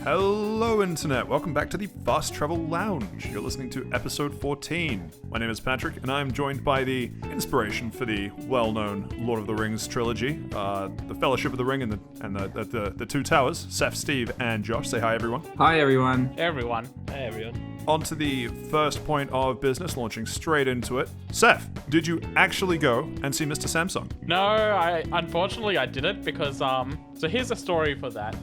Hello Internet, welcome back to the Fast Travel Lounge. You're listening to episode 14. My name is Patrick and I'm joined by the inspiration for the well-known Lord of the Rings trilogy, the Fellowship of the Ring and the Two Towers, Saif, Steve, and Josh. Say hi everyone. Hi everyone. Everyone. Hey everyone. On to the first point of business, launching straight into it. Saif, did you actually go and see Mr. Samsung? No, unfortunately I didn't because so here's a story for that.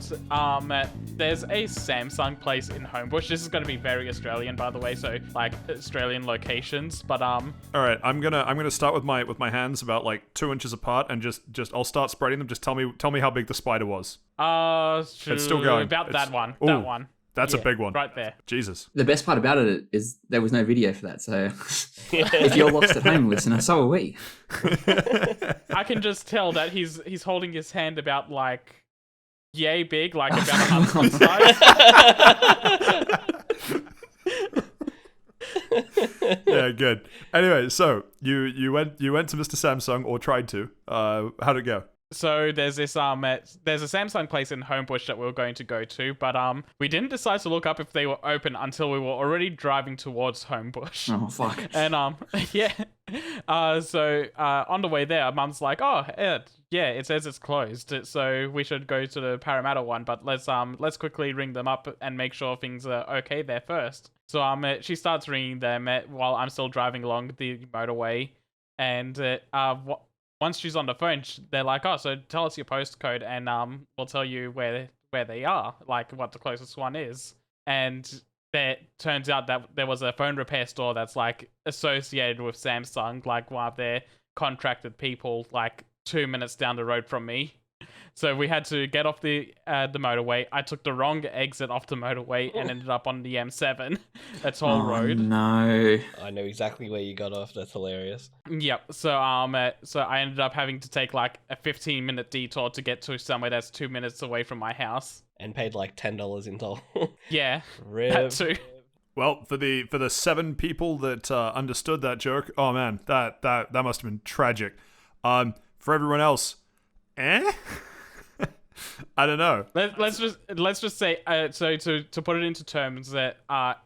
There's a Samsung place in Homebush. This is going to be very Australian, by the way, so like Australian locations. But all right, I'm gonna start with my hands about like 2 inches apart and just I'll start spreading them. Just tell me how big the spider was. It's still going. About that one. Ooh, That one. That's a big one. Right there. Jesus. The best part about it is there was no video for that, so if you're lost at home, listener, so are we. I can just tell that he's holding his hand about like yay big, like about a hump's size. Yeah, good. Anyway, so you went to Mr. Samsung, or tried to. How'd it go? So there's this there's a Samsung place in Homebush that we were going to go to, but we didn't decide to look up if they were open until we were already driving towards Homebush. Oh fuck. And yeah. So on the way there, Mum's like, "Oh, yeah, it says it's closed, so we should go to the Parramatta one, but let's quickly ring them up and make sure things are okay there first." So she starts ringing them while I'm still driving along the motorway, and once she's on the phone, they're like, "Oh, so tell us your postcode, and we'll tell you where they are, like what the closest one is." And it turns out that there was a phone repair store that's like associated with Samsung, like one of their contracted people, like 2 minutes down the road from me. So we had to get off the motorway. I took the wrong exit off the motorway and ended up on the M7, a toll road. No. I know exactly where you got off. That's hilarious. Yep. So so I ended up having to take like a 15-minute detour to get to somewhere that's 2 minutes away from my house. And paid like $10 in toll. Yeah. Rip. That too. Well, for the 7 people that understood that joke, oh man, that must have been tragic. For everyone else, I don't know. Let's just say so to put it into terms that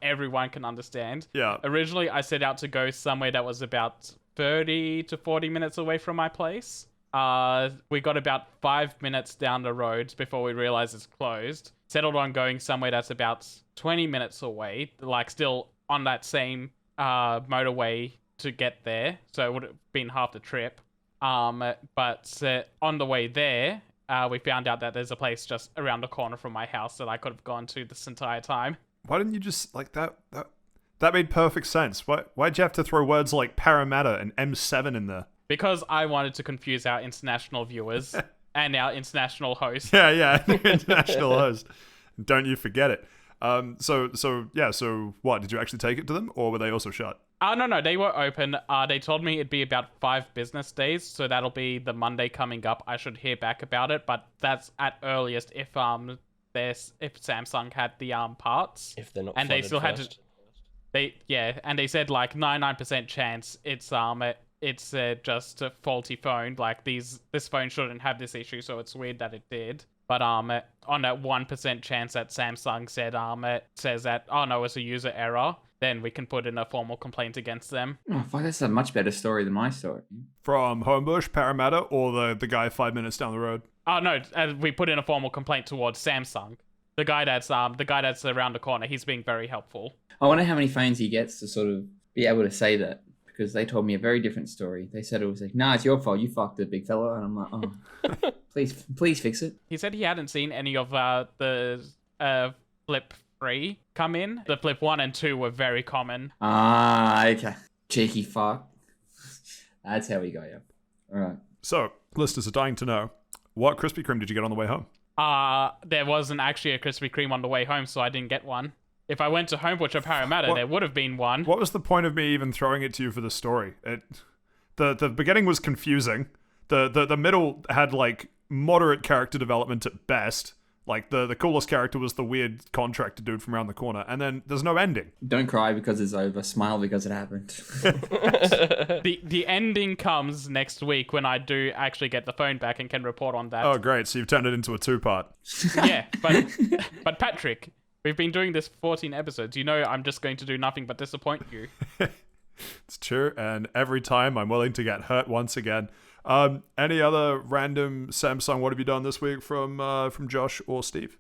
everyone can understand. Yeah. Originally, I set out to go somewhere that was about 30 to 40 minutes away from my place. We got about 5 minutes down the road before we realized it's closed. Settled on going somewhere that's about 20 minutes away, like still on that same motorway to get there. So it would have been half the trip. But on the way there, we found out that there's a place just around the corner from my house that I could have gone to this entire time. Why didn't you just, like, that made perfect sense. Why'd you have to throw words like Parramatta and M7 in there? Because I wanted to confuse our international viewers and our international host. Yeah, international host. Don't you forget it. So what, did you actually take it to them, or were they also shut? No, they were open. They told me it'd be about 5 business days, so that'll be the Monday coming up. I should hear back about it, but that's at earliest if Samsung had the parts. If they're not and they still first. and they said like 99% chance it's just a faulty phone. Like this phone shouldn't have this issue, so it's weird that it did. But on that 1% chance that Samsung said says that, oh no, it's a user error, then we can put in a formal complaint against them. Oh fuck, that's a much better story than my story. From Homebush, Parramatta, or the guy 5 minutes down the road? Oh no, we put in a formal complaint towards Samsung. The guy that's around the corner. He's being very helpful. I wonder how many phones he gets to sort of be able to say that, because they told me a very different story. They said it was like, nah, it's your fault. You fucked it, big fella. And I'm like, oh, please fix it. He said he hadn't seen any of the Flip 3 come in. The Flip 1 and 2 were very common. Ah, okay. Cheeky fuck. That's how we go, yeah. All right. So, listeners are dying to know, what Krispy Kreme did you get on the way home? There wasn't actually a Krispy Kreme on the way home, so I didn't get one. If I went to Homebush or Parramatta, there would have been one. What was the point of me even throwing it to you for the story? The beginning was confusing. The middle had like moderate character development at best. Like the coolest character was the weird contractor dude from around the corner, and then there's no ending. Don't cry because it's over. Smile because it happened. The ending comes next week when I do actually get the phone back and can report on that. Oh, great! So you've turned it into a 2-part. Yeah, but Patrick, we've been doing this for 14 episodes. You know I'm just going to do nothing but disappoint you. It's true, and every time I'm willing to get hurt once again. Any other random Samsung what have you done this week from Josh or Steve?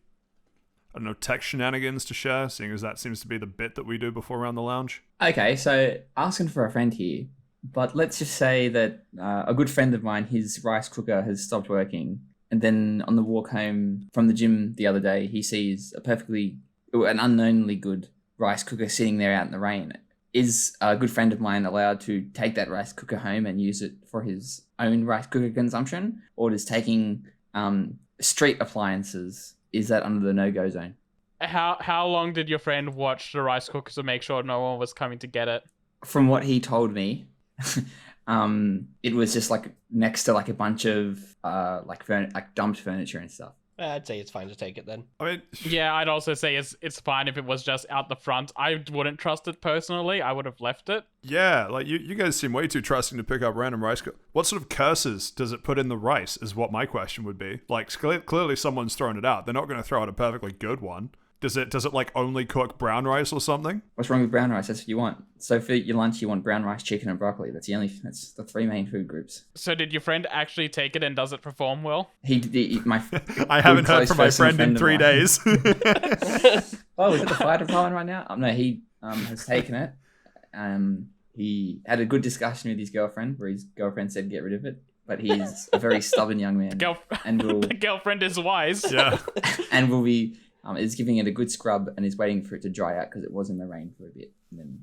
I don't know, tech shenanigans to share, seeing as that seems to be the bit that we do before Around the Lounge. Okay, so asking for a friend here, but let's just say that a good friend of mine, his rice cooker has stopped working, and then on the walk home from the gym the other day, he sees an unknownly good rice cooker sitting there out in the rain. Is a good friend of mine allowed to take that rice cooker home and use it for his own rice cooker consumption? Or does taking street appliances, is that under the no-go zone? How long did your friend watch the rice cooker to make sure no one was coming to get it? From what he told me, it was just like next to like a bunch of like dumped furniture and stuff. I'd say it's fine to take it then. I mean, Yeah, I'd also say it's fine if it was just out the front. I wouldn't trust it personally. I would have left it. yeah, like you guys seem way too trusting to pick up random rice. What sort of curses does it put in the rice is what my question would be. Like, clearly someone's thrown it out. They're not going to throw out a perfectly good one. Does it like only cook brown rice or something? What's wrong with brown rice? That's what you want. So for your lunch, you want brown rice, chicken, and broccoli. That's the 3 main food groups. So did your friend actually take it and does it perform well? I haven't heard from my friend in 3 days. Oh, is it the fire department right now? No, he has taken it. He had a good discussion with his girlfriend, where his girlfriend said get rid of it. But he's a very stubborn young man, The girlfriend is wise. Yeah. and will be is giving it a good scrub and is waiting for it to dry out because it was in the rain for a bit. And then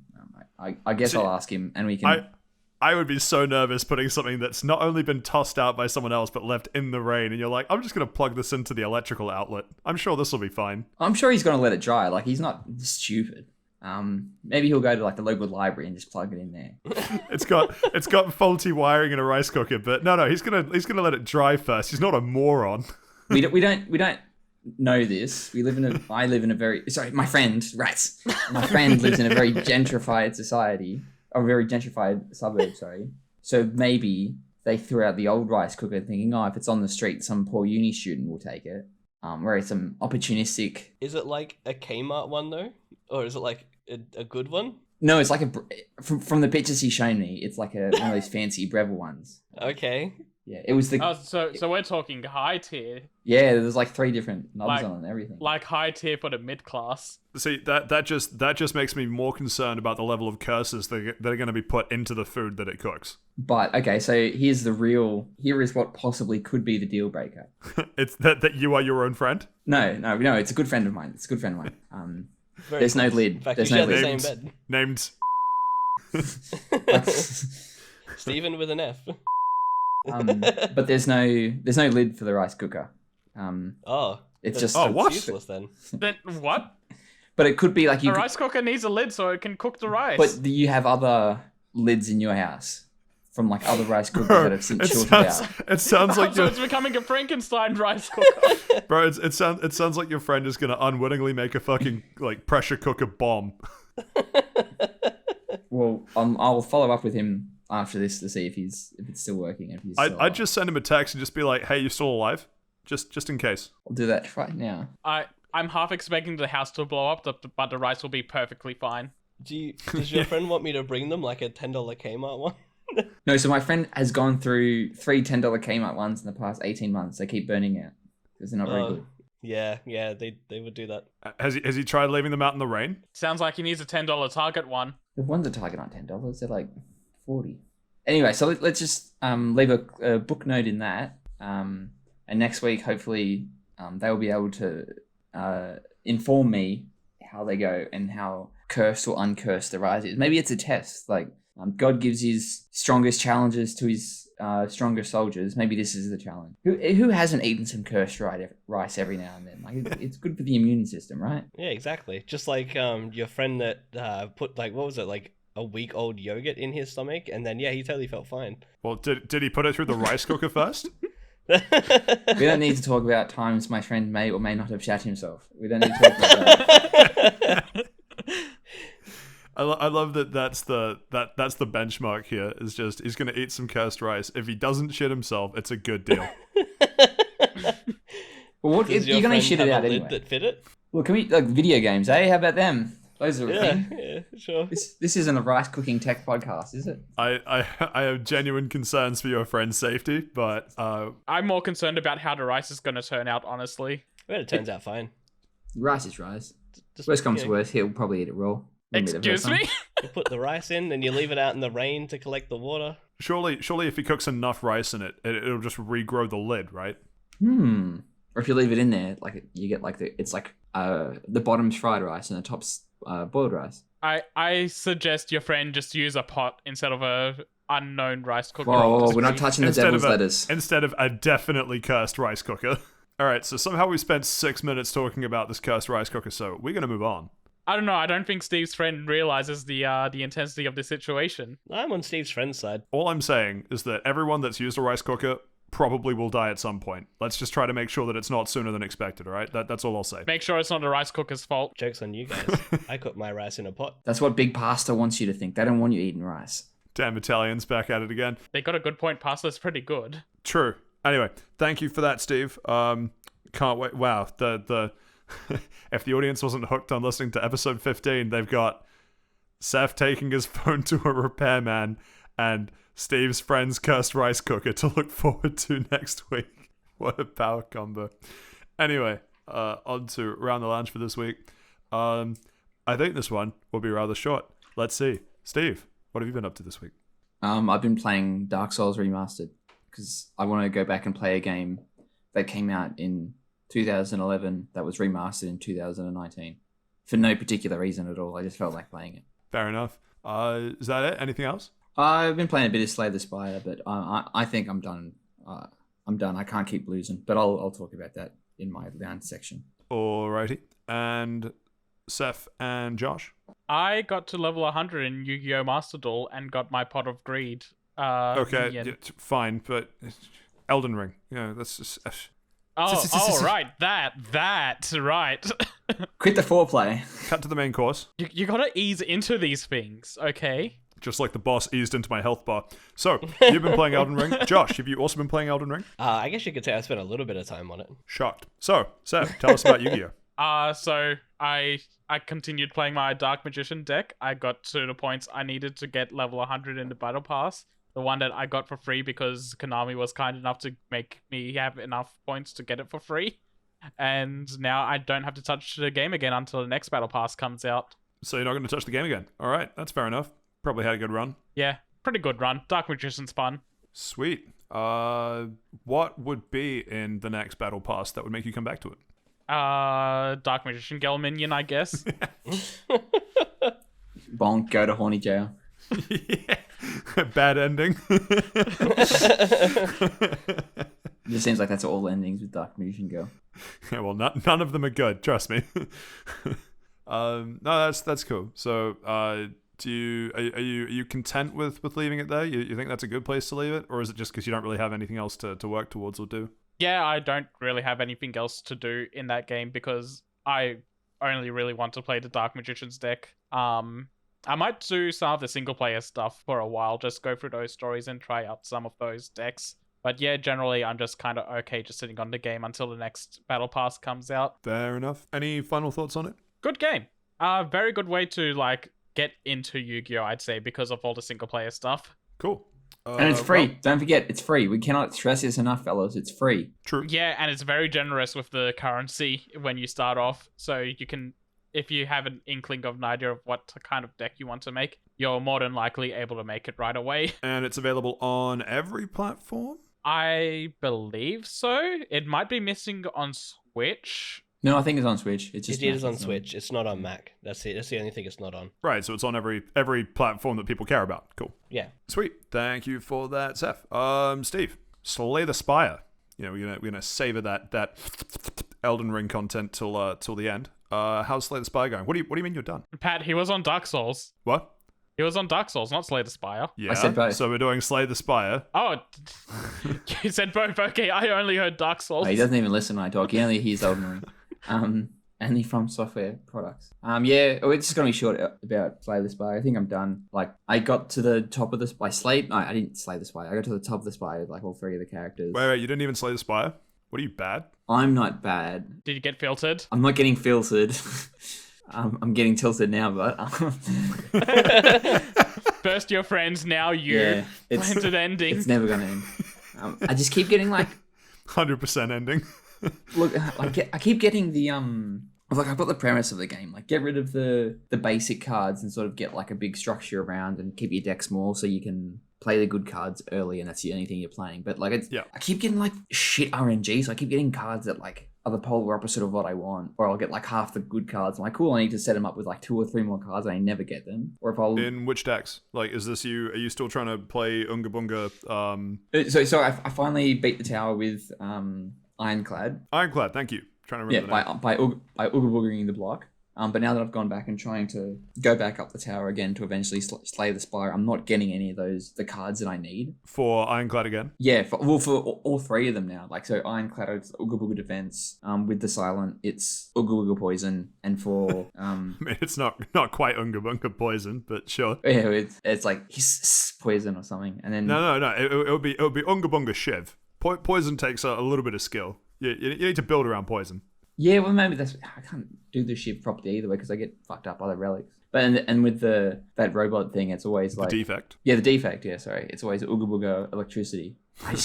I guess I'll ask him, and we can. I would be so nervous putting something that's not only been tossed out by someone else but left in the rain, and you're like, I'm just going to plug this into the electrical outlet. I'm sure this will be fine. I'm sure he's going to let it dry. Like, he's not stupid. Maybe he'll go to like the local library and just plug it in there. It's got faulty wiring in a rice cooker, but no, he's gonna let it dry first. He's not a moron. We don't know this. I live in a very my friend lives in a very gentrified society, a very gentrified suburb. Sorry. So maybe they threw out the old rice cooker, thinking, oh, if it's on the street, some poor uni student will take it. Where it's some opportunistic. Is it like a Kmart one though, or is it like a good one? No, it's like from the pictures he's shown me. It's like one of those fancy Breville ones. Okay. Yeah, it was the. Oh, so we're talking high tier. Yeah, there's like 3 different knobs on it and everything. Like high tier for the mid class. See, that just makes me more concerned about the level of curses that are going to be put into the food that it cooks. But okay, so here is what possibly could be the deal breaker. It's that you are your own friend? No, it's a good friend of mine. There's no lid. In fact, There's you no share the lid. same bed. Named Stephen with an F. But there's no lid for the rice cooker. It's just what? Useless then. Then what? But it could be like The rice cooker needs a lid so it can cook the rice. But you have other lids in your house from like other rice cookers that have since shorted out. It sounds like so it's becoming a Frankenstein rice cooker. Bro, it sounds like your friend is gonna unwittingly make a fucking like pressure cooker bomb. Well, I'll follow up with him after this to see if it's still working. I'd just send him a text and just be like, "Hey, you still alive?" Just in case. I'll do that right now. I'm half expecting the house to blow up, but the rice will be perfectly fine. Does your friend want me to bring them like a $10 Kmart one? No, so my friend has gone through 3 $10 Kmart ones in the past 18 months. They keep burning out because they're not very good. Yeah, they would do that. Has he tried leaving them out in the rain? Sounds like he needs a $10 Target one. The ones at Target aren't $10. They're like 40. Anyway, so let's just leave a book note in that. And next week, hopefully, they will be able to inform me how they go and how cursed or uncursed the rise is. Maybe it's a test. Like God gives his strongest challenges to his stronger soldiers. Maybe this is the challenge. Who hasn't eaten some cursed rice every now and then? Like it's good for the immune system, right? Yeah, exactly. Just like your friend that put like, what was it, like a week-old yogurt in his stomach, and then he totally felt fine. Well, did he put it through the rice cooker first? We don't need to talk about times my friend may or may not have shat himself. We don't need to talk about that. I love that that's the benchmark here. Is just he's gonna eat some cursed rice. If he doesn't shit himself, it's a good deal. Well, what Does you're your gonna friend shit have it a out lid anyway? that fit it? Well, can we like video games? How about them? Those are a Yeah, thing. yeah, sure. This isn't a rice cooking tech podcast, is it? I have genuine concerns for your friend's safety, but I'm more concerned about how the rice is going to turn out, honestly. I bet it turns out fine. Rice is rice. Just, Worst comes you to know, worst, he'll probably eat it raw. Wouldn't be the first Excuse time. me? You put the rice in, and you leave it out in the rain to collect the water. surely if he cooks enough rice in it, it'll just regrow the lid, right? Or if you leave it in there, like you get like the bottom's fried rice and the top's boiled rice. I suggest your friend just use a pot instead of a unknown rice cooker. Whoa, we're not touching the devil's lettuce. Instead of a definitely cursed rice cooker. All right, so somehow we spent 6 minutes talking about this cursed rice cooker, so we're gonna move on. I don't know. I don't think Steve's friend realizes the intensity of the situation. I'm on Steve's friend's side. All I'm saying is that everyone that's used a rice cooker probably will die at some point. Let's just try to make sure that it's not sooner than expected, all right? That's all I'll say. Make sure it's not the rice cooker's fault. Joke's on you guys. I cook my rice in a pot. That's what Big Pasta wants you to think. They don't want you eating rice. Damn Italians, back at it again. They got a good point. Pasta's pretty good. True. Anyway, thank you for that, Steve. Can't wait. Wow, the if the audience wasn't hooked on listening to episode 15, they've got Saif taking his phone to a repairman and Steve's friend's cursed rice cooker to look forward to next week. What a power combo. Anyway, on to Around the Lounge for this week. I think this one will be rather short. Let's see. Steve, what have you been up to this week? I've been playing Dark Souls Remastered because I want to go back and play a game that came out in 2011 that was remastered in 2019 for no particular reason at all. I just felt like playing it. Fair enough. Is that it? Anything else? I've been playing a bit of Slay the Spire, but I think I'm done. I'm done. I can't keep losing, but I'll talk about that in my lounge section. Alrighty. And Saif and Josh? I got to level 100 in Yu-Gi-Oh! Master Duel and got my pot of greed. Okay, minion. yeah, fine, but Elden Ring. You know, that's just... Right. That, right. Quit the foreplay. Cut to the main course. You gotta ease into these things, okay? Just like the boss eased into my health bar. So, you've been playing Elden Ring. Josh, have you also been playing Elden Ring? I guess you could say I spent a little bit of time on it. Shocked. So, Saif, tell us about Yu-Gi-Oh! So I continued playing my Dark Magician deck. I got to the points I needed to get level 100 in the Battle Pass. The one that I got for free because Konami was kind enough to make me have enough points to get it for free. And now I don't have to touch the game again until the next Battle Pass comes out. So you're not going to touch the game again. All right, that's fair enough. Probably had a good run. Yeah, pretty good run. Dark Magician's fun. Sweet. What would be in the next Battle Pass that would make you come back to it? Dark Magician Girl Minion, I guess. Bonk, go to horny jail. Yeah. Bad ending. It just seems like that's all endings with Dark Magician Girl. Yeah, well, none of them are good. Trust me. No, that's cool. So, are you content with leaving it there? You think that's a good place to leave it, or is it just because you don't really have anything else to work towards or do? Yeah, I don't really have anything else to do in that game because I only really want to play the Dark Magician's deck. I might do some of the single player stuff for a while, just go through those stories and try out some of those decks. But yeah, generally I'm just kind of okay just sitting on the game until the next Battle Pass comes out. Fair enough. Any final thoughts on it? Good game. Very good way to like get into Yu-Gi-Oh! I'd say because of all the single player stuff. Cool. And it's free. Well, Don't forget, it's free. We cannot stress this enough, fellas. It's free. true. Yeah, and it's very generous with the currency when you start off. So you can, if you have an inkling of an idea of what kind of deck you want to make, you're more than likely able to make it right away. And it's available on every platform? I believe so. It might be missing on Switch. No, I think it's on Switch. It's just It is Mac, on it's not. Switch. It's not on Mac. That's it. That's the only thing it's not on. Right, so it's on every platform that people care about. Cool. Yeah. Sweet. Thank you for that, Saif. Steve, Slay the Spire. You know, we're gonna savor that Elden Ring content till the end. How's Slay the Spire going? What do you mean you're done? Pat, he was on Dark Souls. What? He was on Dark Souls, not Slay the Spire. Yeah. I said both. So we're doing Slay the Spire. Oh, you said both. Okay, I only heard Dark Souls. Oh, he doesn't even listen when I talk. He only hears Elden Ring. Only from software products. Yeah, it's just gonna be short about Slay the Spire. I think I'm done. Like, I got to the top of I slayed. No, I didn't slay the Spire. I got to the top of the Spire with like all 3 of the characters. Wait, you didn't even Slay the Spire? What are you, bad? I'm not bad. Did you get filtered? I'm not getting filtered. I'm getting tilted now, but First your friends, now you. yeah, Blended ending. it's never gonna end. I just keep getting like 100% ending. look. I keep getting the like I've got the premise of the game. Like, get rid of the basic cards and sort of get like a big structure around and keep your deck small so you can play the good cards early and that's the only thing you're playing. But like, I keep getting like shit RNG, so I keep getting cards that like are the polar opposite of what I want, or I'll get like half the good cards. I'm like, cool, I need to set them up with like 2 or 3 more cards, and I never get them. Or if I'll In which decks? Like, is this you? Are you still trying to play Unga Bunga? So I finally beat the tower with Ironclad. Ironclad, thank you. Trying to remember Yeah, the name. by Ooga Boogering the block. But now that I've gone back and trying to go back up the tower again to eventually slay the Spire, I'm not getting any of the cards that I need. For Ironclad again? Yeah, for all 3 of them now. Like, so Ironclad, it's Ooga Booga Defense. With the Silent, it's Ooga Booga Poison. And for... I mean, it's not quite Unga Bunga Poison, but sure. Yeah, it's like Poison or something. And then... No. It would be Unga Bunga Shiv. Poison takes a little bit of skill. You need to build around Poison. Yeah, well, maybe I can't do the ship properly either way because I get fucked up by the relics. But and with that robot thing, it's always like The defect. Yeah, the defect. Yeah, sorry, it's always Ooga Booga Electricity.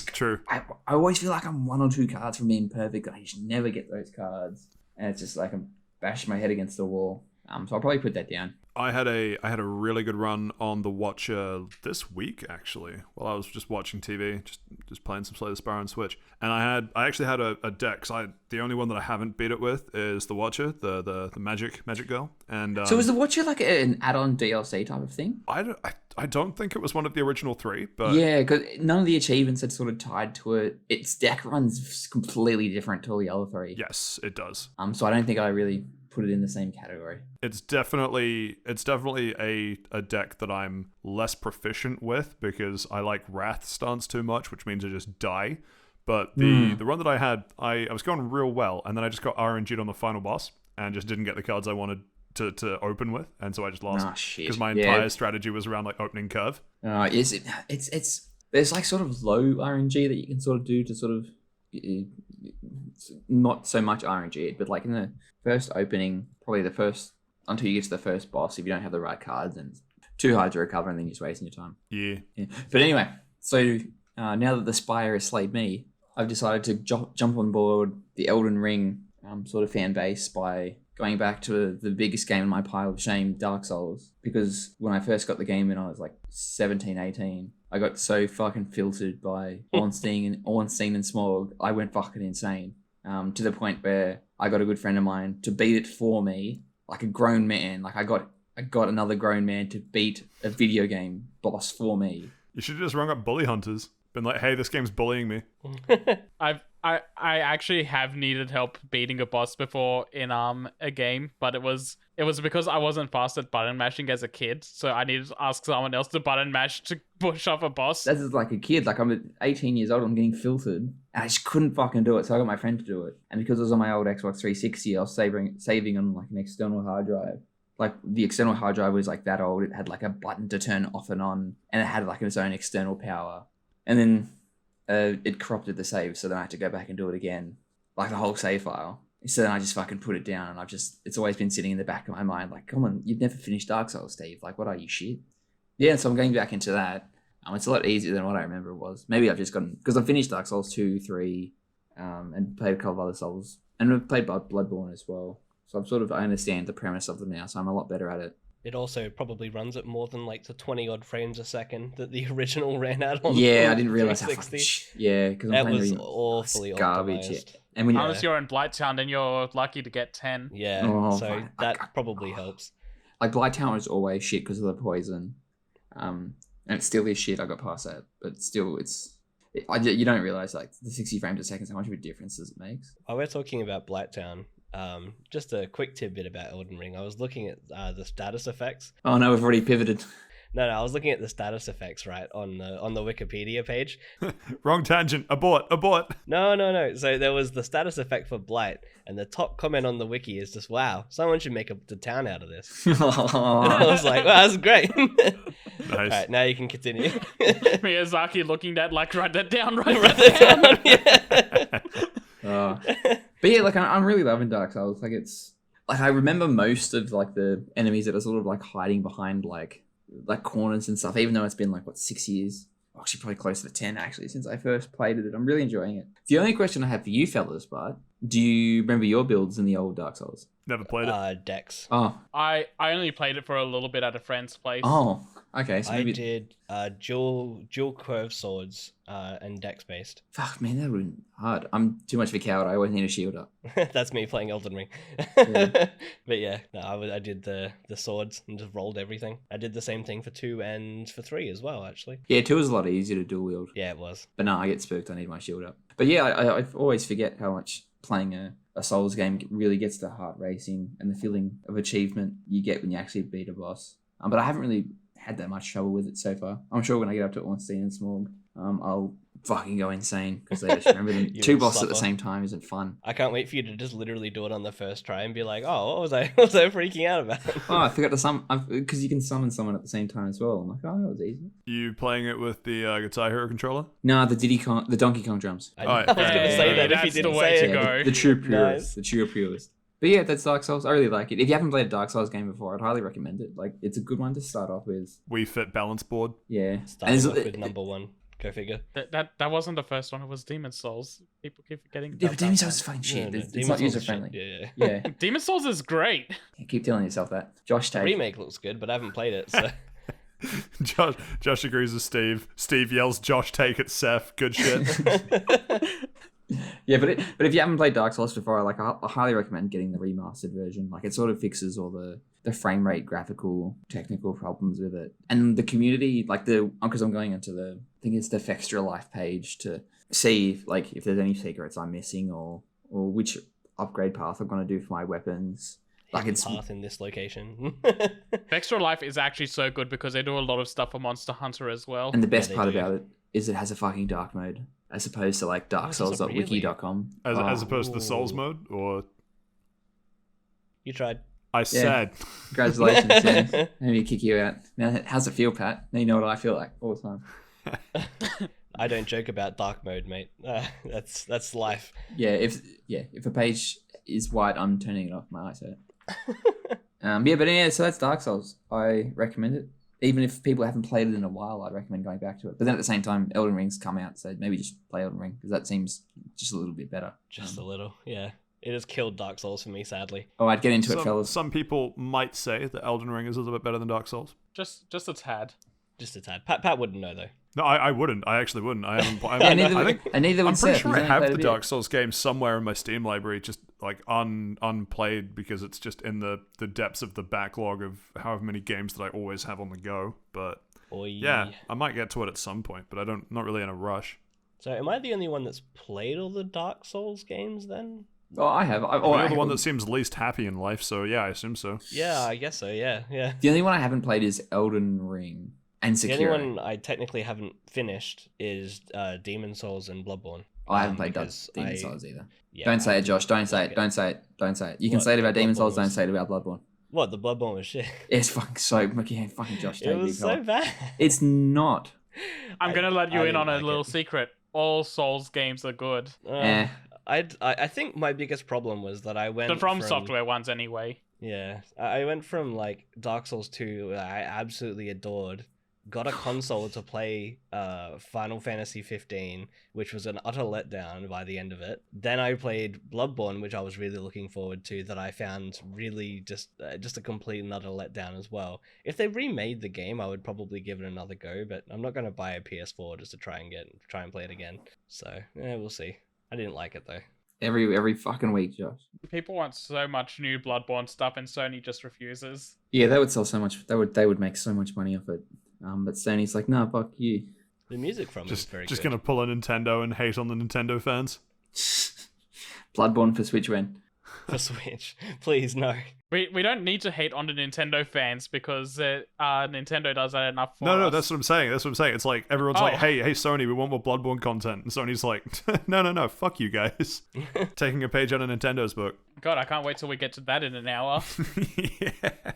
True. I always feel like I'm 1 or 2 cards from being perfect. I just never get those cards, and it's just like I'm bashing my head against the wall. So I'll probably put that down. I had a really good run on the Watcher this week, actually, while I was just watching TV, just playing some Slay the Spire on Switch. And I actually had a deck. The only one that I haven't beat it with is the Watcher, the magic girl. And So was the Watcher like an add-on DLC type of thing? I don't think it was one of the original 3, but Yeah, because none of the achievements had sort of tied to it. Its deck runs completely different to all the other 3. yes, it does. So I don't think I really put it in the same category. It's definitely a deck that I'm less proficient with because I like Wrath stance too much, which means I just die. But the run that I had, I was going real well, and then I just got RNG'd on the final boss and just didn't get the cards I wanted to open with, and so I just lost Shit. because my entire strategy was around like opening curve. Yes, it's there's like sort of low RNG that you can sort of do to sort of not so much RNG, but like in the first opening, probably the first until you get to the first boss, if you don't have the right cards, and it's too hard to recover, and then you're just wasting your time. Yeah. But anyway, so now that the Spire has slayed me, I've decided to jump on board the Elden Ring sort of fan base by going back to the biggest game in my pile of shame, Dark Souls. Because when I first got the game when I was like 17, 18, I got so fucking filtered by Ornstein and Smog, I went fucking insane. To the point where I got a good friend of mine to beat it for me, like a grown man. Like I got another grown man to beat a video game boss for me. You should have just rung up Bully Hunters. Been like, hey, this game's bullying me. I actually have needed help beating a boss before in a game, but it was because I wasn't fast at button mashing as a kid, so I needed to ask someone else to button mash to push off a boss. That's just like a kid. Like I'm 18 years old, I'm getting filtered, and I just couldn't fucking do it. So I got my friend to do it, and because it was on my old Xbox 360, I was saving on like an external hard drive. Like the external hard drive was like that old. It had like a button to turn off and on, and it had like its own external power. And then it corrupted the save, so then I had to go back and do it again, like the whole save file. So then I just fucking put it down, and it's always been sitting in the back of my mind, like, come on, you've never finished Dark Souls, Steve. Like, what are you, shit? Yeah, so I'm going back into that. It's a lot easier than what I remember it was. Maybe I've just gotten, because I've finished Dark Souls 2, 3, and played a couple of other Souls, and I've played Bloodborne as well. So I understand the premise of them now, so I'm a lot better at it. It also probably runs at more than like the 20 odd frames a second that the original ran out on. Yeah, I didn't realize how 360. Yeah, because I'm That playing was really awfully garbage. Yeah. optimized. And when Unless you're in Blighttown, then you're lucky to get 10. Yeah, Oh, so fine. that probably helps. like Blighttown is always shit because of the poison, and it still is shit. I got past that, but still, you don't realize like the 60 frames a second how much of a difference it makes. While we're talking about Blighttown, just a quick tidbit about Elden Ring. I was looking at the status effects. Oh no, we've already pivoted. No, I was looking at the status effects right on the Wikipedia page. Wrong tangent. Abort. No. So there was the status effect for Blight, and the top comment on the wiki is just, "Wow, someone should make the town out of this." And I was like, "Wow, that's great." Nice. All right, now you can continue. Miyazaki looking at like, write that down, Write that down. Yeah. But yeah, like I'm really loving Dark Souls. Like it's like I remember most of like the enemies that are sort of like hiding behind like corners and stuff. Even though it's been like 6 years, actually probably closer to 10 actually since I first played it. I'm really enjoying it. The only question I have for you fellas, Bart, do you remember your builds in the old Dark Souls? Never played it. Dex. Oh, I only played it for a little bit at a friend's place. oh, okay. So I maybe did dual curve swords and dex based. fuck man, that would be hard. I'm too much of a coward. I always need a shield up. That's me playing Elden Ring. Yeah. But yeah, no, I did the swords and just rolled everything. I did the same thing for 2 and for 3 as well, actually. Yeah, 2 is a lot easier to dual wield. Yeah, it was. But no, I get spooked. I need my shield up. But yeah, I always forget how much playing a Souls game really gets the heart racing and the feeling of achievement you get when you actually beat a boss. But I haven't really had that much trouble with it so far. I'm sure when I get up to Ornstein and Smorg, I'll fucking go insane because I just remember them You 2 will bosses at the suffer. same time isn't fun. I can't wait for you to just literally do it on the first try and be like, "Oh, what was I freaking out about?" Oh, I forgot to summon because you can summon someone at the same time as well. I'm like, oh, that was easy. You playing it with the Guitar Hero controller? No, the Donkey Kong drums. I, Oh, yeah. I was going to say that if you That's the didn't way say to it. go. The true purist. Nice. The true purist. But yeah, that's Dark Souls. I really like it. If you haven't played a Dark Souls game before, I'd highly recommend it. Like, it's a good one to start off with. Wii Fit balance board. Yeah. Starting And off with number 1. Go figure. That wasn't the first one. It was Demon Souls. People keep forgetting. Yeah, about but Demon that Souls is one. fucking shit. No, It's Demon's not Souls is user friendly. shit. Yeah. Yeah. Demon Souls is great. Keep telling yourself that. Josh The Tate. remake looks good, but I haven't played it, so... Josh agrees with Steve. Steve yells, "Josh, take it, Seth." Good shit. Yeah, but if you haven't played Dark Souls before, I highly recommend getting the remastered version. Like, it sort of fixes all the frame rate, graphical, technical problems with it. And the community, like because I'm going into I think it's the Extra Life page to see if there's any secrets I'm missing or which upgrade path I'm going to do for my weapons. Like, Hidden it's path in this location. Extra Life is actually so good because they do a lot of stuff for Monster Hunter as well. and the best they part do. about it is it has a fucking dark mode as opposed to like does it really? darksouls.wiki.com. As opposed to the Souls Ooh. mode, or You tried. I said. Congratulations, James. Let me kick you out. Now, how's it feel, Pat? Now you know what I feel like all the time. I don't joke about dark mode, mate. That's life. Yeah, if a page is white, I'm turning it off. My eyes hurt. But yeah, so that's Dark Souls. I recommend it. Even if people haven't played it in a while, I'd recommend going back to it. But then at the same time, Elden Ring's come out, so maybe just play Elden Ring because that seems just a little bit better. Just a little, yeah. It has killed Dark Souls for me, sadly. Oh, I'd get into it, fellas. Some people might say that Elden Ring is a little bit better than Dark Souls. Just a tad. Just a tad. Pat wouldn't know, though. No, I wouldn't. I actually wouldn't. I haven't. Yeah, neither I would, think and neither would I'm pretty Seth. sure He's I only have played the a bit. Dark Souls game somewhere in my Steam library, just like unplayed because it's just in the depths of the backlog of however many games that I always have on the go. But Oy. yeah, I might get to it at some point, but not really in a rush. So am I the only one that's played all the Dark Souls games then? Oh, I have. You're the one that seems least happy in life, so yeah, I assume so. Yeah, I guess so, yeah. The only one I haven't played is Elden Ring and The Sekiro. only one I technically haven't finished is Demon Souls and Bloodborne. I haven't played because Demon I- Souls either. Yeah, Don't say I- it, Josh. Don't say it. Okay. Don't say it. Don't say it. You can What, say it about Demon Bloodborne Souls. Don't was- say it about Bloodborne. What, the Bloodborne was shit? It's fucking so fucking Josh. It take was big so help. bad. It's not. I'm gonna let you I in on didn't a like little it. secret. All Souls games are good. Eh. I think my biggest problem was that I went The From Software ones, anyway. Yeah, I went from like Dark Souls 2, that I absolutely adored, got a console to play Final Fantasy 15, which was an utter letdown by the end of it. Then I played Bloodborne, which I was really looking forward to, that I found really just a complete and utter letdown as well. If they remade the game, I would probably give it another go, but I'm not going to buy a PS4 just to try and play it again. So, yeah, we'll see. I didn't like it though. Every fucking week, Josh. People want so much new Bloodborne stuff, and Sony just refuses. Yeah, they would sell so much. They would make so much money off it. But Sony's like, nah, fuck you. The music from it is very Just good. gonna pull a Nintendo and hate on the Nintendo fans. Bloodborne for Switch when? for Switch. Please, no. We don't need to hate on the Nintendo fans because Nintendo does that enough for No, us. that's what I'm saying. It's like everyone's like, Oh. hey, Sony, we want more Bloodborne content. And Sony's like, no, fuck you guys. Taking a page out of Nintendo's book. God, I can't wait till we get to that in an hour. Yeah.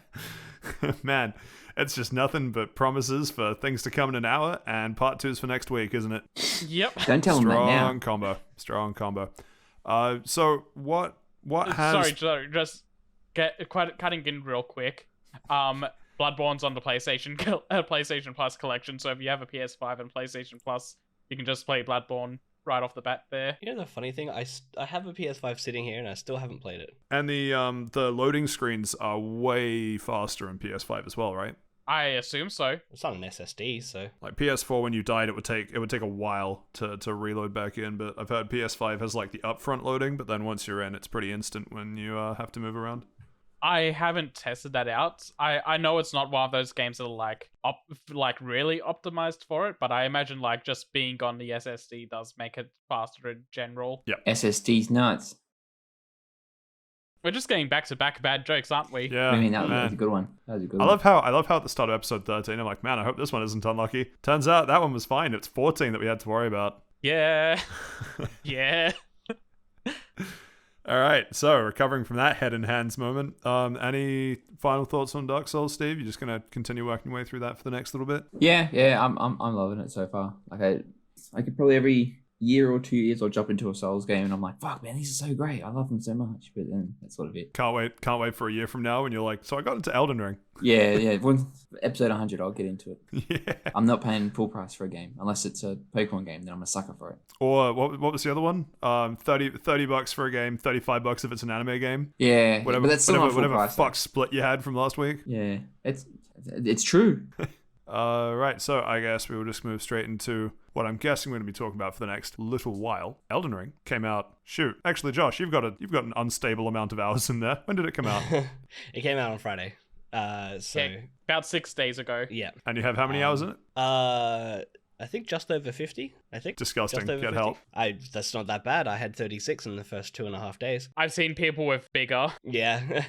Man, it's just nothing but promises for things to come in an hour, and part 2's for next week, isn't it? Yep. Don't tell them that now. Strong combo. So what has... Sorry, just cutting in real quick. Bloodborne's on the PlayStation Plus collection, so if you have a PS5 and PlayStation Plus, you can just play Bloodborne right off the bat there. You know the funny thing? I have a PS5 sitting here and I still haven't played it. And the loading screens are way faster in PS5 as well, right? I assume so. It's on an SSD, so... Like PS4, when you died, it would take a while to reload back in, but I've heard PS5 has like the upfront loading, but then once you're in, it's pretty instant when you have to move around. I haven't tested that out. I know it's not one of those games that are like really optimized for it, but I imagine like just being on the SSD does make it faster in general. Yeah. SSD's nuts. We're just getting back to back bad jokes, aren't we? Yeah, I mean, that was man. a good one. I love how at the start of episode 13, I'm like, man, I hope this one isn't unlucky. Turns out that one was fine. It's 14 that we had to worry about. Yeah. Yeah. All right, so recovering from that head and hands moment, any final thoughts on Dark Souls, Steve? You're just gonna continue working your way through that for the next little bit? Yeah, I'm loving it so far. Like I could probably every year or 2 years I'll jump into a Souls game and I'm like, fuck man, these are so great. I love them so much. But then that's sort of it. Can't wait for a year from now when you're like, so I got into Elden Ring. Yeah. When episode 100, I'll get into it. Yeah. I'm not paying full price for a game unless it's a Pokemon game. Then I'm a sucker for it. Or what was the other one? $30 for a game, $35 if it's an anime game. Yeah, Whatever, but that's still not full whatever price. fuck split you had from last week. Yeah, it's true. Right, so I guess we will just move straight into what I'm guessing we're going to be talking about for the next little while. Elden Ring came out. Shoot, actually, Josh, you've got an unstable amount of hours in there. When did it come out? It came out on Friday. So Yeah, about 6 days ago. yeah. And you have how many hours in it? I think just over 50. I think Disgusting. Just over Get 50. help. That's not that bad. I had 36 in the first 2.5 days. I've seen people with bigger. Yeah,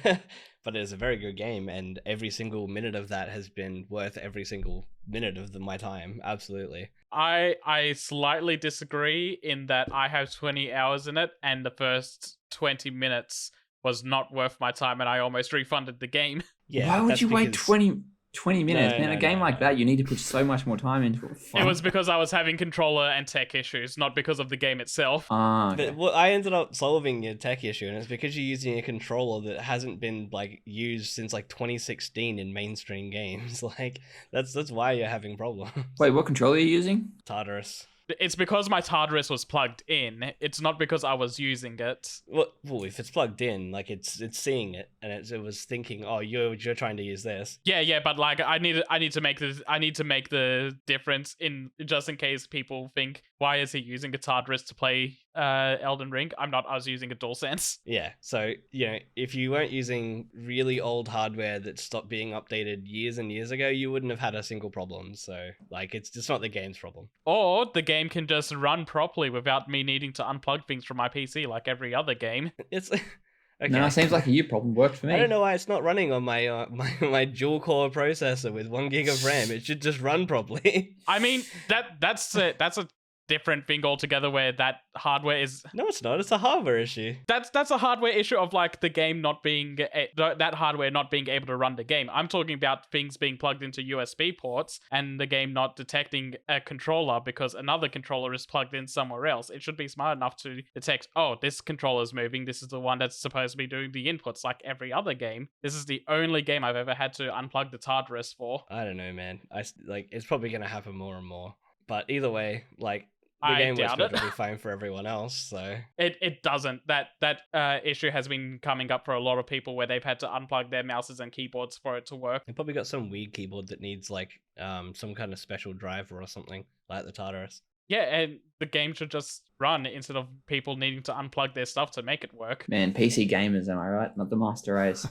but it's a very good game, and every single minute of that has been worth every single minute of my time. Absolutely. I slightly disagree in that I have 20 hours in it, and the first 20 minutes was not worth my time, and I almost refunded the game. Yeah. Why would that's you wait because- 20 minutes, No, man? no, A game no, like no. that, you need to put so much more time into it. It was because I was having controller and tech issues, not because of the game itself. Okay. But well, I ended up solving your tech issue, and it's because you're using a controller that hasn't been like used since like 2016 in mainstream games. Like that's why you're having problems. Wait, what controller are you using? Tartarus. It's because my Tartarus was plugged in. It's not because I was using it. Well, if it's plugged in, like it's seeing it, and it was thinking, oh, you're trying to use this. Yeah, but like I need to make the difference in just in case people think, why is he using a Tartarus to play Elden Ring? I'm not. I was using a DualSense. Yeah, so if you weren't using really old hardware that stopped being updated years and years ago, you wouldn't have had a single problem. So like it's just not the game's problem. Or the game can just run properly without me needing to unplug things from my PC like every other game. It's okay. No, it seems like a you problem. Worked for me. I don't know why it's not running on my my dual core processor with 1 gig of RAM. It should just run properly. I mean, that's a different thing altogether where that hardware is No, it's not. It's a hardware issue. that's a hardware issue of like the game not being that hardware not being able to run the game. I'm talking about things being plugged into USB ports and the game not detecting a controller because another controller is plugged in somewhere else. It should be smart enough to detect, oh, this controller is moving. This is the one that's supposed to be doing the inputs like every other game. This is the only game I've ever had to unplug the Tartarus for. I don't know, man. It's probably gonna happen more and more. But either way, like the I game works doubt it. perfectly fine for everyone else. So It doesn't. That issue has been coming up for a lot of people where they've had to unplug their mouses and keyboards for it to work. they probably got some weird keyboard that needs like some kind of special driver or something like the Tartarus. Yeah, and the game should just run instead of people needing to unplug their stuff to make it work. Man, PC gamers, am I right? Not the master race.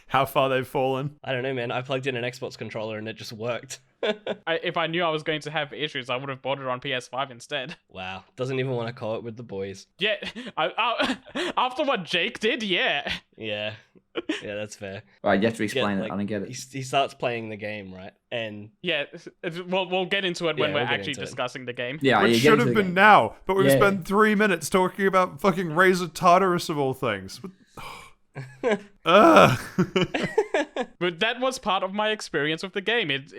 How far they've fallen. I don't know, man. I plugged in an Xbox controller and it just worked. If I knew I was going to have issues, I would have bought it on PS5 instead. Wow, doesn't even want to call it with the boys. Yeah, after what Jake did, yeah. Yeah, that's fair. Right, you have to explain Yeah, it. I don't get it. He starts playing the game, right? And Yeah, we'll get into it when Yeah, we're we'll get actually into it. discussing the game. Yeah, Which you get should into have the been game. now, but we've Yeah. spent 3 minutes talking about fucking Razor Tartarus of all things. Ugh. But that was part of my experience with the game. It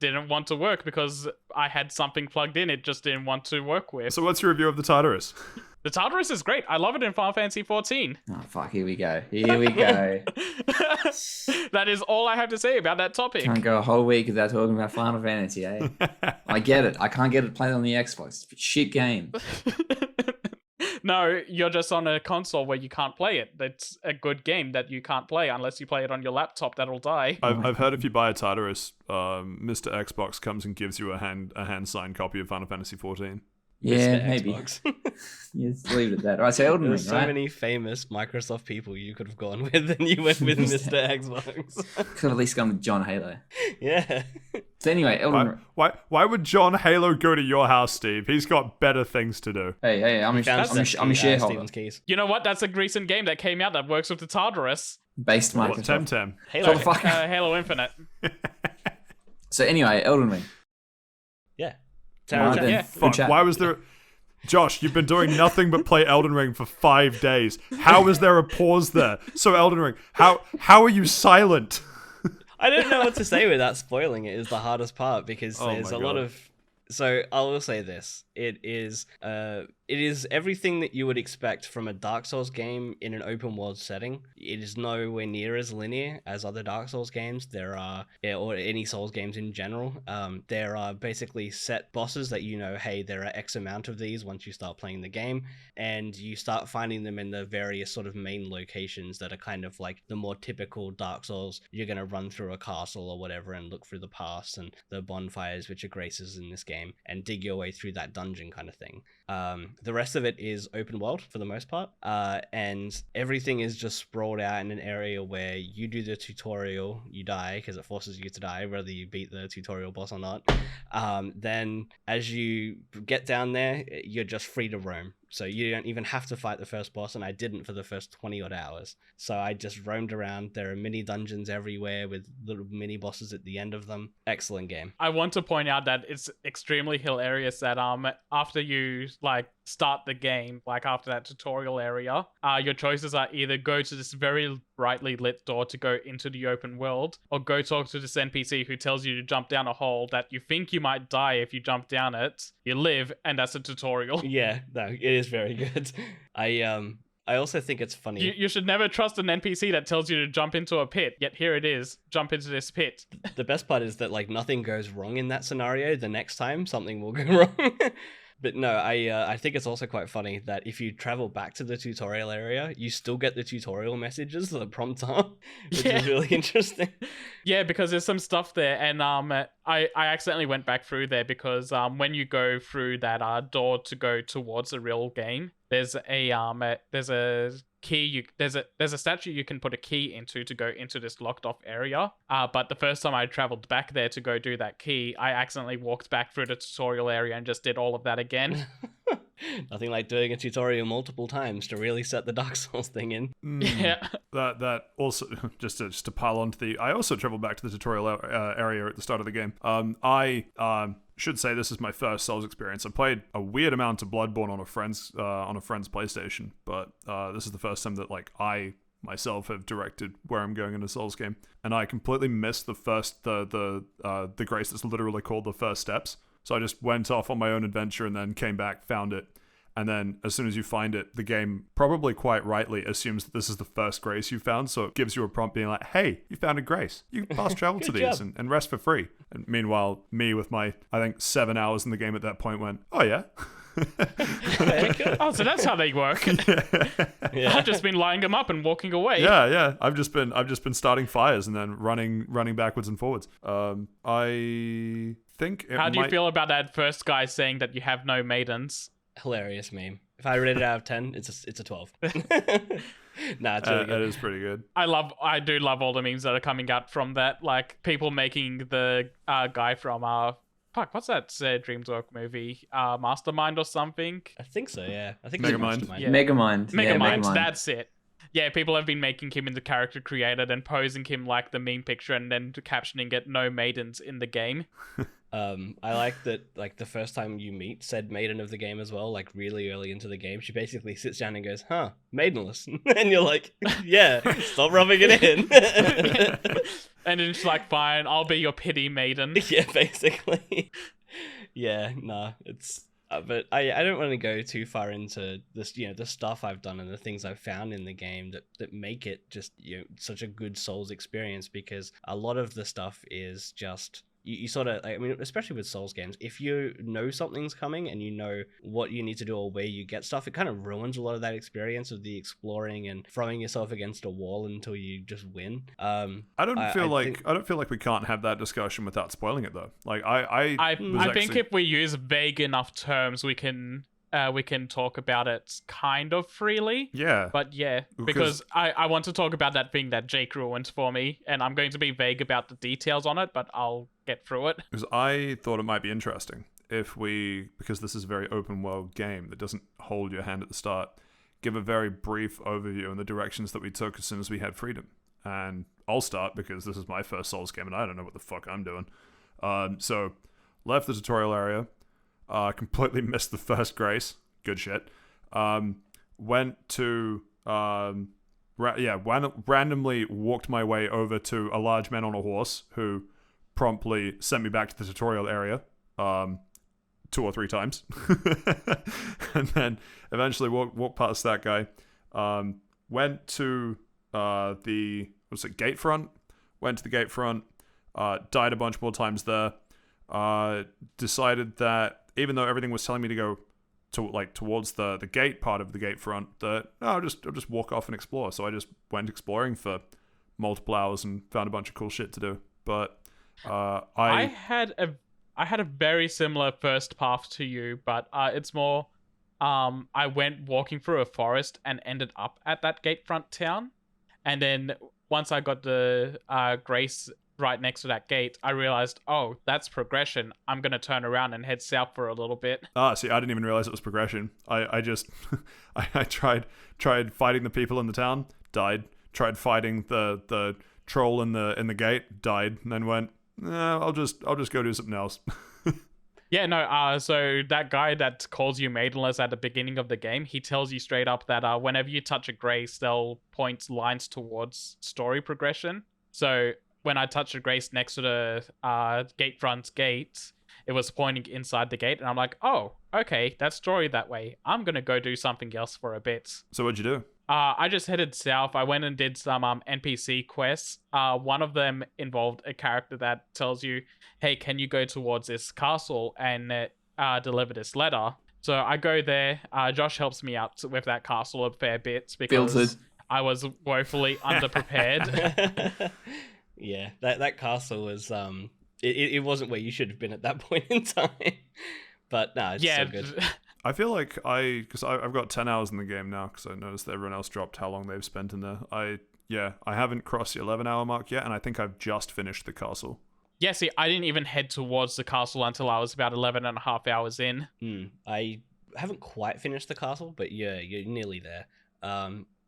didn't want to work because I had something plugged in. It just didn't want to work with. So what's your review of the Tartarus? The Tartarus is great. I love it in Final Fantasy 14. Oh, fuck, here we go. Here we go. That is all I have to say about that topic. Can't go a whole week without talking about Final Fantasy, eh? I get it. I can't get it played on the Xbox. It's a shit game. No, you're just on a console where you can't play it. That's a good game that you can't play unless you play it on your laptop. That'll die. I've heard if you buy a Tartarus, Mr. Xbox comes and gives you a hand signed copy of Final Fantasy 14. Yeah, Mr. maybe. Xbox. Yeah, just leave it at that. All right, so Elden Ring, There's so right? many famous Microsoft people you could have gone with, and you went with Mr. Xbox. Could have at least gone with John Halo. Yeah. So anyway, Elden Ring. Why would John Halo go to your house, Steve? He's got better things to do. Hey, I'm a shareholder. Steven's keys. You know what? That's a recent game that came out that works with the Tartarus. Based What, Microsoft. Temtem? Halo. Shut the fuck up. Halo Infinite. So anyway, Elden Ring. Yeah. Right, then. Yeah. Good Fuck, chat. why was there... Josh, you've been doing nothing but play Elden Ring for 5 days. How is there a pause there? So Elden Ring, how are you silent? I don't know what to say without spoiling it is the hardest part because Oh there's my a lot God. of. So I will say this: it is everything that you would expect from a Dark Souls game in an open world setting. It is nowhere near as linear as other Dark Souls games. There are, or any Souls games in general. There are basically set bosses that you know, hey, there are X amount of these once you start playing the game, and you start finding them in the various sort of main locations that are kind of like the more typical Dark Souls. You're gonna run through a castle or whatever and look through the paths and the bonfires, which are graces in this game, and dig your way through that dungeon kind of thing. The rest of it is open world for the most part, and everything is just sprawled out in an area where you do the tutorial, you die because it forces you to die whether you beat the tutorial boss or not. Then as you get down there, you're just free to roam. So you don't even have to fight the first boss, and I didn't for the first 20 odd hours. So I just roamed around. There are mini dungeons everywhere with little mini bosses at the end of them. Excellent game. I want to point out that it's extremely hilarious that after you like start the game, like after that tutorial area, your choices are either go to this very brightly lit door to go into the open world, or go talk to this NPC who tells you to jump down a hole that you think you might die if you jump down it. You live, and that's a tutorial. Yeah, no, it is very good. I also think it's funny. You should never trust an NPC that tells you to jump into a pit, yet here it is, jump into this pit. The best part is that like nothing goes wrong in that scenario. The next time something will go wrong. But no, I think it's also quite funny that if you travel back to the tutorial area, you still get the tutorial messages that the prompts are, which is really interesting. Yeah, because there's some stuff there, and I accidentally went back through there because when you go through that door to go towards the real game, there's a key there's a statue you can put a key into to go into this locked off area. But the first time I traveled back there to go do that key, I accidentally walked back through the tutorial area and just did all of that again. Nothing like doing a tutorial multiple times to really set the Dark Souls thing in. Yeah. That also just to pile onto the. I also traveled back to the tutorial area at the start of the game. I should say this is my first Souls experience. I played a weird amount of Bloodborne on a friend's PlayStation, but this is the first time that like I myself have directed where I'm going in a Souls game, and I completely missed the grace that's literally called the first steps. So I just went off on my own adventure and then came back, found it. And then as soon as you find it, the game probably quite rightly assumes that this is the first grace you found. So it gives you a prompt being like, hey, you found a grace. You can fast travel to these and rest for free. And meanwhile, me with my, I think, 7 hours in the game at that point went, oh yeah. Oh, so that's how they work. Yeah. I've just been lining them up and walking away. Yeah. I've just been starting fires and then running backwards and forwards. I think How do you feel about that first guy saying that you have no maidens? Hilarious meme. If I rate it out of 10, it's a 12. Nah, it's really It good. is pretty good. I do love all the memes that are coming out from that, like people making the guy from what's that DreamWorks movie, Mastermind or something. I think so, yeah. I think Megamind. it's Mastermind. Yeah. Megamind. Yeah, Megamind, that's it. Yeah, people have been making him into character created and posing him like the meme picture and then captioning it "No maidens in the game." I like that, like, the first time you meet said maiden of the game as well, like, really early into the game, she basically sits down and goes, huh, maidenless. And you're like, yeah, stop rubbing it in. And then she's like, fine, I'll be your pity maiden. Yeah, basically. Yeah, nah, it's... but I don't want to go too far into this, the stuff I've done and the things I've found in the game that make it just, such a good Souls experience, because a lot of the stuff is just... You sort of, I mean, especially with Souls games, if you know something's coming and you know what you need to do or where you get stuff, it kind of ruins a lot of that experience of the exploring and throwing yourself against a wall until you just win. I don't feel like we can't have that discussion without spoiling it though. Like I think if we use vague enough terms, we can talk about it kind of freely. Yeah. But yeah, because I want to talk about that thing that Jake ruined for me, and I'm going to be vague about the details on it, but I'll get through it. Because I thought it might be interesting if we, because this is a very open world game that doesn't hold your hand at the start, give a very brief overview on the directions that we took as soon as we had freedom. And I'll start because this is my first Souls game and I don't know what the fuck I'm doing. So left the tutorial area. Completely missed the first grace. Good shit. Went to randomly walked my way over to a large man on a horse who promptly sent me back to the tutorial area 2 or 3 times. And then eventually walked past that guy. Went to the gate front. Went to the gate front. Died a bunch more times there. Decided that even though everything was telling me to go to towards the gate part of the gate front, that I'll just walk off and explore. So I just went exploring for multiple hours and found a bunch of cool shit to do. But I had a very similar first path to you, but it's more I went walking through a forest and ended up at that gatefront town, and then once I got the Grace right next to that gate, I realized, oh, that's progression. I'm gonna turn around and head south for a little bit. See, I didn't even realize it was progression. I just I tried fighting the people in the town, died. Tried fighting the troll in the gate, died, and then went, I'll just go do something else. Yeah, no, so that guy that calls you maidenless at the beginning of the game, he tells you straight up that whenever you touch a grace, they'll point lines towards story progression. So when I touched a grace next to the gatefront gate, it was pointing inside the gate, and I'm like, oh, okay, that's story that way. I'm gonna go do something else for a bit. So what'd you do? I just headed south. I went and did some NPC quests. One of them involved a character that tells you, hey, can you go towards this castle and deliver this letter? So I go there. Josh helps me out with that castle a fair bit because I was woefully underprepared. Yeah, that castle was it wasn't where you should have been at that point in time. But no, it's so good. I feel like because I've got 10 hours in the game now because I noticed that everyone else dropped how long they've spent in there. I haven't crossed the 11-hour mark yet, and I think I've just finished the castle. Yeah, see, I didn't even head towards the castle until I was about 11 and a half hours in. I haven't quite finished the castle, but yeah, you're nearly there.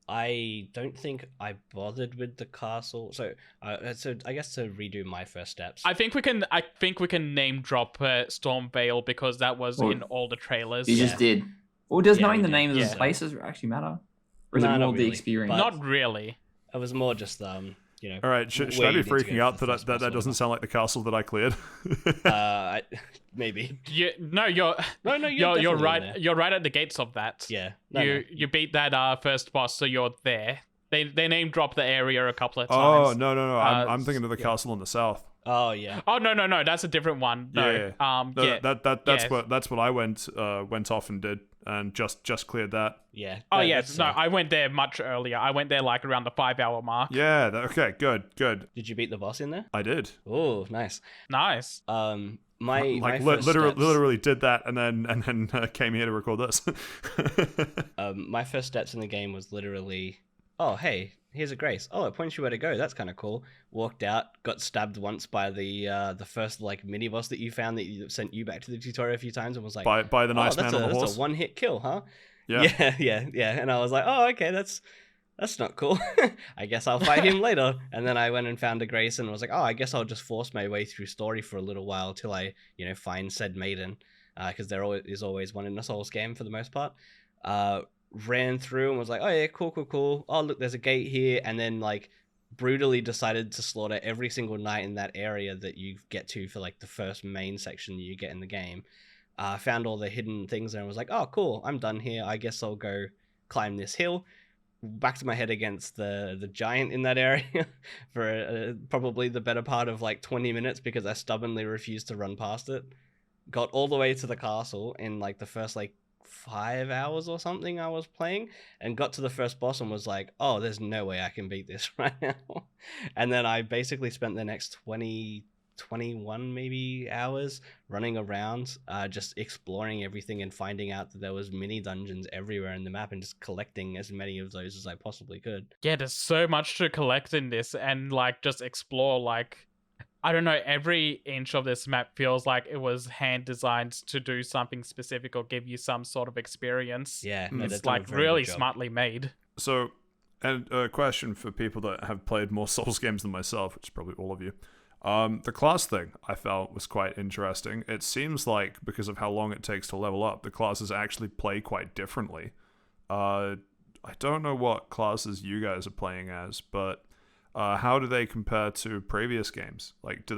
I don't think I bothered with the castle, so I guess to redo my first steps. I think we can name drop Stormvale because that was in all the trailers. You just did. Well, does knowing the names of the places actually matter, or is it more the experience? Not really. It was more just All right, should I be freaking out that doesn't sound like the castle that I cleared? Maybe. You're right. You're right at the gates of that. Yeah. You beat that first boss, so you're there. They name drop the area a couple of times. Oh no! I'm thinking of the castle in the south. Oh yeah. Oh no! That's a different one. No. That's what I went off and did, and just cleared that. Yeah. Oh yeah. No, I went there much earlier. I went there like around the 5-hour mark. Yeah. Okay. Good. Did you beat the boss in there? I did. Oh, nice. Nice. my first steps, literally did that and then came here to record this. my first steps in the game was literally, oh hey, here's a grace. Oh, it points you where to go. That's kind of cool. Walked out, got stabbed once by the first like mini boss that you found that sent you back to the tutorial a few times, and was like, by the nice man on the horse. That's a one-hit kill, huh? Yeah. Yeah. And I was like, oh, okay, that's not cool. I guess I'll fight him later. And then I went and found a grace and was like, oh, I guess I'll just force my way through story for a little while till I, find said maiden, because there is always one in a Souls game for the most part. Ran through and was like, oh yeah, cool. Oh look, there's a gate here, and then like brutally decided to slaughter every single knight in that area that you get to for like the first main section you get in the game. Found all the hidden things and was like, oh cool, I'm done here. I guess I'll go climb this hill. Back to my head against the giant in that area for probably the better part of like 20 minutes because I stubbornly refused to run past it. Got all the way to the castle in like the first like 5 hours or something I was playing, and got to the first boss and was like, oh, there's no way I can beat this right now. And then I basically spent the next 21 maybe hours running around, just exploring everything and finding out that there was mini dungeons everywhere in the map and just collecting as many of those as I possibly could. Yeah, there's so much to collect in this, and like just explore. Like, I don't know, every inch of this map feels like it was hand designed to do something specific or give you some sort of experience. Yeah, it's like really smartly made. So, and a question for people that have played more Souls games than myself, which is probably all of you. The class thing I felt was quite interesting. It seems like because of how long it takes to level up, the classes actually play quite differently. I don't know what classes you guys are playing as, but how do they compare to previous games? Like,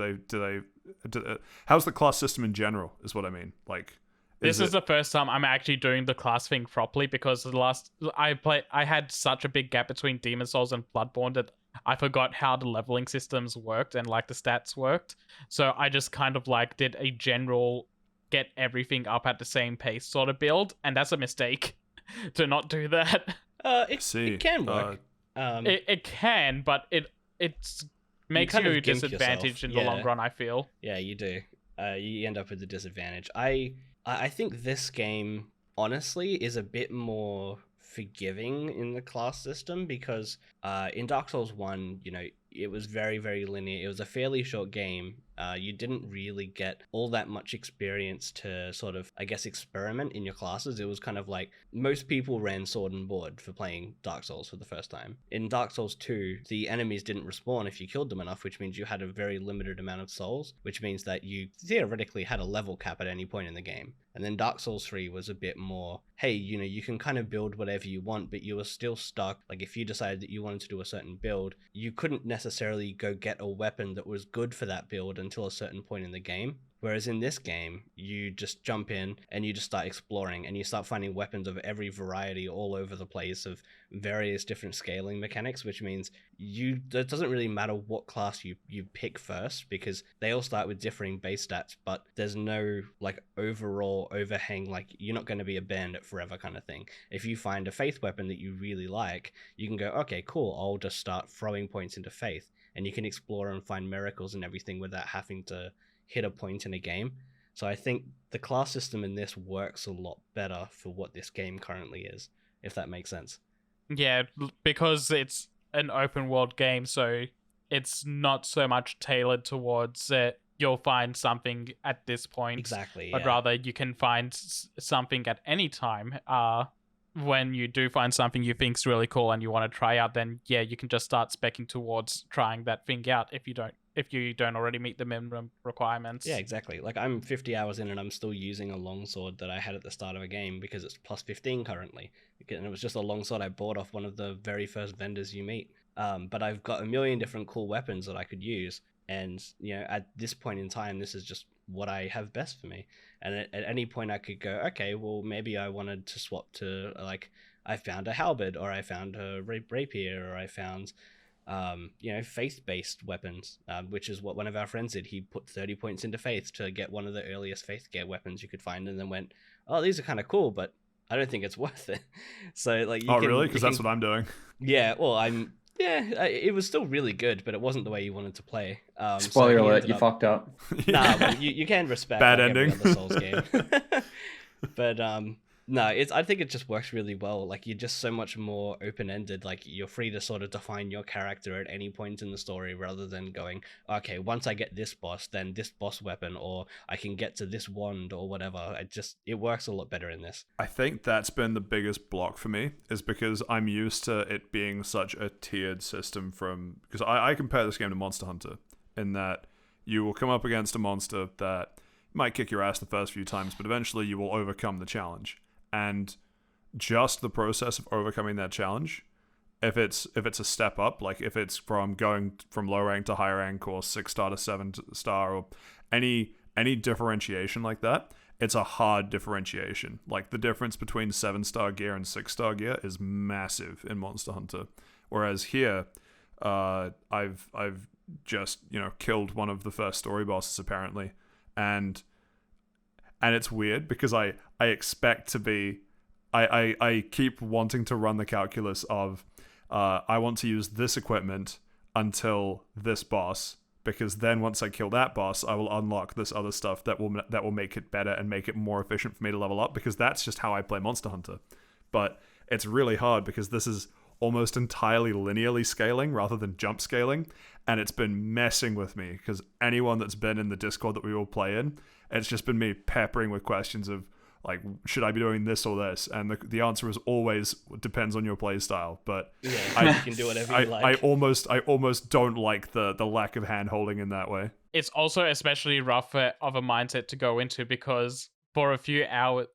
how's the class system in general? Is what I mean. Like, this is the first time I'm actually doing the class thing properly because the last I had such a big gap between Demon Souls and Bloodborne that I forgot how the leveling systems worked and like the stats worked. So I just kind of like did a general get everything up at the same pace sort of build, and that's a mistake to not do that. It can work. It can, but it makes you disadvantaged in the long run, I feel. Yeah, you do. You end up with a disadvantage. I think this game, honestly, is a bit more forgiving in the class system because in Dark Souls 1, it was very, very linear. It was a fairly short game. You didn't really get all that much experience to sort of, I guess, experiment in your classes. It was kind of like most people ran sword and board for playing Dark Souls for the first time. In Dark Souls 2, the enemies didn't respawn if you killed them enough, which means you had a very limited amount of souls, which means that you theoretically had a level cap at any point in the game. And then Dark Souls 3 was a bit more, hey, you can kind of build whatever you want, but you were still stuck. Like if you decided that you wanted to do a certain build, you couldn't necessarily go get a weapon that was good for that build until a certain point in the game. Whereas in this game, you just jump in and you just start exploring and you start finding weapons of every variety all over the place of various different scaling mechanics, which means it doesn't really matter what class you pick first because they all start with differing base stats, but there's no like overall overhang, like you're not going to be a bandit forever kind of thing. If you find a faith weapon that you really like, you can go, okay, cool, I'll just start throwing points into faith, and you can explore and find miracles and everything without having to hit a point in a game. So I think the class system in this works a lot better for what this game currently is, if that makes sense. Yeah, because it's an open world game, so it's not so much tailored towards you'll find something at this point. Exactly. But rather you can find something at any time. When you do find something you think's really cool and you want to try out, then yeah, you can just start speccing towards trying that thing out if you don't already meet the minimum requirements. Yeah, exactly. Like I'm 50 hours in and I'm still using a longsword that I had at the start of a game because it's plus 15 currently. And it was just a longsword I bought off one of the very first vendors you meet. But I've got a million different cool weapons that I could use. And, at this point in time, this is just what I have best for me. And at any point I could go, okay, well, maybe I wanted to swap to, like, I found a halberd, or I found a rapier, or I found, faith-based weapons, which is what one of our friends did. He put 30 points into faith to get one of the earliest faith gear weapons you could find, and then went, oh, these are kind of cool, but I don't think it's worth it. So, like, really? Because that's what I'm doing. Yeah, well, it was still really good, but it wasn't the way you wanted to play. Spoiler he alert, ended you up- fucked up. Nah, but you can respect Bad like, every ending. other Souls game. But no, I think it just works really well. Like you're just so much more open-ended. Like you're free to sort of define your character at any point in the story, rather than going, okay, once I get this boss, then this boss weapon, or I can get to this wand or whatever. It works a lot better in this. I think that's been the biggest block for me, is because I'm used to it being such a tiered system because I compare this game to Monster Hunter, in that you will come up against a monster that might kick your ass the first few times, but eventually you will overcome the challenge. And just the process of overcoming that challenge, if it's a step up, like if it's from going from low rank to high rank, or 6-star to 7-star, or any differentiation like that, it's a hard differentiation. Like the difference between 7-star gear and 6-star gear is massive in Monster Hunter. Whereas here, I've just, killed one of the first story bosses apparently, and it's weird because I expect to be, I keep wanting to run the calculus of I want to use this equipment until this boss, because then once I kill that boss, I will unlock this other stuff that will make it better and make it more efficient for me to level up, because that's just how I play Monster Hunter. But it's really hard because this is almost entirely linearly scaling rather than jump scaling, and it's been messing with me, because anyone that's been in the Discord that we all play in, it's just been me peppering with questions of, like, should I be doing this or this? And the answer is always depends on your play style. But Yeah, you can do whatever you like. I almost don't like the lack of hand holding in that way. It's also especially rough of a mindset to go into, because for a few hours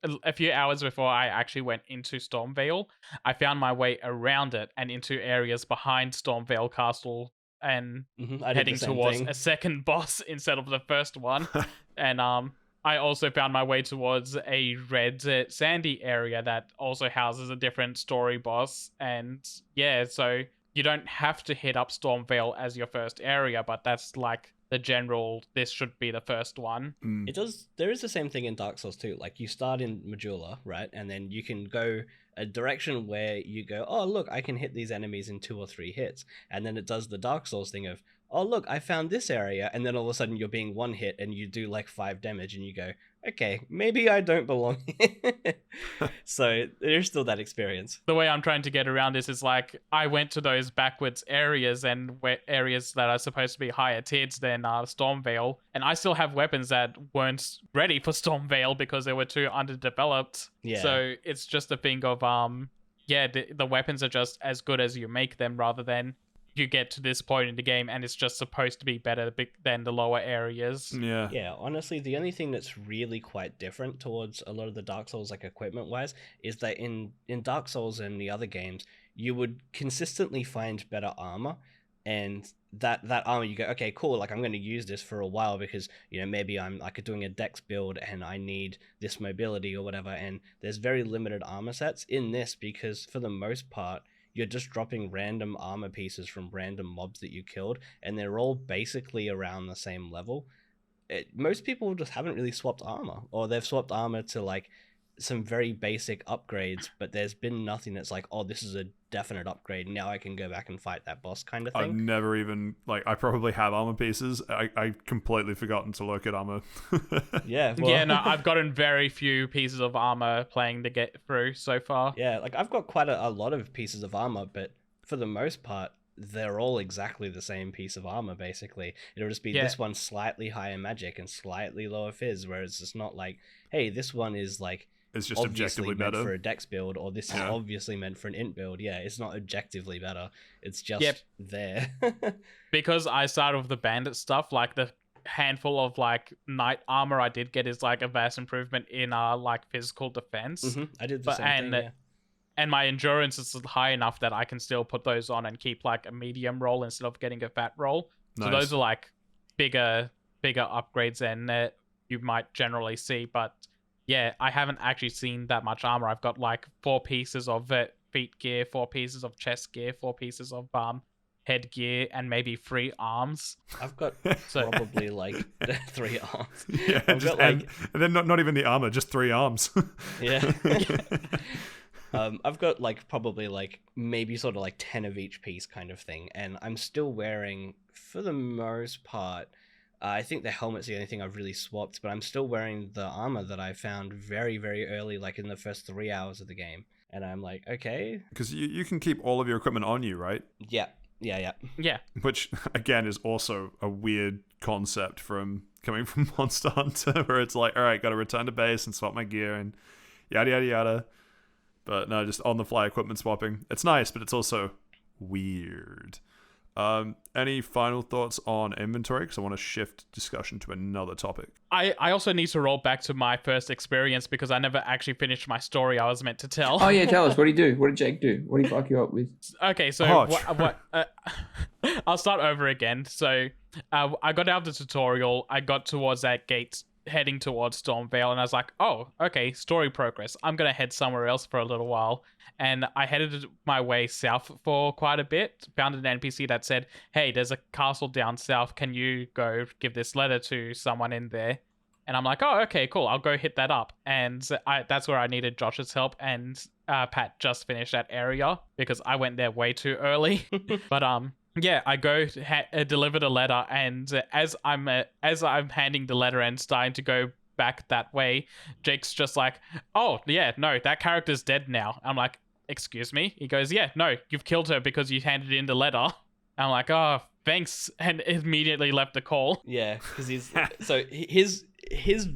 before I actually went into Stormvale, I found my way around it and into areas behind Stormvale Castle, and heading towards a second boss instead of the first one. And I also found my way towards a red sandy area that also houses a different story boss. And yeah, so you don't have to hit up Stormvale as your first area, but that's like the general, this should be the first one. It does. There is the same thing in Dark Souls too. Like you start in Majula, right? And then you can go a direction where you go, oh, look, I can hit these enemies in 2 or 3 hits. And then it does the Dark Souls thing of, oh, look, I found this area. And then all of a sudden you're being one hit and you do like 5 damage and you go, okay, maybe I don't belong here. So there's still that experience. The way I'm trying to get around this is like, I went to those backwards areas and areas that are supposed to be higher tiered than Stormvale. And I still have weapons that weren't ready for Stormvale because they were too underdeveloped. Yeah. So it's just a thing of, the weapons are just as good as you make them, rather than you get to this point in the game and it's just supposed to be better than the lower areas. Yeah, honestly, the only thing that's really quite different towards a lot of the Dark Souls, like equipment wise, is that in Dark Souls and the other games, you would consistently find better armor, and that armor, you go, okay, cool, like I'm going to use this for a while because, maybe I'm like doing a dex build and I need this mobility or whatever, and there's very limited armor sets in this because for the most part you're just dropping random armor pieces from random mobs that you killed, and they're all basically around the same level. Most people just haven't really swapped armor, or they've swapped armor to like some very basic upgrades, but there's been nothing that's like, oh, this is a definite upgrade, now I can go back and fight that boss kind of thing. I've never even, I probably have armor pieces. I completely forgotten to look at armor. Yeah, well, yeah, no, I've gotten very few pieces of armor playing to get through so far. Yeah, like I've got quite a lot of pieces of armor, but for the most part, they're all exactly the same piece of armor, basically. It'll just be this one's slightly higher magic and slightly lower fizz, whereas it's not like, hey, this one is like, it's just objectively meant better for a dex build, or this is obviously meant for an int build. Yeah, it's not objectively better. It's just there. Because I started with the bandit stuff, like the handful of like knight armor I did get is like a vast improvement in like physical defense. I did the same thing. And my endurance is high enough that I can still put those on and keep like a medium roll instead of getting a fat roll. Nice. So those are like bigger upgrades than you might generally see, but yeah, I haven't actually seen that much armor. I've got like 4 pieces of feet gear, 4 pieces of chest gear, 4 pieces of head gear, and maybe 3 arms. I've got probably like 3 arms. Yeah, and then not even the armor, just 3 arms. Yeah. I've got like probably like maybe sort of like 10 of each piece kind of thing, and I'm still wearing for the most part. I think the helmet's the only thing I've really swapped, but I'm still wearing the armor that I found very, very early, like in the first 3 hours of the game. And I'm like, okay. Because you can keep all of your equipment on you, right? Yeah. Yeah. Which, again, is also a weird concept from coming from Monster Hunter, where it's like, all right, got to return to base and swap my gear and yada, yada, yada. But no, just on-the-fly equipment swapping. It's nice, but it's also weird. Any final thoughts on inventory? Because I want to shift discussion to another topic. I also need to roll back to my first experience because I never actually finished my story I was meant to tell. Oh yeah, tell us. What did he do? What did Jake do? What did he fuck you up with? Okay, so I'll start over again. So I got out of the tutorial. I got towards that gate heading towards Stormvale, and I was like, oh, okay, story progress. I'm going to head somewhere else for a little while. And I headed my way south for quite a bit, found an NPC that said, hey, there's a castle down south. Can you go give this letter to someone in there? And I'm like, oh, okay, cool. I'll go hit that up. And that's where I needed Josh's help. And Pat just finished that area because I went there way too early. But yeah, I go deliver the letter, and as I'm handing the letter and starting to go back that way, Jake's just like, oh yeah, no, that character's dead now. I'm like, excuse me? He goes, yeah, no, you've killed her because you handed in the letter. I'm like, oh, thanks, and immediately left the call. Yeah, because he's so his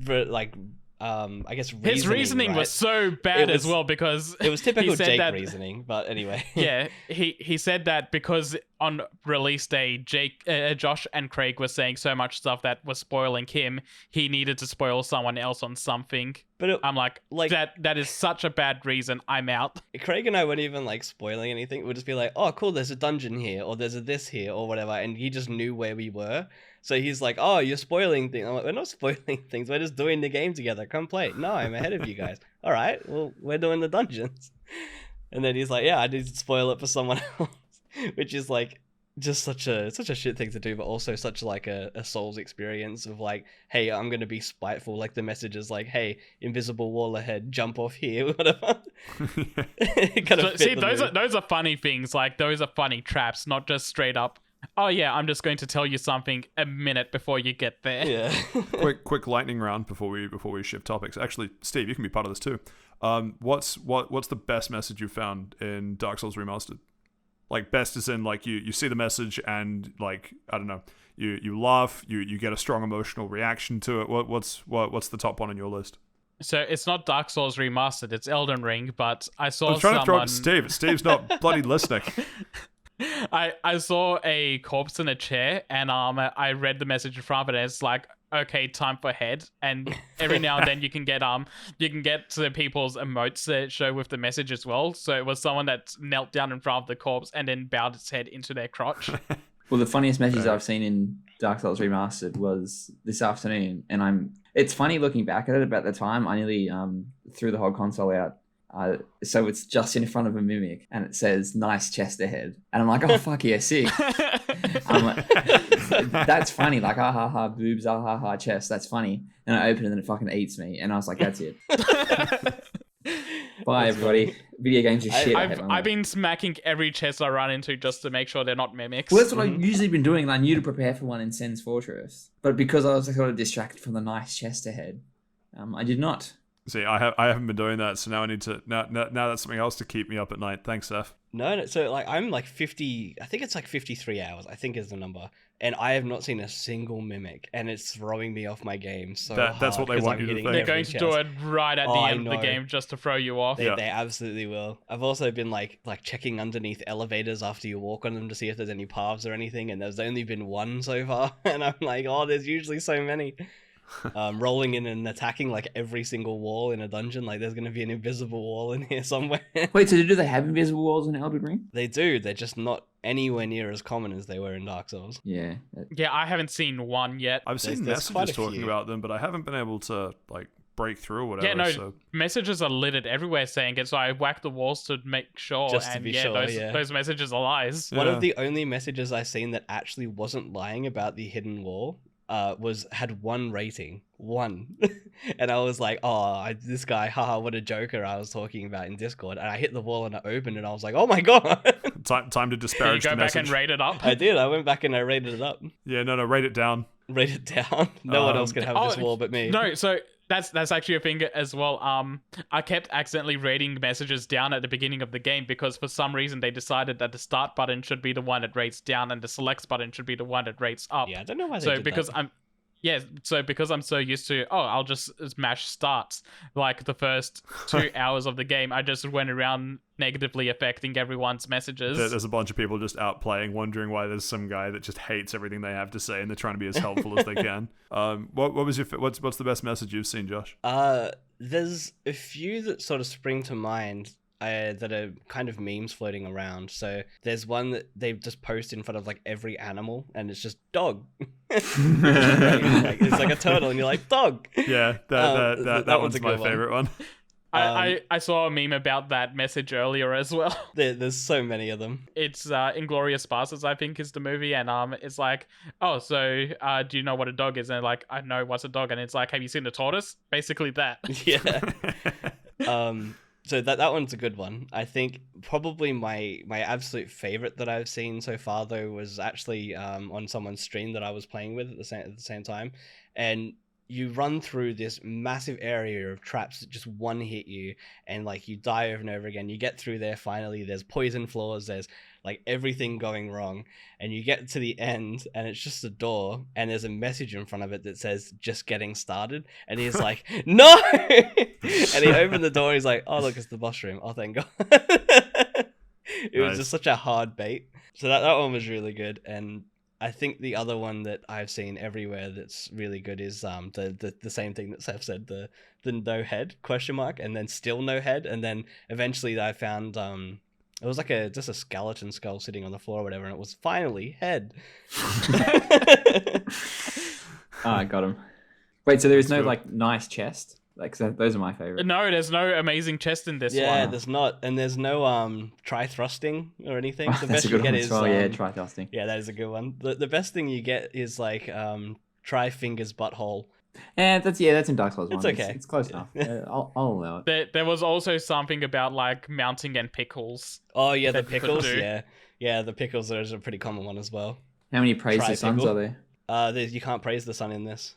like I guess his reasoning right? was so bad as well because it was typical Jake that, reasoning. But anyway, yeah, he said that because on release day, Josh and Craig were saying so much stuff that was spoiling him. He needed to spoil someone else on something. But I'm like that is such a bad reason. I'm out. Craig and I weren't even like spoiling anything. We'd just be like, oh, cool, there's a dungeon here, or there's a this here, or whatever, and he just knew where we were. So he's like, oh, you're spoiling things. I'm like, we're not spoiling things. We're just doing the game together. Come play. No, I'm ahead of you guys. All right, well, we're doing the dungeons. And then he's like, yeah, I need to spoil it for someone else, which is like just such a shit thing to do, but also such like a Souls experience of like, hey, I'm going to be spiteful. Like the message is like, hey, invisible wall ahead, jump off here, whatever. Those are funny things. Like those are funny traps, not just straight up, oh yeah, I'm just going to tell you something a minute before you get there. Yeah. quick lightning round before we shift topics. Actually, Steve, you can be part of this too. What's the best message you found in Dark Souls Remastered? Like best is in like you see the message and like I don't know, you laugh, you get a strong emotional reaction to it. What's the top one on your list? So it's not Dark Souls Remastered, it's Elden Ring, but I saw I'm trying to throw it to Steve. Steve's not bloody listening. I saw a corpse in a chair, and I read the message in front of it, and it's like, okay, time for head. And every now and then you can get to people's emotes that show with the message as well. So it was someone that knelt down in front of the corpse and then bowed its head into their crotch. Well, the funniest message I've seen in Dark Souls Remastered was this afternoon, and it's funny looking back at it. About the time, I nearly threw the whole console out. So it's just in front of a mimic, and it says "nice chest ahead," and I'm like, "Oh fuck yeah, sick!" I'm like, that's funny. Like, ah ha ha boobs, ah ha ha chest. That's funny. And I open it, and it fucking eats me, and I was like, "That's it." Bye, everybody. Video games are shit. I've been smacking every chest I run into just to make sure they're not mimics. Well, that's what I've usually been doing. And I knew to prepare for one in Sen's Fortress, but because I was sort of distracted from the nice chest ahead, I did not. See, I haven't been doing that, so now I need to now that's something else to keep me up at night. Thanks, Saif. No, so like I'm like 50. I think it's like 53 hours. I think is the number, and I have not seen a single mimic, and it's throwing me off my game. So that's what they want you to think. They're going to do it right at the end of the game just to throw you off. They absolutely will. I've also been like checking underneath elevators after you walk on them to see if there's any paths or anything, and there's only been one so far, and I'm like, oh, there's usually so many. Rolling in and attacking like every single wall in a dungeon. Like there's going to be an invisible wall in here somewhere. Wait, so do they have invisible walls in Elden Ring? They do. They're just not anywhere near as common as they were in Dark Souls. Yeah. Yeah, I haven't seen one yet. I've seen messages talking about them, but I haven't been able to like break through or whatever. Yeah, no, messages are littered everywhere saying it, so I whacked the walls to make sure. Just to be sure, those messages are lies. One of the only messages I've seen that actually wasn't lying about the hidden wall had 1 rating, 1. And I was like, this guy, haha, what a joker I was talking about in Discord. And I hit the wall and I opened and I was like, oh my god. Time to disparage Did you the go back message. and rate it up? I did. I went back and I rated it up. Yeah, no, rate it down. Rate it down. No one else can have this wall but me. No, so that's actually a thing as well. I kept accidentally rating messages down at the beginning of the game because for some reason they decided that the start button should be the one that rates down and the select button should be the one that rates up. Yeah, I don't know why they So did because that. because I'm so used to, I'll just smash starts, like the first 2 hours of the game, I just went around negatively affecting everyone's messages. There's a bunch of people just out playing, wondering why there's some guy that just hates everything they have to say, and they're trying to be as helpful as they can. What was what's the best message you've seen, Josh? There's a few that sort of spring to mind. That are kind of memes floating around. So there's one that they've just posted in front of like every animal, and it's just dog. It's like a turtle, and you're like dog. Yeah, that one's a my good one. favorite one. I saw a meme about that message earlier as well. There's so many of them. It's Inglorious Bastards, I think, is the movie, and it's like, do you know what a dog is? And like, I know what's a dog, and it's like, have you seen the tortoise? Basically that. Yeah. So that one's a good one. I think probably my absolute favorite that I've seen so far though was actually on someone's stream that I was playing with at the same time, and you run through this massive area of traps that just one hit you, and like you die over and over again. You get through there finally. There's poison floors. There's like everything going wrong, and you get to the end, and it's just a door, and there's a message in front of it that says "just getting started," and he's like, "No!" And he opened the door. He's like, "Oh look, it's the boss room. Oh thank God." It was just such a hard bait. So that one was really good, and I think the other one that I've seen everywhere that's really good is the same thing that Saif said, the no head ? And then still no head, and then eventually I found it was like just a skeleton skull sitting on the floor or whatever, and it was finally head. I got him. Wait, so there is no like nice chest? Like those are my favorite. No, there's no amazing chest in this one. Yeah, there's not, and there's no try thrusting or anything. The That's best a you good get one is as well. Yeah, try thrusting. Yeah, that is a good one. The best thing you get is like try fingers butthole. And that's in Dark Souls 1. It's okay. It's close enough. I'll allow it. There was also something about like mounting and pickles. Oh yeah, the that you could pickles. do. Yeah, the pickles are a pretty common one as well. How many praise Try the suns pickle. are there? You can't praise the sun in this.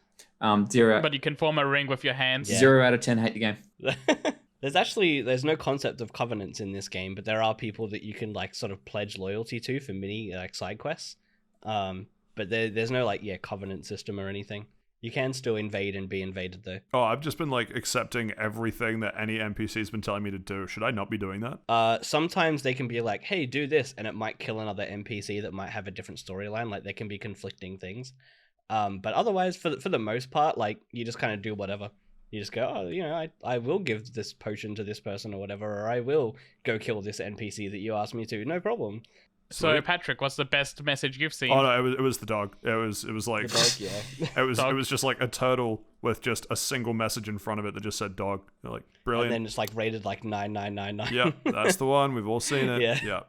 0. But you can form a ring with your hands. Yeah. 0 out of 10 hate the game. There's no concept of covenants in this game, but there are people that you can like sort of pledge loyalty to for mini like side quests. But there's no like covenant system or anything. You can still invade and be invaded though. Oh, I've just been like accepting everything that any NPC's been telling me to do. Should I not be doing that? Sometimes they can be like, hey, do this, and it might kill another NPC that might have a different storyline. Like there can be conflicting things. But otherwise, for the most part, like you just kind of do whatever. You just go, I will give this potion to this person or whatever, or I will go kill this NPC that you asked me to. No problem. So Sweet. Patrick, what's the best message you've seen? Oh no, it was the dog. It was like The dog, yeah. it was just like a turtle with just a single message in front of it that just said dog. They're like And brilliant. then it's like rated like 9999. Yeah, that's the one. We've all seen it. Yeah.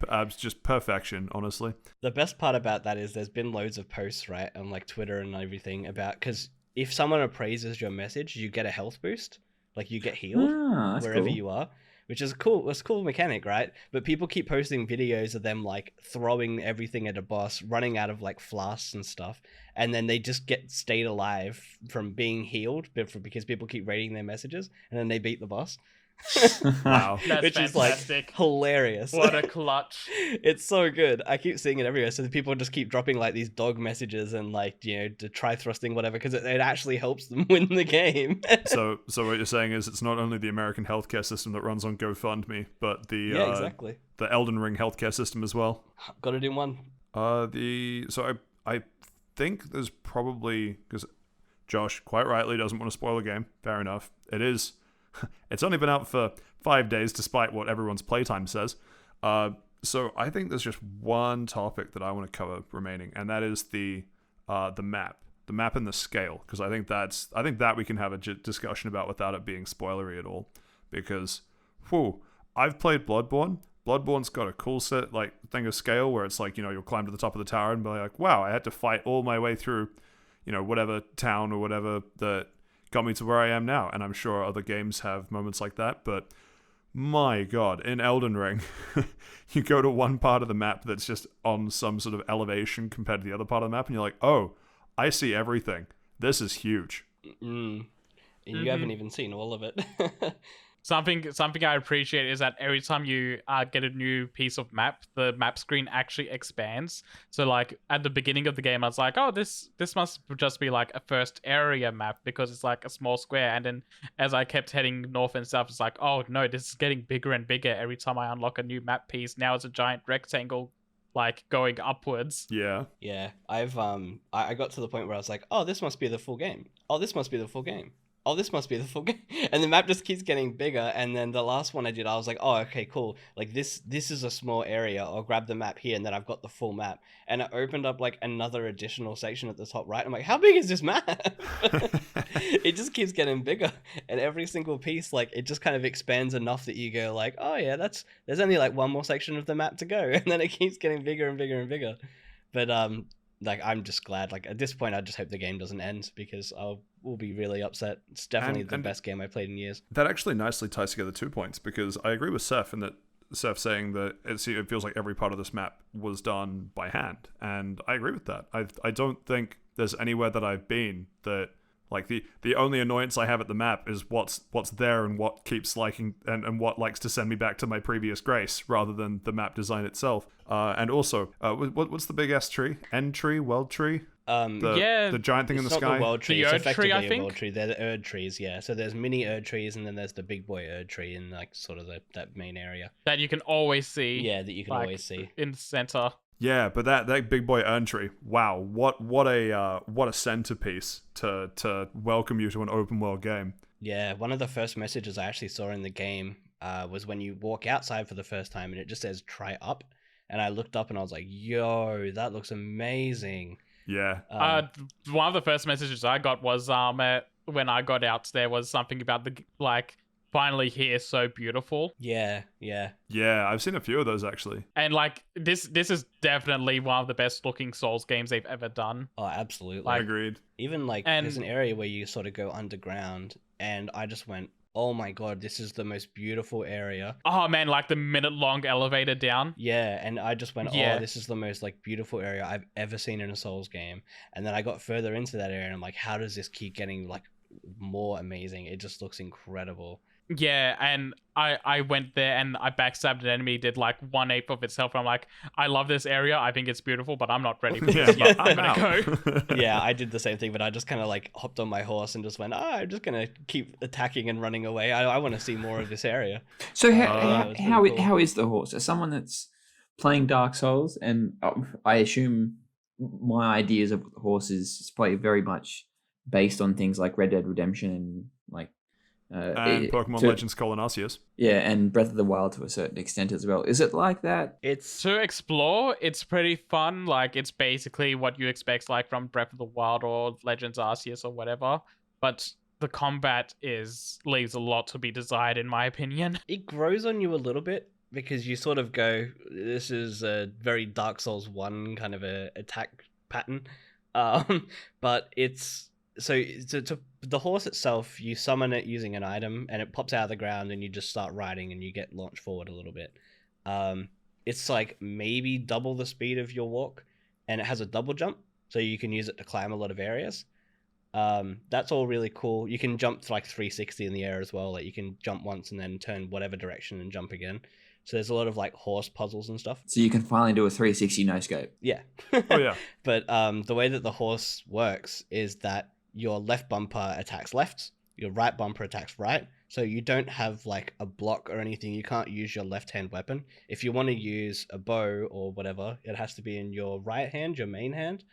It's just perfection, honestly. The best part about that is there's been loads of posts, right, on like Twitter and everything about, because if someone appraises your message, you get a health boost, like you get healed That's wherever cool. you are, which is cool. It's a cool mechanic, right? But people keep posting videos of them like throwing everything at a boss, running out of like flasks and stuff, and then they just get stayed alive from being healed because people keep rating their messages, and then they beat the boss. Wow. That's Which fantastic. is like hilarious. What a clutch. It's so good. I keep seeing it everywhere. So the people just keep dropping like these dog messages and like, to try thrusting, whatever, because it actually helps them win the game. So what you're saying is it's not only the American healthcare system that runs on GoFundMe, but Yeah, exactly. the Elden Ring healthcare system as well. Got it in one. I think there's probably, because Josh quite rightly doesn't want to spoil the game. Fair enough. It's only been out for 5 days, despite what everyone's playtime says. So I think there's just one topic that I want to cover remaining, and that is the map and the scale, because I think that we can have a discussion about without it being spoilery at all. Because, I've played Bloodborne. Bloodborne's got a cool thing of scale where it's like, you'll climb to the top of the tower and be like, wow, I had to fight all my way through, whatever town or whatever that got me to where I am now. And I'm sure other games have moments like that, but my God, in Elden Ring, you go to one part of the map that's just on some sort of elevation compared to the other part of the map, and you're like, oh, I see everything. This is huge. And you haven't even seen all of it. Something I appreciate is that every time you get a new piece of map, the map screen actually expands. So like at the beginning of the game, I was like, oh, this must just be like a first area map because it's like a small square. And then as I kept heading north and south, it's like, oh no, this is getting bigger and bigger every time I unlock a new map piece. Now it's a giant rectangle, like going upwards. Yeah. Yeah, I got to the point where I was like, oh, this must be the full game. Oh, this must be the full game. Oh, this must be the full game. And the map just keeps getting bigger. And then the last one I did, I was like, oh, okay, cool. Like this is a small area. I'll grab the map here, and then I've got the full map. And it opened up like another additional section at the top right. I'm like, how big is this map? It just keeps getting bigger. And every single piece, like it just kind of expands enough that you go like, oh yeah, there's only like one more section of the map to go. And then it keeps getting bigger and bigger and bigger. But like I'm just glad. Like at this point, I just hope the game doesn't end because we'll be really upset. It's definitely the best game I've played in years. That actually nicely ties together 2 points because I agree with Saif in that Saif saying that it feels like every part of this map was done by hand, and I agree with that. I don't think there's anywhere that I've been that like the only annoyance I have at the map is what's there and what keeps liking and what likes to send me back to my previous grace rather than the map design itself. And also, what's the big S tree? End tree? World tree? The giant thing in the It's sky. not the world tree. The It's Erd tree, effectively I a think? world tree. They're the Erd trees, yeah. So there's mini Erd trees, and then there's the big boy Erd tree in like sort of that main area. That you can always see. Yeah, that you can like, always see. in the center. Yeah, but that big boy urn tree, wow, what a centerpiece to welcome you to an open world game. Yeah, one of the first messages I actually saw in the game was when you walk outside for the first time, and it just says "try up," and I looked up and I was like, "Yo, that looks amazing." Yeah. One of the first messages I got was when I got out there was something about the like finally here so beautiful. Yeah. Yeah, I've seen a few of those actually. And like this is definitely one of the best looking Souls games they've ever done. Oh, absolutely. Like, Agreed. Even like and- there's an area where you sort of go underground, and I just went, "Oh my god, this is the most beautiful area." Oh man, like the minute-long elevator down. Yeah, and I just went, Yeah. "Oh, this is the most like beautiful area I've ever seen in a Souls game." And then I got further into that area, and I'm like, "How does this keep getting like more amazing? It just looks incredible." Yeah, and I went there and I backstabbed an enemy, did like 1/8 of itself. I'm like, I love this area. I think it's beautiful, but I'm not ready for this yet. I'm gonna go. Yeah, I did the same thing, but I just kind of like hopped on my horse and just went, I'm just gonna keep attacking and running away. I want to see more of this area. So it was pretty cool. how is the horse? As someone that's playing Dark Souls, and I assume my ideas of horses is probably very much based on things like Red Dead Redemption and like and Pokemon Legends Colon Arceus. Yeah, and Breath of the Wild to a certain extent as well. Is it like that? It's To explore, it's pretty fun. Like it's basically what you expect like from Breath of the Wild or Legends Arceus or whatever. But the combat leaves a lot to be desired in my opinion. it grows on you a little bit because you sort of go, this is a very Dark Souls 1 kind of a attack pattern. But it's so to the horse itself, you summon it using an item and it pops out of the ground and you just start riding and you get launched forward a little bit. It's like maybe double the speed of your walk, and it has a double jump, so you can use it to climb a lot of areas. That's all really cool. You can jump to like 360 in the air as well. Like you can jump once and then turn whatever direction and jump again. So there's a lot of like horse puzzles and stuff. So you can finally do a 360 no scope. Yeah. Oh yeah. But the way that the horse works is that your left bumper attacks left, your right bumper attacks right. So you don't have like a block or anything. You can't use your left-hand weapon. If you want to use a bow or whatever, it has to be in your right hand, your main hand.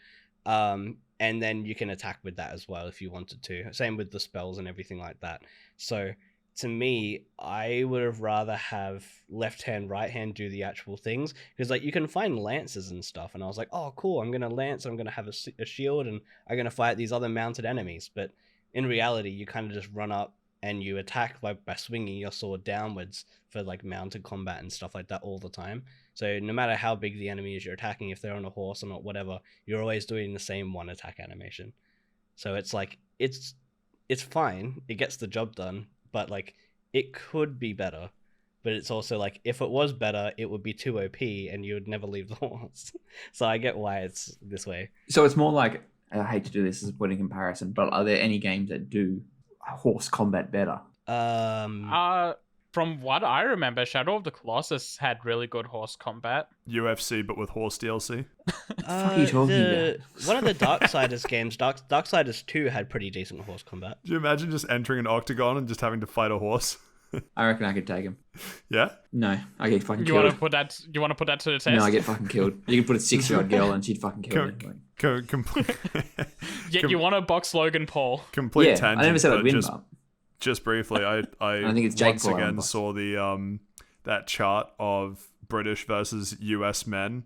And then you can attack with that as well if you wanted to. Same with the spells and everything like that. So to me, I would have rather have left hand, right hand do the actual things, because like you can find lances and stuff, and I was like, oh cool, I'm gonna lance, I'm gonna have a shield, and I'm gonna fight these other mounted enemies. But in reality, you kind of just run up and you attack by swinging your sword downwards for like mounted combat and stuff like that all the time. So no matter how big the enemy is you're attacking, if they're on a horse or not, whatever, you're always doing the same one attack animation. So it's like it's fine. It gets the job done, but like it could be better. But it's also like if it was better, it would be too OP, and you would never leave the horse. So I get why it's this way. So it's more like, I hate to do this as a point of comparison, but are there any games that do horse combat better? From what I remember, Shadow of the Colossus had really good horse combat. UFC, but with horse DLC. What are you talking about? One of the Darksiders games, Darksiders 2, had pretty decent horse combat. Do you imagine just entering an octagon and just having to fight a horse? I reckon I could take him. Yeah? No, I get fucking You killed. want to put that to the test? No, I get fucking killed. You can put a 6-year-old girl and she'd fucking kill me. Complete. Yet you want to box Logan Paul. Complete Yeah, tangent. I never said I'd but win, but just briefly, I think it's Jake once Paul again on saw the that chart of British versus US men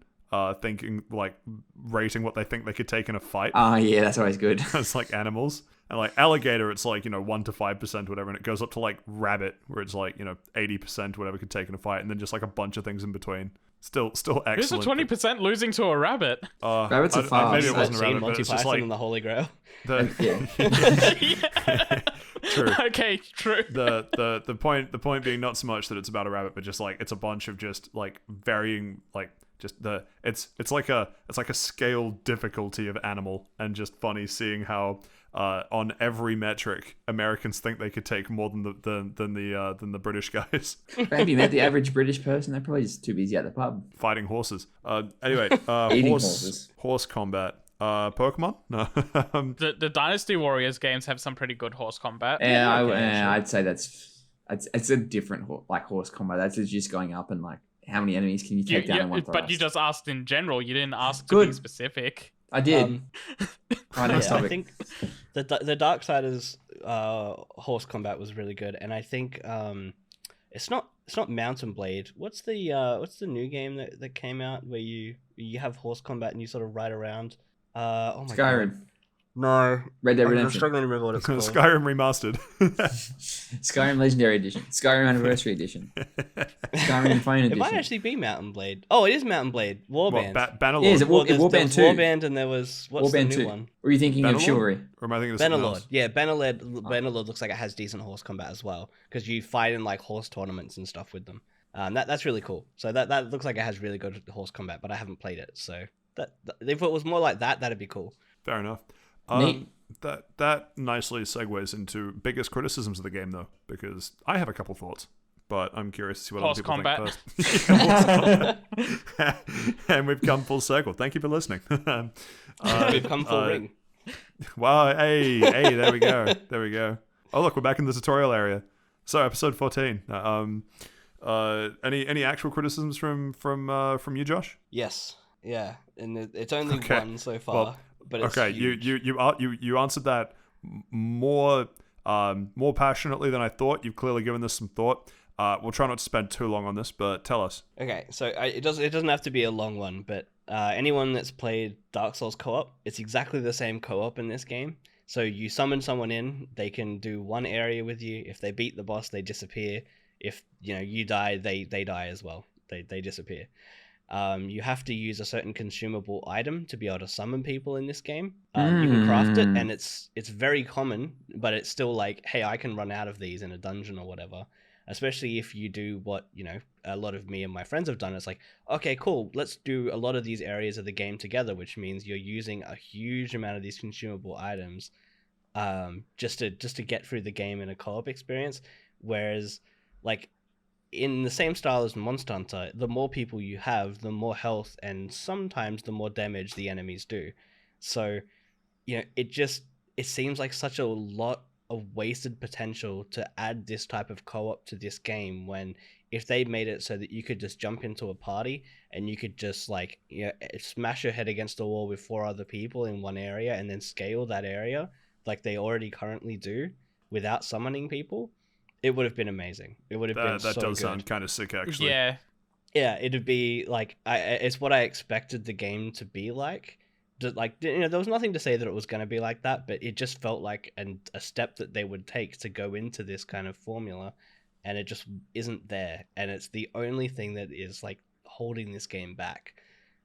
thinking, like, rating what they think they could take in a fight. oh yeah, that's always good. It's like animals. And like alligator, it's like, 1 to 5%, whatever, and it goes up to like rabbit, where it's like 80%, whatever could take in a fight, and then just like a bunch of things in between. Still excellent. Who's the 20% losing to a rabbit? Rabbits are fast. Maybe it wasn't a Seen rabbit, but Monty it's just Python like and the Holy Grail. Yeah. True. Okay, true. The point being not so much that it's about a rabbit, but just like it's a bunch of just like varying, like just it's like a scale difficulty of animal, and just funny seeing how on every metric Americans think they could take more than the British guys. Have you met the average British person? They're probably just too busy at the pub. Fighting horses. Anyway, Eating horses. Horse combat. Pokemon? No. The Dynasty Warriors games have some pretty good horse combat. Yeah, okay, sure. I'd say it's a different horse combat. That's just going up and like how many enemies can you take down in one but you thrust? just asked in general. You didn't ask to Good. be specific. I did. Right, next I topic. think the Darksiders horse combat was really good, and I think it's not Mountain Blade. What's the new game that came out where you have horse combat and you sort of ride around? Oh my Skyrim. God. No, Red Dead I'm Redemption. struggling to remember what it's called. Skyrim remastered. Skyrim Legendary Edition. Skyrim Anniversary Edition. Skyrim Infinite It Edition. might actually be Mountain Blade. Oh, it is Mountain Blade. Warband. Bannerlord. Yeah, is it Well, there's Warband 2? Warband, and there was what's Warband the new 2. one? Or are you thinking of Bannerlord? Chivalry? Or am I thinking of something Bannerlord. else? Yeah, Bannerlord looks like it has decent horse combat as well, because you fight in like horse tournaments and stuff with them. That's really cool. So that looks like it has really good horse combat, but I haven't played it. So that if it was more like that, that'd be cool. Fair enough. Neat. That nicely segues into biggest criticisms of the game, though, because I have a couple thoughts, but I'm curious to see what Horse other people combat. think first. Yeah, horse combat. And we've come full circle. Thank you for listening. We've come full ring. Wow, hey, there we go. Oh, look, we're back in the tutorial area. So, episode 14. Any actual criticisms from you, Josh? Yes. Yeah, and it's only Okay. one so far. Well, but it's okay, huge. you answered that more passionately than I thought. You've clearly given this some thought. We'll try not to spend too long on this, but tell us. Okay, so it doesn't have to be a long one, but anyone that's played Dark Souls co-op, it's exactly the same co-op in this game. So you summon someone in, they can do one area with you. If they beat the boss, they disappear. If you die, they die as well. They disappear. You have to use a certain consumable item to be able to summon people in this game. You can craft it, and it's very common, but it's still like, hey, I can run out of these in a dungeon or whatever. Especially if you do what a lot of me and my friends have done. It's like, okay, cool, let's do a lot of these areas of the game together, which means you're using a huge amount of these consumable items just to get through the game in a co-op experience. Whereas, like, in the same style as Monster Hunter, the more people you have, the more health and sometimes the more damage the enemies do. So, it seems like such a lot of wasted potential to add this type of co-op to this game, when if they made it so that you could just jump into a party and you could just smash your head against the wall with 4 other people in one area and then scale that area like they already currently do without summoning people, it would have been amazing. It would have been so that does good. sound kind of sick, actually. Yeah. Yeah, it'd be like it's what I expected the game to be like. There was nothing to say that it was going to be like that, but it just felt like a step that they would take to go into this kind of formula, and it just isn't there. And it's the only thing that is like holding this game back.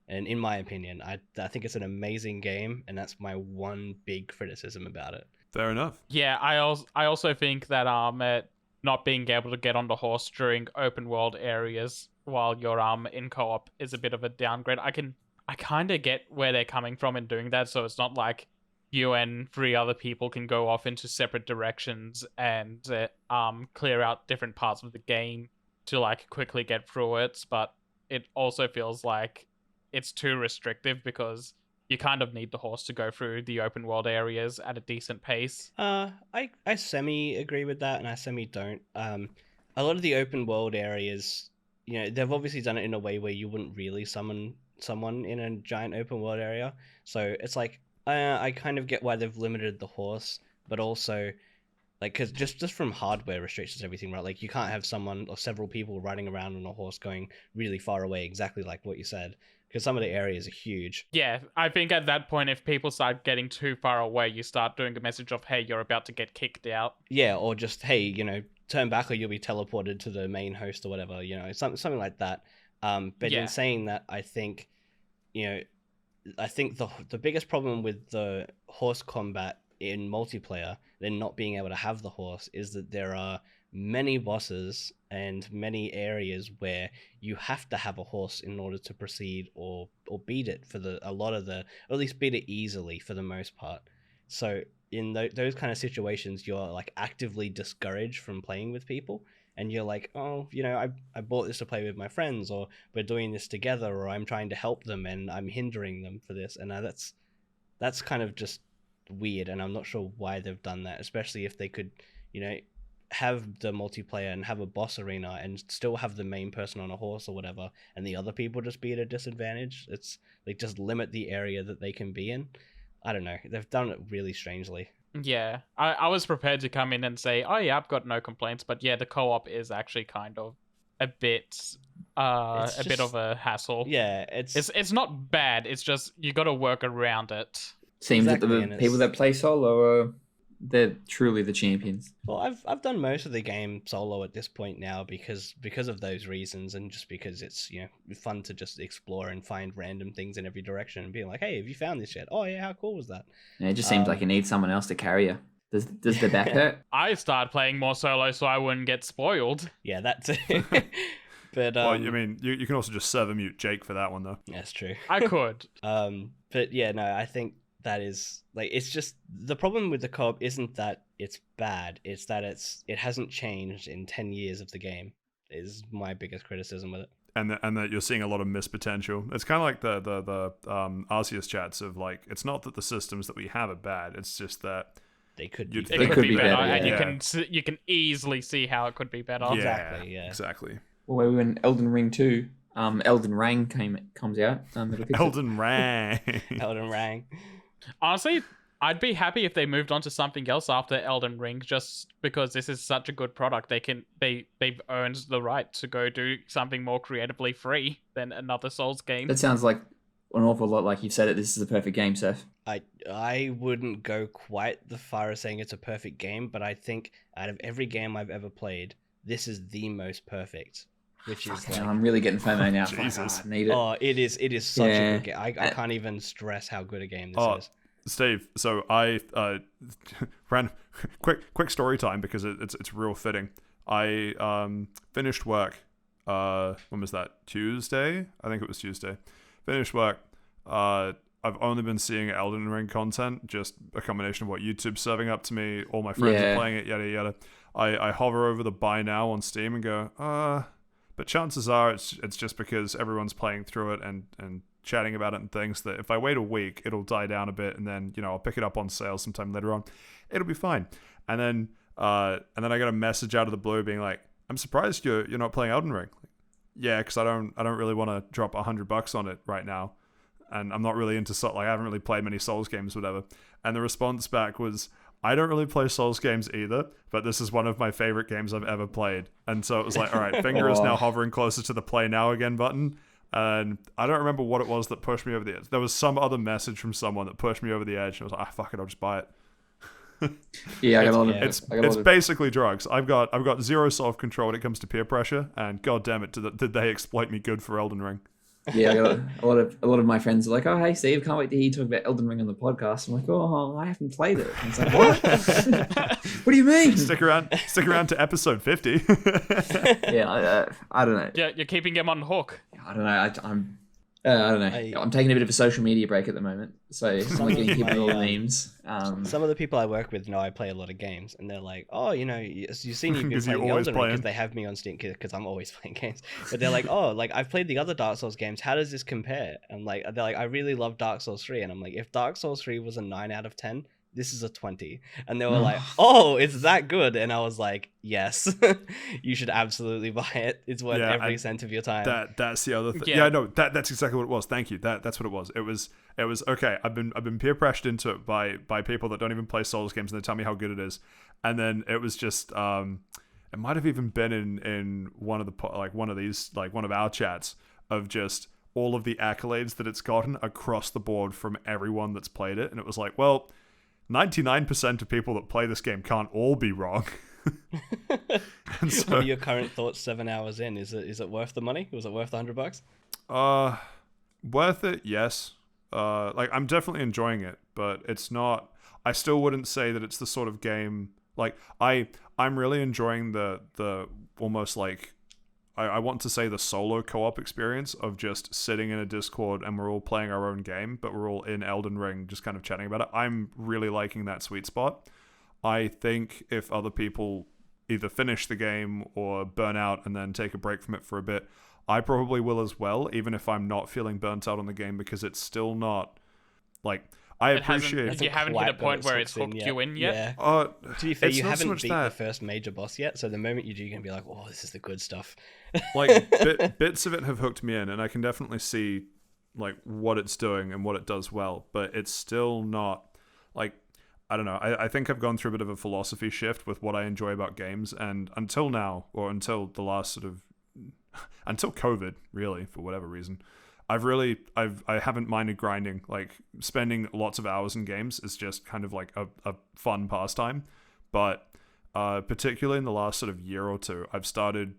And in my opinion, I think it's an amazing game, and that's my one big criticism about it. Fair enough. Yeah, I also think that not being able to get on the horse during open world areas while you're in co-op is a bit of a downgrade. I kind of get where they're coming from in doing that, so it's not like you and 3 other people can go off into separate directions and clear out different parts of the game to like quickly get through it, but it also feels like it's too restrictive because you kind of need the horse to go through the open world areas at a decent pace. I semi agree with that, and I semi don't. A lot of the open world areas, you know, they've obviously done it in a way where you wouldn't really summon someone in a giant open world area. So it's like I kind of get why they've limited the horse, but also like because just from hardware restrictions, everything, right? Like you can't have someone or several people riding around on a horse going really far away, exactly like what you said, because some of the areas are huge. Yeah, I think at that point, if people start getting too far away, you start doing a message of, hey, you're about to get kicked out. Yeah, or just, hey, you know, turn back or you'll be teleported to the main host or whatever, you know, something like that. But Yeah. in saying that, I think, you know, the biggest problem with the horse combat in multiplayer, then not being able to have the horse, is that there are many bosses and many areas where you have to have a horse in order to proceed or beat it for a lot of the, or at least beat it easily for the most part. So in those kind of situations, you're like actively discouraged from playing with people, and you're like, oh, you know, I bought this to play with my friends, or we're doing this together, or I'm trying to help them and I'm hindering them for this. And that's kind of just weird, and I'm not sure why they've done that, especially if they could, you know, have the multiplayer and have a boss arena and still have the main person on a horse or whatever, and the other people just be at a disadvantage. It's like just limit the area that they can be in. I don't know. They've done it really strangely. Yeah, I was prepared to come in and say, oh yeah, I've got no complaints, but yeah, the co-op is actually kind of a bit bit of a hassle. Yeah, it's not bad. It's just you got to work around it. Seems Exactly, that and the it's- people that play solo are they're truly the champions. Well, I've done most of the game solo at this point now because of those reasons, and just because it's, you know, fun to just explore and find random things in every direction and being like, hey, have you found this yet? Oh yeah, how cool was that? And it just seems like you need someone else to carry you. Does the back hurt? I started playing more solo so I wouldn't get spoiled. Yeah, that too. But Well, I mean, you can also just server mute Jake for that one, though. that's true. I could. But yeah, no, I think that is like, it's just the problem with the co-op isn't that it's bad, it's that it hasn't changed in 10 years of the game, is my biggest criticism with it. And that you're seeing a lot of missed potential. It's kind of like the Arceus chats of like, it's not that the systems that we have are bad, it's just that They could You'd be It think- could be better, better, and yeah. you can easily see how it could be better. Exactly, yeah. exactly. Well, when Elden Ring 2, Elden Ring comes out. It'll fix it. Elden Ring. Elden Ring. Honestly, I'd be happy if they moved on to something else after Elden Ring, just because this is such a good product. They've earned the right to go do something more creatively free than another Souls game. That sounds like an awful lot like you've said it. This is a perfect game, Saif. I wouldn't go quite the far as saying it's a perfect game, but I think out of every game I've ever played, this is the most perfect. Which is like, I'm really getting FOMO now. Jesus. I need it. oh, it is such a Yeah. good game. I can't even stress how good a game this Oh, is. Steve, so I ran quick story time because it's real fitting. I finished work. When was that? Tuesday? I think it was Tuesday. Finished work. I've only been seeing Elden Ring content, just a combination of what YouTube's serving up to me. All my friends are Yeah. playing it, yada yada. I hover over the buy now on Steam and go, but chances are it's just because everyone's playing through it and chatting about it and things, that if I wait a week, it'll die down a bit, and then, you know, I'll pick it up on sale sometime later on. It'll be fine. And then I got a message out of the blue being like, I'm surprised you're not playing Elden Ring. Yeah, because I don't really want to drop $100 on it right now, and I'm not really into I haven't really played many Souls games, whatever. And the response back was, I don't really play Souls games either, but this is one of my favorite games I've ever played. And so it was like, all right, finger is now hovering closer to the play now again button. And I don't remember what it was that pushed me over the edge. There was some other message from someone that pushed me over the edge. And I was like, fuck it, I'll just buy it. Yeah, I got a lot of. It's basically drugs. I've got zero self-control when it comes to peer pressure, and god damn it, did they exploit me good for Elden Ring. Yeah, I got a lot of my friends are like, "Oh, hey, Steve, can't wait to hear you talk about Elden Ring on the podcast." I'm like, "Oh, I haven't played it." And it's like, "What? What do you mean?" Stick around to episode 50. Yeah, I don't know. Yeah, you're keeping him on hook. I don't know. I don't know. I'm taking a bit of a social media break at the moment, so I'm like getting hit with all the memes. Some of the people I work with know I play a lot of games, and they're like, "Oh, you've seen you've been 'Cause you're playing always Elden Ring playing. because they have me on Steam because I'm always playing games." But they're like, "Oh, like I've played the other Dark Souls games. How does this compare?" And like they're like, "I really love Dark Souls 3," and I'm like, "If Dark Souls 3 was a 9 out of 10, this is a 20." And they were like, "Oh, it's that good?" And I was like, "Yes, you should absolutely buy it. It's worth every cent of your time." That's the other thing. Yeah. Yeah, no, that's exactly what it was. Thank you. That's what it was. It was okay. I've been peer pressured into it by people that don't even play Souls games, and they tell me how good it is. And then it was just it might have even been in one of one of our chats of just all of the accolades that it's gotten across the board from everyone that's played it, and it was like, well, 99% of people that play this game can't all be wrong. And so, What are your current thoughts 7 hours in? Is it worth the money? Was it worth $100? worth it, yes. Like I'm definitely enjoying it, but it's not. I still wouldn't say that it's the sort of game like I'm really enjoying the almost like I want to say the solo co-op experience of just sitting in a Discord and we're all playing our own game, but we're all in Elden Ring just kind of chatting about it. I'm really liking that sweet spot. I think if other people either finish the game or burn out and then take a break from it for a bit, I probably will as well, even if I'm not feeling burnt out on the game, because it's still not like I appreciate. You haven't hit a point where it's hooked you in yet. Yeah. To To be fair, you haven't beat the first major boss yet, so the moment you do, you're gonna be like, "Oh, this is the good stuff." Like bits of it have hooked me in, and I can definitely see like what it's doing and what it does well, but it's still not like I don't know. I think I've gone through a bit of a philosophy shift with what I enjoy about games, and until now, or until the last sort of until COVID, really, for whatever reason, I haven't minded grinding. Like spending lots of hours in games is just kind of like a fun pastime. But particularly in the last sort of year or two, I've started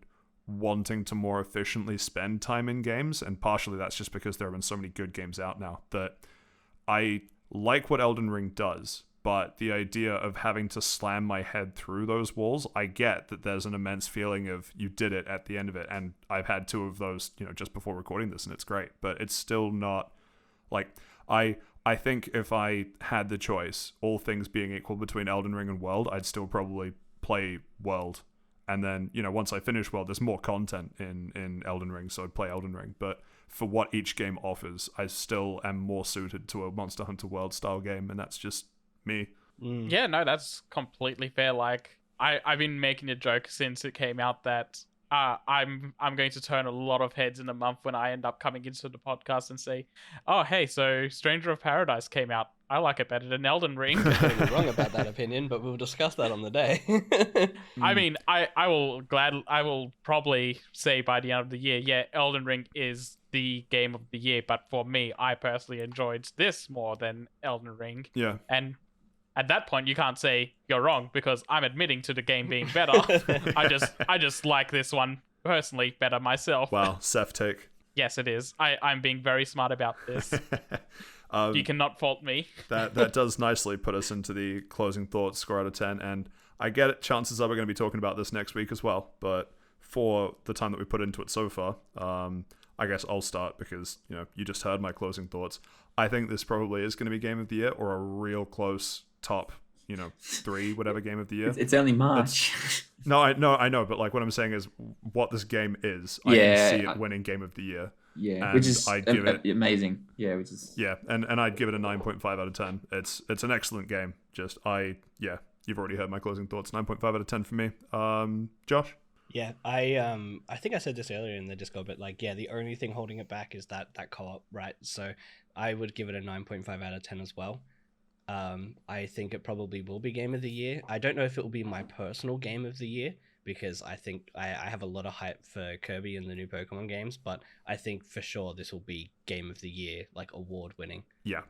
wanting to more efficiently spend time in games, and partially that's just because there have been so many good games out now that I like what Elden Ring does. But the idea of having to slam my head through those walls, I get that there's an immense feeling of you did it at the end of it. And I've had two of those, just before recording this, and it's great. But it's still not like I think if I had the choice, all things being equal between Elden Ring and World, I'd still probably play World. And then, once I finish World, there's more content in Elden Ring, so I'd play Elden Ring. But for what each game offers, I still am more suited to a Monster Hunter World style game, and that's just me. Yeah, no, that's completely fair. Like I've been making a joke since it came out that I'm going to turn a lot of heads in a month when I end up coming into the podcast and say, "Oh, hey, so Stranger of Paradise came out. I like it better than Elden Ring." You're wrong about that opinion, but we'll discuss that on the day. I mean, I will probably say by the end of the year, yeah, Elden Ring is the game of the year. But for me, I personally enjoyed this more than Elden Ring. Yeah. And at that point, you can't say you're wrong because I'm admitting to the game being better. I just like this one personally better myself. Wow, Saif take. Yes, it is. I'm being very smart about this. You cannot fault me. that does nicely put us into the closing thoughts score out of 10, and I get it, chances are we're going to be talking about this next week as well, but for the time that we put into it so far, I guess I'll start because you just heard my closing thoughts. I think this probably is going to be game of the year, or a real close top 3 whatever game of the year. It's only March. No, I know, but like what I'm saying is what this game is. I can see it winning game of the year. Yeah, and which is I'd give it amazing. Yeah, which is and I'd give it a 9.5 out of 10. It's an excellent game. Just you've already heard my closing thoughts. 9.5 out of 10 for me. Josh? Yeah, I think I said this earlier in the Discord, but the only thing holding it back is that co-op, right? So I would give it a 9.5 out of 10 as well. I think it probably will be game of the year. I don't know if it will be my personal game of the year, because I think I have a lot of hype for Kirby and the new Pokemon games, but I think for sure this will be game of the year, like award winning. Yeah.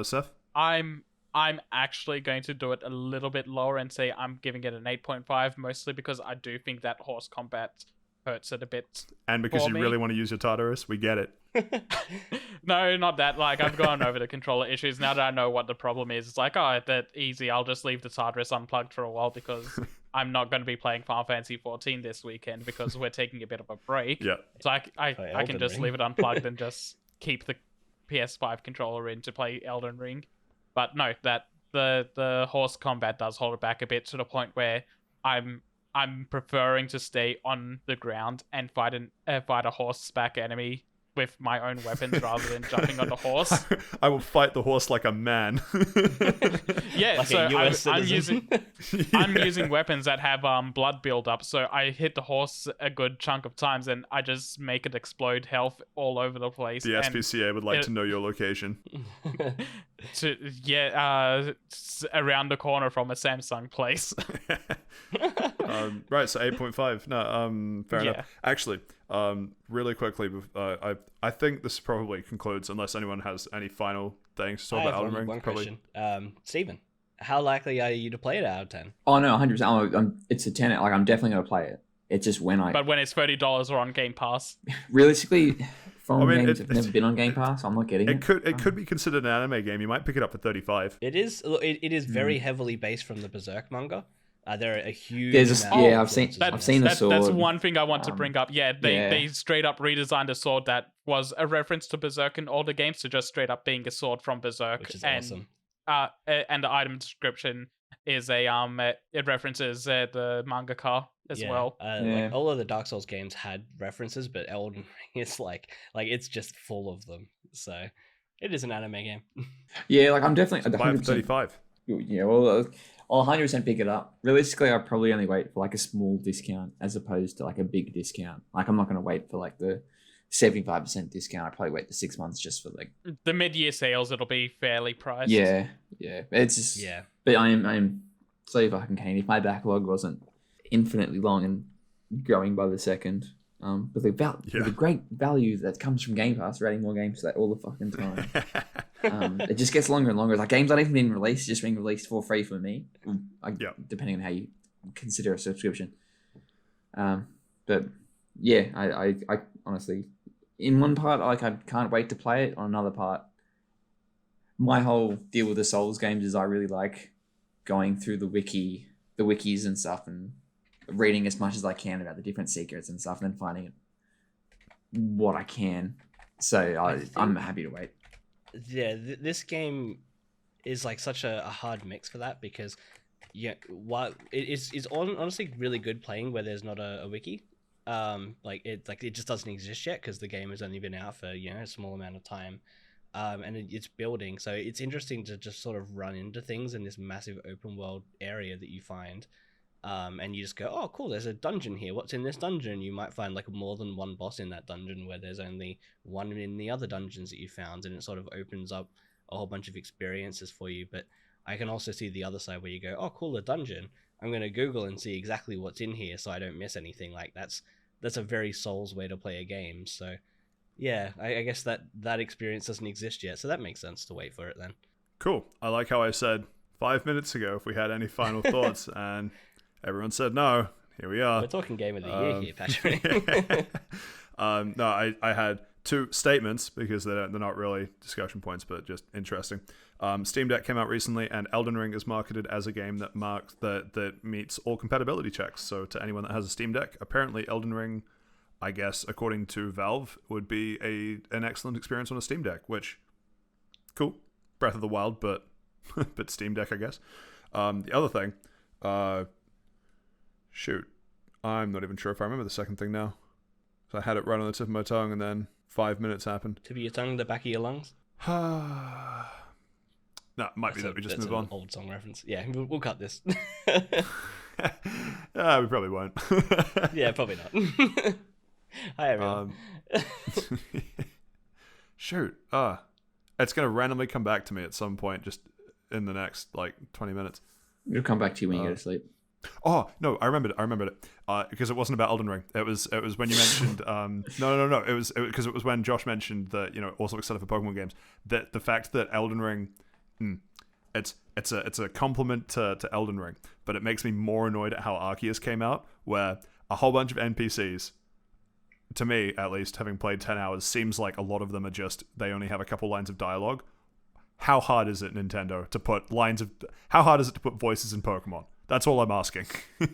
Seth? I'm actually going to do it a little bit lower and say I'm giving it an 8.5, mostly because I do think that horse combat hurts it a bit. And because For you me. really want to use your Tartarus, we get it. No, not that. Like, I've gone over the controller issues. Now that I know what the problem is, it's like, oh, that easy. I'll just leave the Tartarus unplugged for a while because I'm not going to be playing Final Fantasy 14 this weekend because we're taking a bit of a break. Yeah. So I can Elden just Ring. leave it unplugged and just keep the PS5 controller in to play Elden Ring. But no, that the horse combat does hold it back a bit to the point where I'm preferring to stay on the ground and fight a horseback enemy with my own weapons rather than jumping on the horse. I will fight the horse like a man. Yeah, Like so a US I'm citizen. I'm using weapons that have blood build up, so I hit the horse a good chunk of times and I just make it explode health all over the place. The and SPCA would like to know your location. around the corner from a Samsung place. Right, so 8.5. No, fair Yeah. enough. Actually, really quickly, I think this probably concludes, unless anyone has any final things to talk I about have Elden Ring. one Probably. question. Stephen, how likely are you to play it out of 10? Oh no, 100%. It's a 10. Like I'm definitely gonna play it. It's just when I But when it's $30 or on Game Pass. realistically, foreign I mean, games it- have never been on Game Pass. So I'm not getting it. It could be considered an anime game. You might pick it up for 35. It is very heavily based from the Berserk manga. There are a huge. There's a- amount yeah, of I've seen- influences That- from I've seen the it. sword. That's one thing I want to Um, bring up. Yeah, they yeah. straight up redesigned a sword that was a reference to Berserk in all the games to just straight up being a sword from Berserk. Which is and, awesome. And the item description is it references the mangaka as Yeah, well. Yeah. Like all of the Dark Souls games had references, but Elden Ring is like it's just full of them. So it is an anime game. Yeah, like I'm definitely Buy it for 100%. 35. Yeah, well, I'll 100% pick it up. Realistically, I'll probably only wait for like a small discount as opposed to like a big discount. Like I'm not gonna wait for like the 75% discount. I'll probably wait the 6 months just for like. The mid-year sales, it'll be fairly priced. Yeah. It's just. Yeah. But I'm so fucking keen. If my backlog wasn't infinitely long and growing by the second, but the great value that comes from Game Pass, for adding more games to that all the fucking time. It just gets longer and longer. Like games aren't even being released, just being released for free for me. Depending on how you consider a subscription. But yeah, I honestly, in one part, like I can't wait to play it. On another part, my whole deal with the Souls games is I really like going through the wikis and stuff, and reading as much as I can about the different secrets and stuff, and then finding what I can. So I'm happy to wait. Yeah, this game is like such a hard mix for that because while it's honestly really good playing where there's not a wiki. It just doesn't exist yet because the game has only been out for a small amount of time. And it's building, so it's interesting to just sort of run into things in this massive open world area that you find, and you just go, oh cool, there's a dungeon here, what's in this dungeon? You might find like more than one boss in that dungeon where there's only one in the other dungeons that you found, and it sort of opens up a whole bunch of experiences for you. But I can also see the other side where you go, oh cool, a dungeon, I'm going to Google and see exactly what's in here so I don't miss anything. Like that's a very Souls way to play a game. So yeah, I guess that experience doesn't exist yet, so that makes sense to wait for it then. Cool. I like how I said 5 minutes ago if we had any final thoughts, and everyone said no. Here we are. We're talking game of the year here, Patrick. No, I had two statements because they're not really discussion points, but just interesting. Steam Deck came out recently, and Elden Ring is marketed as a game that meets all compatibility checks. So to anyone that has a Steam Deck, apparently Elden Ring, I guess, according to Valve, would be an excellent experience on a Steam Deck, which, cool. Breath of the Wild, but Steam Deck, I guess. The other thing, shoot, I'm not even sure if I remember the second thing now. So I had it right on the tip of my tongue, and then 5 minutes happened. Tip of your tongue, the back of your lungs. No, it might be that we just That's move on. an old song reference. Yeah, we'll cut this. We probably won't. Yeah, probably not. Hi everyone. Shoot. It's going to randomly come back to me at some point just in the next, 20 minutes. It'll come back to you when you go to sleep. Oh, no, I remembered it. Because it wasn't about Elden Ring. It was when you mentioned... No. It was because it was when Josh mentioned that, also excited for Pokemon games. That the fact that Elden Ring... It's a compliment to Elden Ring, but it makes me more annoyed at how Arceus came out, where a whole bunch of NPCs to me at least, having played 10 hours, seems like a lot of them are just, they only have a couple lines of dialogue. How hard is it, Nintendo, to put how hard is it to put voices in Pokemon? That's all I'm asking.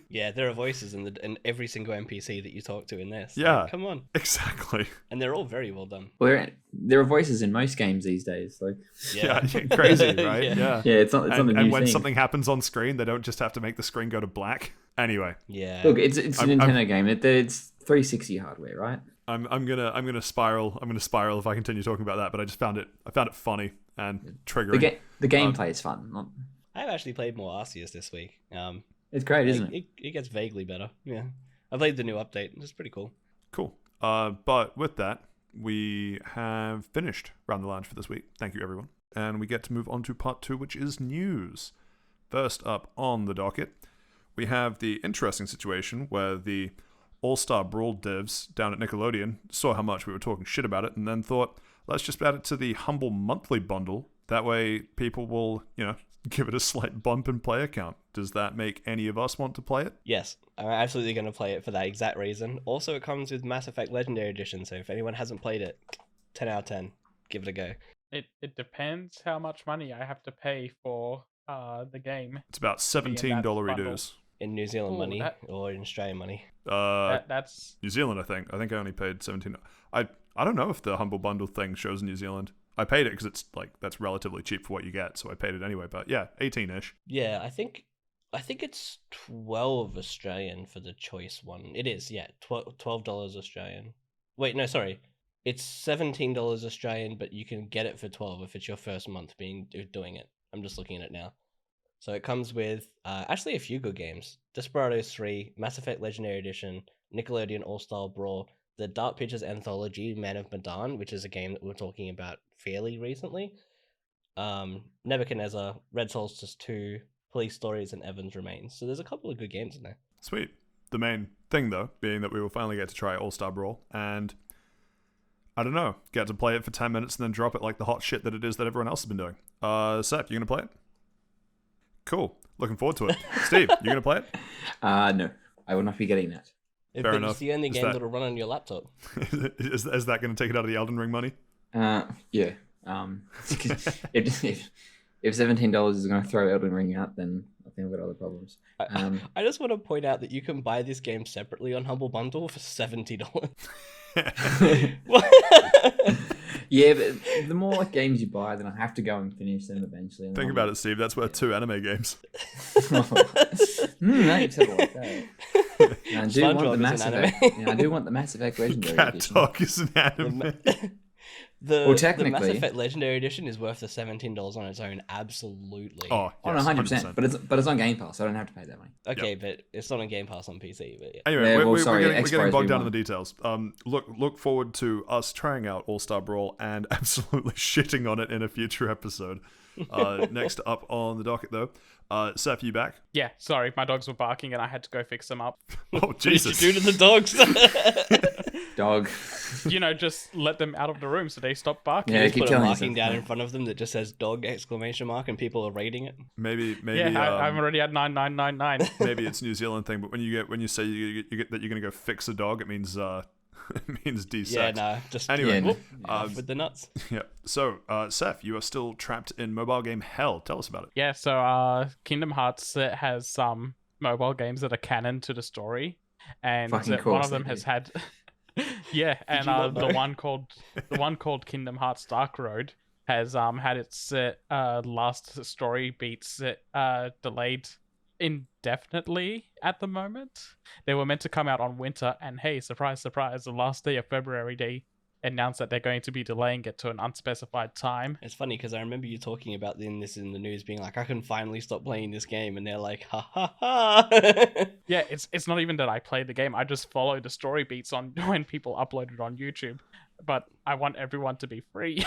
Yeah, there are voices in every single NPC that you talk to in this. Yeah. Like, come on. Exactly. And they're all very well done. Well, there are voices in most games these days. Like, Yeah, crazy, right? Yeah. yeah, it's not a new and when thing. something happens on screen, they don't just have to make the screen go to black. Anyway, Yeah. Look, it's a Nintendo game. It's 360 hardware, right? I'm gonna spiral if I continue talking about that. But I just found it funny and triggering. The gameplay is fun. I've actually played more Arceus this week. It's great, isn't it? It gets vaguely better. Yeah. I played the new update. It's pretty cool. Cool. But with that, we have finished Round the Lounge for this week. Thank you, everyone. And we get to move on to part 2, which is news. First up on the docket, we have the interesting situation where the All-Star Brawl devs down at Nickelodeon saw how much we were talking shit about it and then thought, let's just add it to the Humble Monthly bundle. That way people will, give it a slight bump in player count. Does that make any of us want to play it? Yes, I'm absolutely going to play it for that exact reason. Also, it comes with Mass Effect Legendary Edition, so if anyone hasn't played it, 10 out of 10. Give it a go. It depends how much money I have to pay for the game. It's about $17 redos. In New Zealand Ooh, money or in Australian money? That's New Zealand, I think. I think I only paid 17. I don't know if the Humble Bundle thing shows in New Zealand. I paid it because it's that's relatively cheap for what you get, so I paid it anyway. But yeah, 18-ish. Yeah, I think it's 12 Australian for the choice one. It is, yeah, $12 Australian. Wait, no, sorry. It's $17 Australian, but you can get it for 12 if it's your first month doing it. I'm just looking at it now. So it comes with actually a few good games: Desperados 3, Mass Effect Legendary Edition, Nickelodeon All-Star Brawl, the Dark Pictures Anthology, Man of Medan, which is a game that we were talking about fairly recently, Nebuchadnezzar, Red Solstice 2, Police Stories, and Evans Remains. So there's a couple of good games in there. Sweet. The main thing, though, being that we will finally get to try All-Star Brawl, and I don't know, get to play it for 10 minutes and then drop it like the hot shit that it is that everyone else has been doing. Seth, you gonna play it? Cool. Looking forward to it. Steve, you gonna play it? No, I will not be getting that. Fair enough. It's the only Is game that- that'll run on your laptop. is that going to take it out of the Elden Ring money? Yeah. If $17 is going to throw Elden Ring out, then I think I've got other problems. I just want to point out that you can buy this game separately on Humble Bundle for $70. Yeah, but the more games you buy, then I have to go and finish them eventually. And Think about it, Steve. That's worth 2 anime games. No, you said it like that. I do want the SpongeBob Mass is an Effect. anime. Yeah, I do want the Mass Effect Legendary Cat Edition. Talk is an anime. The Well, technically- Mass Effect Legendary Edition is worth the $17 on its own, absolutely. Oh, Oh, no, yes, 100%. But it's on Game Pass, so I don't have to pay that money. Okay, but it's not on Game Pass on PC, but yeah. Anyway, Yeah, well, we're sorry, getting Xbox bogged down in V1. the details. Look forward to us trying out All-Star Brawl and absolutely shitting on it in a future episode. Next up on the docket, though, Seth, you back? yeah. Sorry, my dogs were barking and I had to go fix them up. Oh, What did you Jesus. do to the dogs? Dog. Just let them out of the room so they stop barking. Yeah, Just keep put a telling marking yourself. down in front of them that just says "dog!" exclamation mark, and people are rating it. Maybe, I'm already at 9999. maybe it's a New Zealand thing, but when you say you get that you're going to go fix a dog, it means it means de-sex. Yeah, no, just Anyway, Yeah, whoop, no. off with the nuts. Yeah. So, Seth, you are still trapped in mobile game hell. Tell us about it. Yeah, so Kingdom Hearts has some mobile games that are canon to the story, and Fucking one course of them they has do. had, yeah, and you not the know? one called Kingdom Hearts Dark Road has had its last story beats delayed indefinitely at the moment. They were meant to come out on winter, and hey, surprise, surprise, the last day of February they announced that they're going to be delaying it to an unspecified time. It's funny because I remember you talking about this in the news, being like, "I can finally stop playing this game," and they're like, "Ha ha ha!" Yeah, it's not even that I played the game. I just follow the story beats on when people upload it on YouTube. But I want everyone to be free.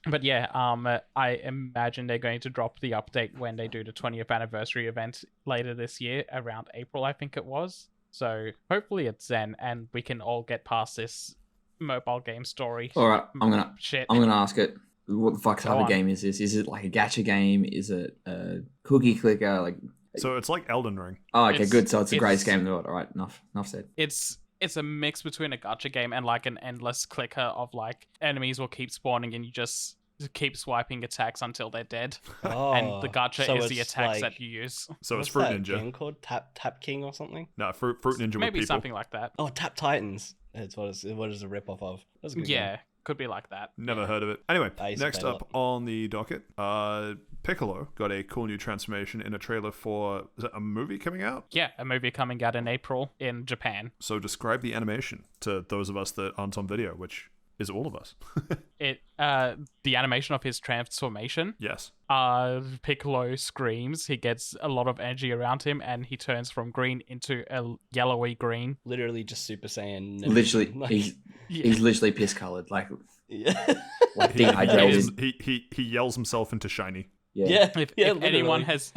But yeah, I imagine they're going to drop the update when they do the 20th anniversary event later this year, around April, I think it was. So hopefully it's then, and we can all get past this mobile game story. All right, I'm gonna ask it. What the fuck Go type of on. game is this? Is it like a gacha game? Is it a cookie clicker? Like, So it's like Elden Ring. oh, okay, It's- good. So it's the greatest it's- game in the world. All right, enough said. It's it's a mix between a gacha game and like an endless clicker of like enemies will keep spawning and you just keep swiping attacks until they're dead. And the gacha so is the it's attacks like- that you use. So it's What's Fruit that Ninja. game called? Tap King or something? No, Fruit Ninja with Maybe people. something like that. Oh, Tap Titans. It's what is a ripoff of. That's a good Yeah, game. could be like that. Never heard of it. Anyway, I used to next play a up on the docket, Piccolo got a cool new transformation in a trailer for is it a movie coming out? Yeah, a movie coming out in April in Japan. So describe the animation to those of us that aren't on video, which is all of us. The animation of his transformation. Yes. Piccolo screams. He gets a lot of energy around him, and he turns from green into a yellowy green. Literally just Super Saiyan. Literally, Like- he's literally piss colored, like yeah. like He, dehydrated. he yells himself into shiny. Yeah. If anyone has,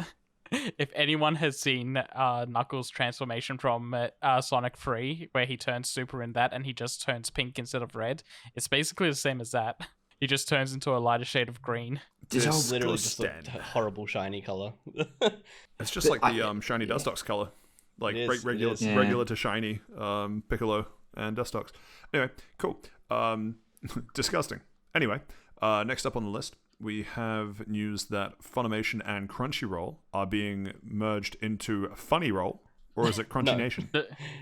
if anyone has seen Knuckles' transformation from Sonic 3, where he turns super in that, and he just turns pink instead of red, it's basically the same as that. He just turns into a lighter shade of green. It's literally just a Disgusting. horrible shiny color. It's just like the shiny Dustox color, like It is, regular it is. Yeah. regular to shiny Piccolo and Dustox. Anyway, cool. Disgusting. Anyway, next up on the list, we have news that Funimation and Crunchyroll are being merged into Funnyroll, or is it Crunchy No. Nation?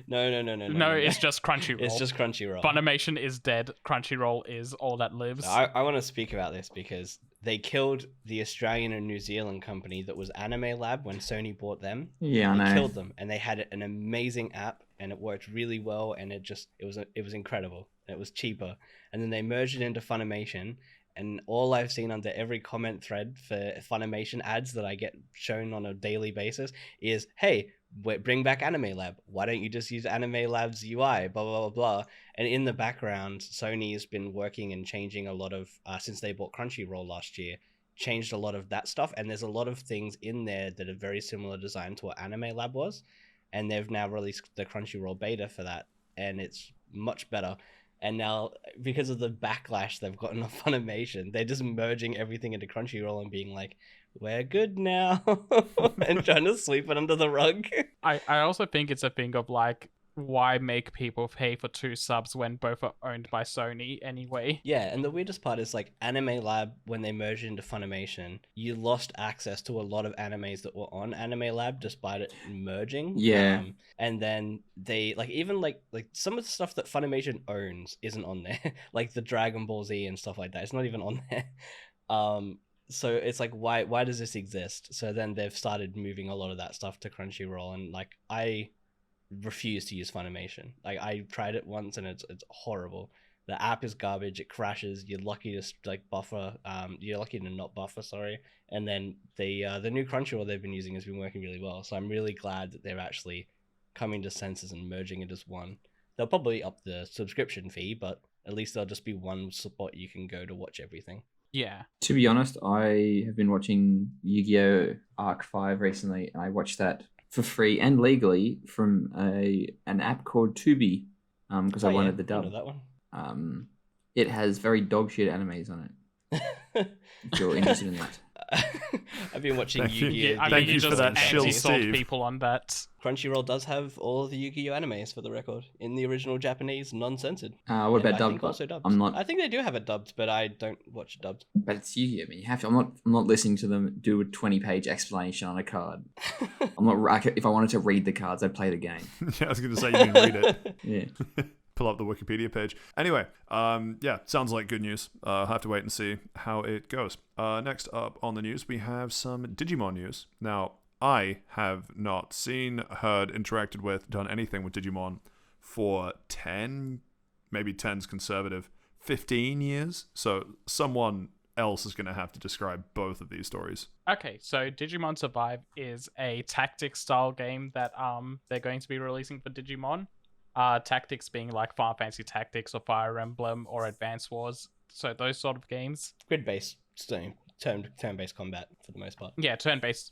No, it's just Crunchyroll. It's just Crunchyroll. Funimation is dead. Crunchyroll is all that lives. I want to speak about this because they killed the Australian and New Zealand company that was Anime Lab when Sony bought them. Yeah, I They know. killed them, and they had an amazing app, and it worked really well, and it was incredible. And it was cheaper, and then they merged it into Funimation. And all I've seen under every comment thread for Funimation ads that I get shown on a daily basis is, "Hey, bring back Anime Lab. Why don't you just use Anime Lab's UI?" Blah blah blah blah. And in the background, Sony has been working and changing a lot of since they bought Crunchyroll last year. Changed a lot of that stuff, and there's a lot of things in there that are very similar design to what Anime Lab was. And they've now released the Crunchyroll beta for that, and it's much better. And now, because of the backlash they've gotten on Funimation, they're just merging everything into Crunchyroll and being like, "We're good now," and trying to sweep it under the rug. I also think it's a thing of like, why make people pay for 2 subs when both are owned by Sony anyway? Yeah, and the weirdest part is like Anime Lab, when they merged into Funimation, you lost access to a lot of animes that were on Anime Lab despite it merging. Yeah. And then they even like some of the stuff that Funimation owns isn't on there, like the Dragon Ball Z and stuff like that. It's not even on there. So it's like, why does this exist? So then they've started moving a lot of that stuff to Crunchyroll, and like I refuse to use Funimation. Like I tried it once and it's horrible. The app is garbage. It crashes. You're lucky to like buffer. You're lucky to not buffer. Sorry. And then the new Crunchyroll they've been using has been working really well. So I'm really glad that they're actually coming to senses and merging it as one. They'll probably up the subscription fee, but at least there'll just be one spot you can go to watch everything. Yeah. To be honest, I have been watching Yu-Gi-Oh! Arc 5 recently, and I watched that for free and legally from an app called Tubi, because I wanted the I know dub. that one. It has very dog shit animes on it. If you're interested in that. I've been watching Thank you. Yu-Gi-Oh! I Thank mean, you you for just that shill, anti-sold Steve. people on that. Crunchyroll does have all of the Yu-Gi-Oh! Animes for the record in the original Japanese, non-censored. What And about I dubbed? think also dubbed. I'm not. I think they do have it dubbed, but I don't watch dubbed. But it's Yu-Gi-Oh! I mean, you have to. I'm not listening to them do a 20-page explanation on a card. I'm not. If I wanted to read the cards, I'd play the game. Yeah, I was going to say you can read it. Yeah. Pull up the Wikipedia page. Anyway, yeah, sounds like good news. I'll have to wait and see how it goes. Next up on the news, we have some Digimon news. Now, I have not seen, heard, interacted with, done anything with Digimon for 10, maybe 10's conservative, 15 years. So someone else is going to have to describe both of these stories. Okay, so Digimon Survive is a tactics style game that they're going to be releasing for Digimon. Tactics being like Final Fantasy Tactics or Fire Emblem or Advance Wars. So those sort of games. Grid-based, turn-based combat for the most part. Yeah, turn-based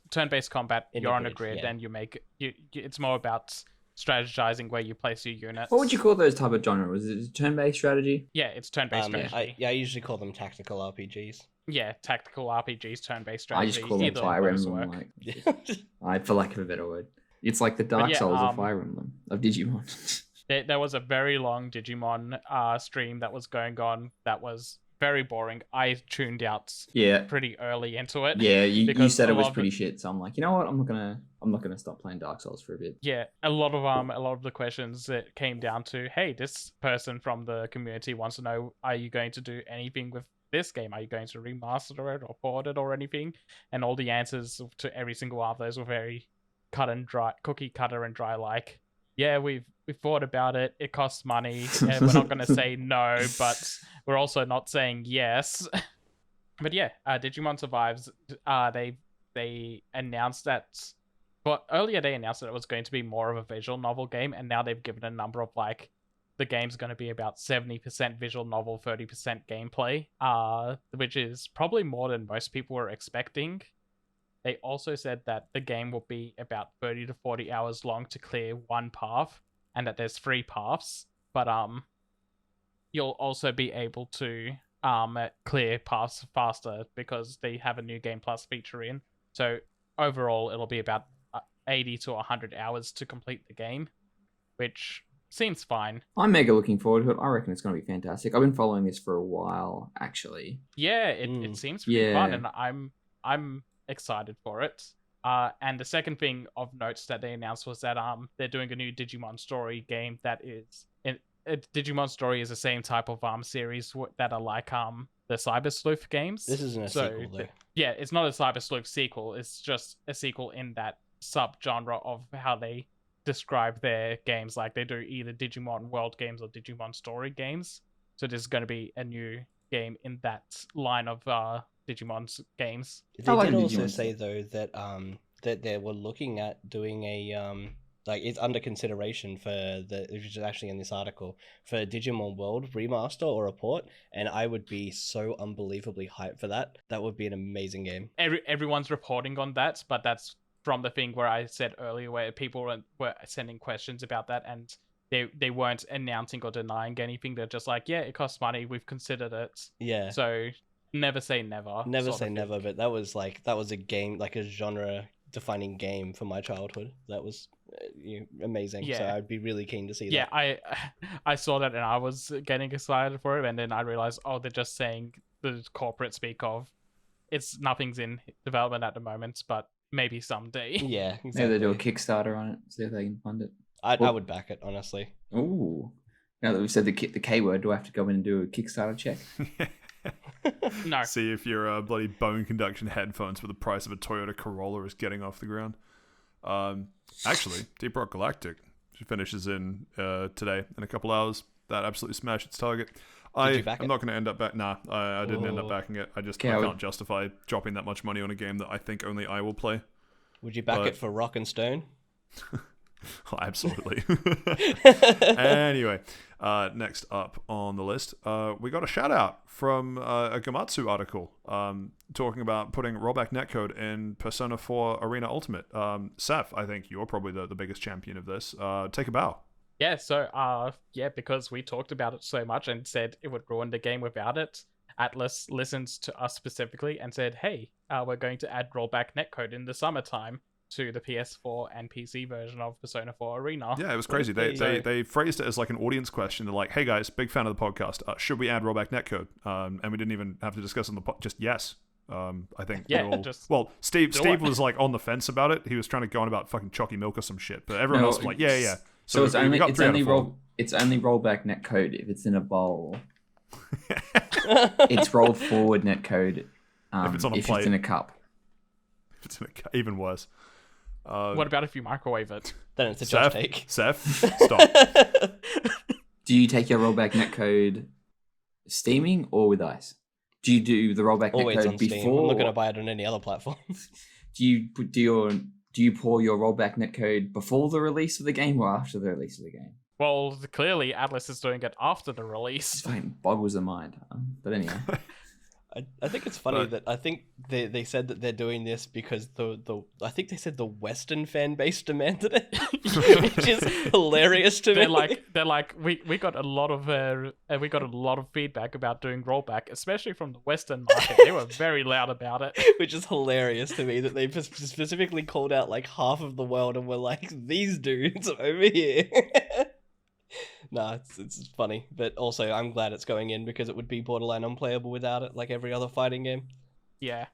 combat. In You're the on a grid, grid yeah. and you make it's more about strategizing where you place your units. What would you call those type of genre? Was it turn-based strategy? Yeah, it's turn-based strategy. I usually call them tactical RPGs. Yeah, tactical RPGs, turn-based I strategy. just call them Either Fire of those Emblem, work. like, for lack of a better word. It's like the Dark yeah, Souls of Fire Emblem, of Digimon. There was a very long Digimon stream that was going on that was very boring. I tuned out Yeah. pretty early into it. Yeah, you because said a it was lot of pretty shit, so I'm like, you know what? I'm not gonna stop playing Dark Souls for a bit. Yeah, a lot of the questions that came down to, hey, this person from the community wants to know, are you going to do anything with this game? Are you going to remaster it or port it or anything? And all the answers to every single one of those were very cookie cutter and dry. Like, yeah, we've thought about it. It costs money. And we're not going to say no, but we're also not saying yes. But yeah, Digimon Survives. They announced that. But earlier they announced that it was going to be more of a visual novel game, and now they've given a number of like the game's going to be about 70% visual novel, 30% gameplay, which is probably more than most people were expecting. They also said that the game will be about 30 to 40 hours long to clear one path, and that there's 3 paths, but you'll also be able to clear paths faster because they have a new Game Plus feature in. So overall, it'll be about 80 to 100 hours to complete the game, which seems fine. I'm mega looking forward to it. I reckon it's going to be fantastic. I've been following this for a while, actually. Yeah, it seems pretty fun, and I'm excited for it. And the second thing of note that they announced was that they're doing a new Digimon Story game that is Digimon Story is the same type of series that are like the Cyber Sleuth games. This isn't a sequel though. Yeah, it's not a Cyber Sleuth sequel. It's just a sequel in that subgenre of how they describe their games. Like they do either Digimon World games or Digimon Story games. So there's going to be a new game in that line of Digimon's games. They did also say though that that they were looking at doing a like it's under consideration for which is actually in this article, for Digimon World remaster or a port, and I would be so unbelievably hyped for that. That would be an amazing game. Everyone's reporting on that, but that's from the thing where I said earlier where people were sending questions about that, and they weren't announcing or denying anything. They're just like, yeah, it costs money, we've considered it. Yeah. So never say never. Never say never, but that was a game, like a genre defining game for my childhood. That was amazing. Yeah. So I'd be really keen to see that. Yeah, I saw that and I was getting excited for it, and then I realized, oh, they're just saying the corporate speak of nothing's in development at the moment, but maybe someday. Yeah, exactly. Maybe they do a Kickstarter on it, see if they can fund it. I would back it, honestly. Ooh. Now that we've said the K word, do I have to go in and do a Kickstarter check? No. See if your bloody bone conduction headphones for the price of a Toyota Corolla is getting off the ground. Actually, Deep Rock Galactic finishes in today in a couple hours. That absolutely smashed its target. I'm not going to end up back. Nah, I didn't end up backing it. I can't justify dropping that much money on a game that I think only I will play. Would you back it for Rock and Stone? Oh, absolutely. Anyway, next up on the list, we got a shout out from a Gamatsu article talking about putting rollback netcode in Persona 4 Arena Ultimate. Saif, I think you're probably the biggest champion of this. Take a bow. Yeah, so because we talked about it so much and said it would ruin the game without it, Atlas listened to us specifically and said, hey, we're going to add rollback netcode in the summertime to the PS4 and PC version of Persona 4 Arena. Yeah, it was crazy. They phrased it as like an audience question. They're like, hey guys, big fan of the podcast. Should we add rollback netcode? And we didn't even have to discuss on the just yes. I think Steve was like on the fence about it. He was trying to go on about fucking chalky milk or some shit, but everyone else was like, yeah. So it's only rollback netcode if it's in a bowl. It's rolled forward netcode if it's on a plate. If it's in a cup. If it's in a cup, even worse. What about if you microwave it? Then it's a Josh take. Seth, stop. Do you take your rollback netcode steaming or with ice? Do you do the rollback netcode before? Steam. I'm not going to buy it on any other platform. Do you pour your rollback netcode before the release of the game or after the release of the game? Well, clearly Atlas is doing it after the release. It fucking boggles the mind. But anyway. I think it's funny that I think they said that they're doing this because I think they said the Western fan base demanded it, which is hilarious to me. They're like we got a lot of feedback about doing rollback, especially from the Western market. They were very loud about it, which is hilarious to me that they specifically called out like half of the world and were like, these dudes over here. No, it's funny, but also I'm glad it's going in because it would be borderline unplayable without it, like every other fighting game. Yeah,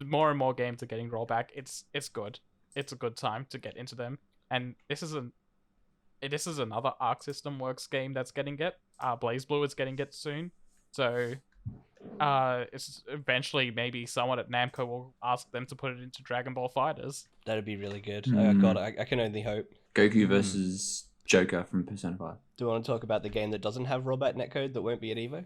more and more games are getting rollback. It's good. It's a good time to get into them, and this is another Arc System Works game that's getting it. Blaze Blue is getting it soon, so it's eventually maybe someone at Namco will ask them to put it into Dragon Ball Fighters. That'd be really good. Mm. God, I can only hope. Goku versus Joker from Persona 5. Do you want to talk about the game that doesn't have rollback netcode that won't be at EVO?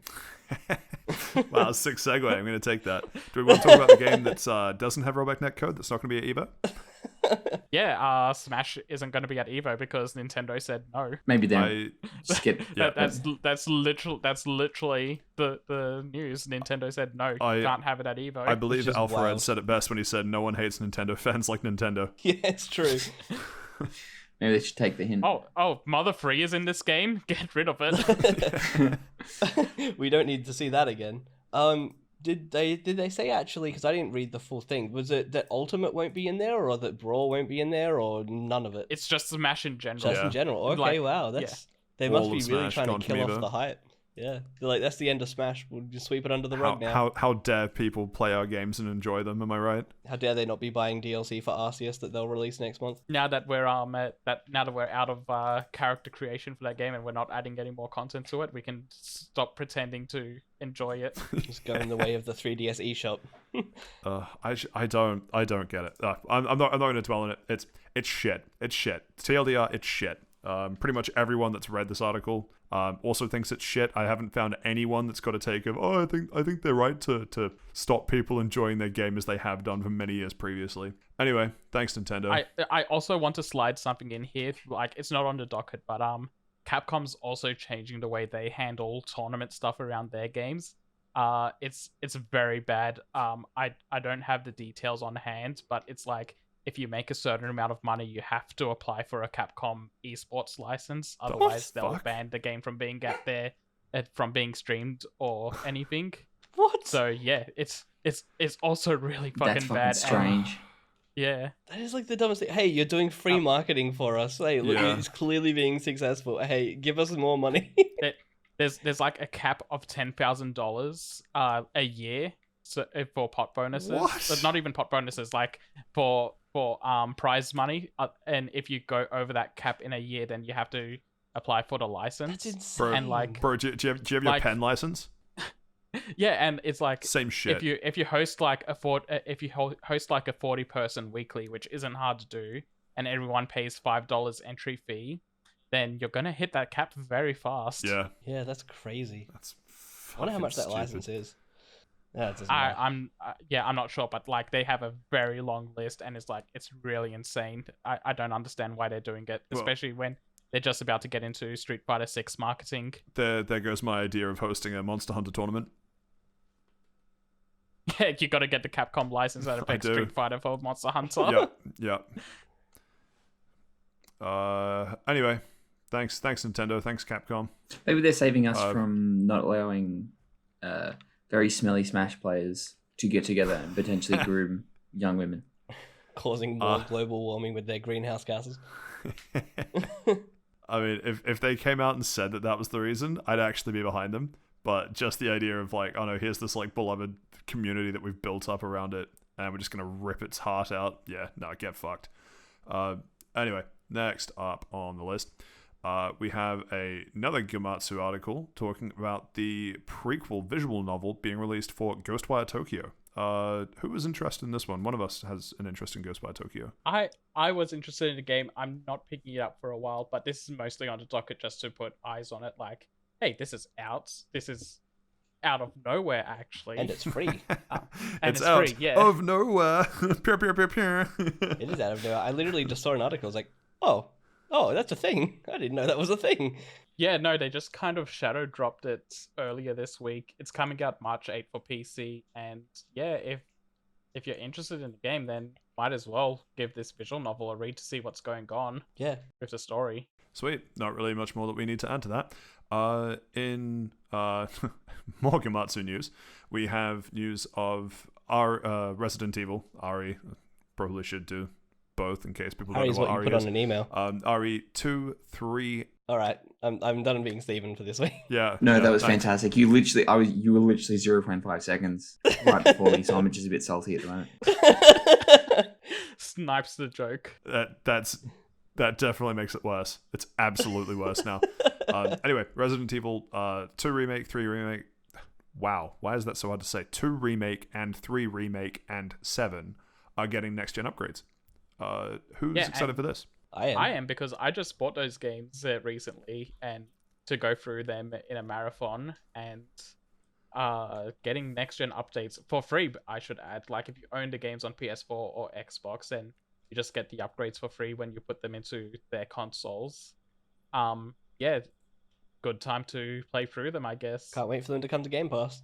Wow, sick segue. I'm going to take that. Do we want to talk about the game that doesn't have rollback netcode that's not going to be at EVO? Yeah, Smash isn't going to be at Evo because Nintendo said no. Maybe they I skip. Yeah. That's literally the news. Nintendo said no, can't have it at Evo. I believe Which is Alphared wild. said it best when he said no one hates Nintendo fans like Nintendo. Yeah, it's true. Maybe they should take the hint. Oh, Mother Free is in this game. Get rid of it. We don't need to see that again. Did they say actually? Because I didn't read the full thing. Was it that Ultimate won't be in there, or that Brawl won't be in there, or none of it? It's just Smash in general. Just Yeah. in general. Okay, Like, wow, that's they All must of be really Smash trying gone to from kill Evo. off the hype. Yeah, they're like, that's the end of Smash. We'll just sweep it under the rug now. How dare people play our games and enjoy them? Am I right? How dare they not be buying DLC for Arceus that they'll release next month? Now that we're now that we're out of character creation for that game and we're not adding any more content to it, we can stop pretending to enjoy it. Just go in the way of the 3DS eShop. I don't get it. I'm not going to dwell on it. It's shit. It's shit. TLDR, it's shit. Pretty much everyone that's read this article also thinks it's shit. I haven't found anyone that's got a take of, I think they're right to stop people enjoying their game as they have done for many years previously. Anyway, thanks Nintendo. I also want to slide something in here. Like, it's not on the docket, but Capcom's also changing the way they handle tournament stuff around their games. It's very bad. I don't have the details on hand, but it's like, if you make a certain amount of money, you have to apply for a Capcom esports license. Otherwise, they'll fuck? ban the game from being out there, from being streamed or anything. What? So yeah, it's also really fucking That's fucking bad. and- strange. yeah, That is like the dumbest thing. Hey, you're doing free marketing for us. Hey, look, Yeah. it's clearly being successful. Hey, give us more money. there's like a cap of $10,000 a year, so for pot bonuses. What? But not even pot bonuses, like for prize money. And if you go over that cap in a year, then you have to apply for the license. That's insane. And like, Bro, do you have your like- pen license? yeah, and it's like, Same shit. if you host like a 40-person weekly, which isn't hard to do, and everyone pays $5 entry fee, then you're gonna hit that cap very fast. Yeah. Yeah, that's crazy. That's I wonder how much that fucking license stupid. is. Yeah, it doesn't matter. I'm not sure, but like, they have a very long list, and it's like, it's really insane. I don't understand why they're doing it, Well- especially when they're just about to get into Street Fighter 6 marketing. There goes my idea of hosting a Monster Hunter tournament. Yeah, you got to get the Capcom license out of I do. Street Fighter for Monster Hunter. Yep. Anyway, thanks Nintendo, thanks Capcom. Maybe they're saving us Uh, from not allowing very smelly Smash players to get together and potentially groom young women. Causing more global warming with their greenhouse gases. I mean, if they came out and said that was the reason, I'd actually be behind them. But just the idea of like, oh no, here's this like beloved community that we've built up around it, and we're just gonna rip its heart out. Yeah, no, get fucked. Anyway, next up on the list, we have another Gematsu article talking about the prequel visual novel being released for Ghostwire Tokyo. Who was interested in this one? One of us has an interest in Ghostwire Tokyo. I was interested in the game. I'm not picking it up for a while, but this is mostly on the docket just to put eyes on it. Like, hey, this is out. This is out of nowhere, actually. And it's free. And it's it's out free, yeah. of nowhere. Pew, pew, pew, pew. It is out of nowhere. I literally just saw an article. I was like, oh, that's a thing. I didn't know that was a thing. Yeah, no, they just kind of shadow dropped it earlier this week. It's coming out March 8th for PC, and yeah, if you're interested in the game, then might as well give this visual novel a read to see what's going on Yeah. with the story. Sweet. Not really much more that we need to add to that. In more Gematsu news, we have news of our Resident Evil. Ari probably should do both in case people don't Ari's know what what you Ari put is. on an email. Ari 2, 3, All right, I'm done being Steven for this week. Yeah. No, yeah, that was thanks. fantastic. You were literally 0.5 seconds right before me, so I'm just a bit salty at the moment. Snipes the joke. That definitely makes it worse. It's absolutely worse now. Anyway, Resident Evil 2 remake, 3 remake. Wow, why is that so hard to say? 2 remake and 3 remake and 7 are getting next gen upgrades. Who's excited for this? I am because I just bought those games recently and to go through them in a marathon and getting next gen updates for free. I should add, like if you own the games on PS4 or Xbox, then you just get the upgrades for free when you put them into their consoles. Yeah, good time to play through them, I guess. Can't wait for them to come to Game Pass.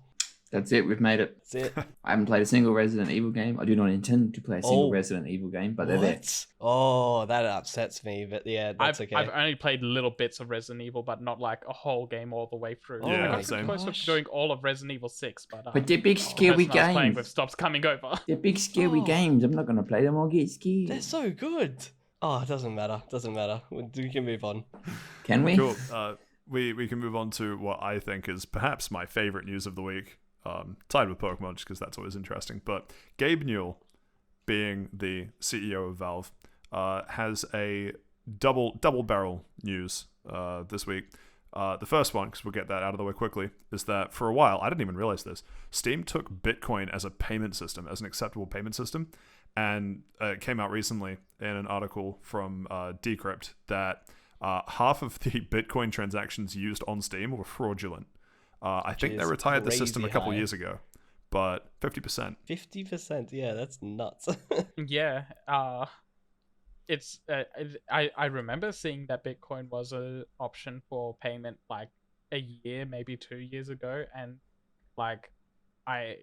That's it. We've made it. That's it. I haven't played a single Resident Evil game. I do not intend to play a single Resident Evil game, but they're there. What? Oh, that upsets me. But yeah, that's okay. I've only played little bits of Resident Evil, but not like a whole game all the way through. Yeah, I got same. close to doing all of Resident Evil 6, but they're big, the scary person I was playing with games. stops coming over. They're big, scary Oh. games. I'm not going to play them. I'll get scared. They're so good. Oh, it doesn't matter. We can move on. Can we? Cool. We can move on to what I think is perhaps my favorite news of the week. Tied with Pokemon, just because that's always interesting. But Gabe Newell, being the CEO of Valve, has a double barrel news this week. The first one, because we'll get that out of the way quickly, is that for a while, I didn't even realize this, Steam took Bitcoin as a payment system, as an acceptable payment system, and it came out recently in an article from Decrypt that half of the Bitcoin transactions used on Steam were fraudulent. I think they retired the system a couple years ago, but 50%. 50%, yeah, that's nuts. Yeah, it's I remember seeing that Bitcoin was an option for payment like a year, maybe 2 years ago, and like I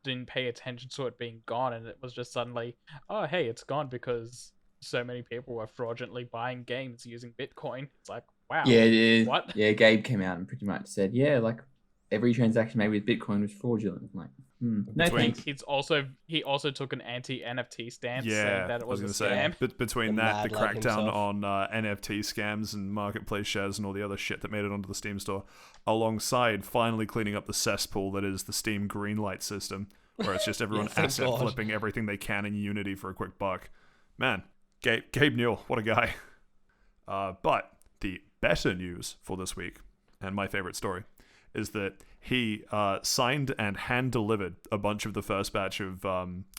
didn't pay attention to it being gone, and it was just suddenly, oh hey, it's gone because so many people were fraudulently buying games using Bitcoin. It's like, wow. Yeah, What? Yeah, Gabe came out and pretty much said, yeah, like every transaction made with Bitcoin was fraudulent. I'm like, no Between- thanks. He also took an anti-NFT stance, Yeah, saying that it was a scam. Between The that, the mad lad crackdown himself. on NFT scams and marketplace shares and all the other shit that made it onto the Steam store, alongside finally cleaning up the cesspool that is the Steam Greenlight system, where it's just everyone thank asset God. flipping everything they can in Unity for a quick buck. Man, Gabe Newell, what a guy. But the better news for this week, and my favorite story, is that he signed and hand-delivered a bunch of the first batch of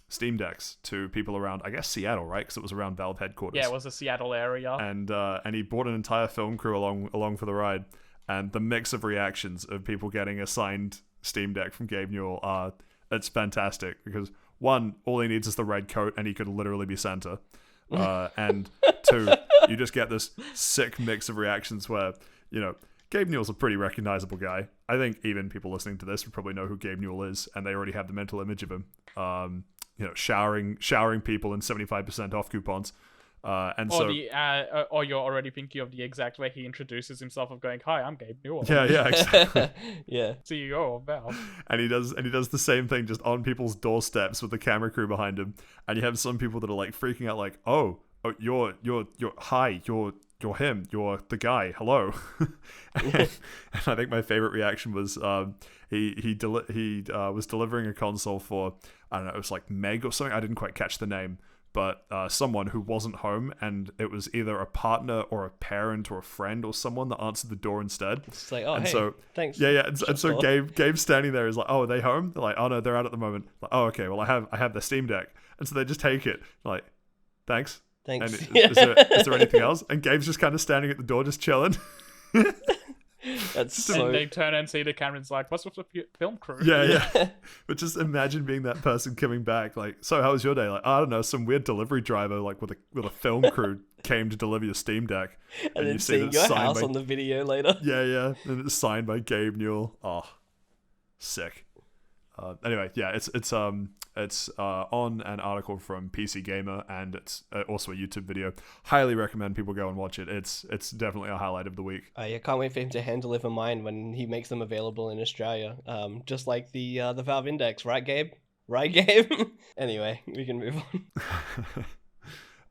Steam Decks to people around, I guess, Seattle, right? Because it was around Valve headquarters. Yeah, it was the Seattle area. And he brought an entire film crew along for the ride. And the mix of reactions of people getting a signed Steam Deck from Gabe Newell it's fantastic, because one, all he needs is the red coat and he could literally be Santa. And two, you just get this sick mix of reactions where, you know, Gabe Newell's a pretty recognizable guy. I think even people listening to this would probably know who Gabe Newell is, and they already have the mental image of him. You know, showering people in 75% off coupons. And or so, or you're already thinking of the exact way he introduces himself of going, "Hi, I'm Gabe Newell, yeah, exactly. Yeah. CEO of Valve." And he does the same thing just on people's doorsteps with the camera crew behind him. And you have some people that are like freaking out, like, "Oh, you're hi, you're him, you're the guy, hello." And I think my favorite reaction was he was delivering a console for, I don't know, it was like Meg or something. I didn't quite catch the name, but someone who wasn't home, and it was either a partner or a parent or a friend or someone that answered the door instead. It's like, oh, And hey, so- thanks. Yeah. And so Sure. Gabe's standing there is like, "Oh, are they home?" They're like, "Oh no, they're out at the moment." Like, "Oh, okay. Well, I have the Steam Deck," and so they just take it. Like, "Thanks." Thanks. And is there anything else? And Gabe's just kind of standing at the door, just chilling. That's And so... they turn and see the camera and it's like, "What's with the film crew?" Yeah. But just imagine being that person coming back, like, "So how was your day?" Like, "I don't know, some weird delivery driver, like with a film crew came to deliver your Steam Deck," and then you see seeing that your signed house by- on the video later. Yeah, and it's signed by Gabe Newell. Oh, sick. Anyway, yeah, it's on an article from PC Gamer, and it's also a YouTube video. Highly recommend people go and watch it. It's definitely a highlight of the week. I can't wait for him to hand deliver mine when he makes them available in Australia. Just like the Valve Index, right, Gabe? Right, Gabe? Anyway, we can move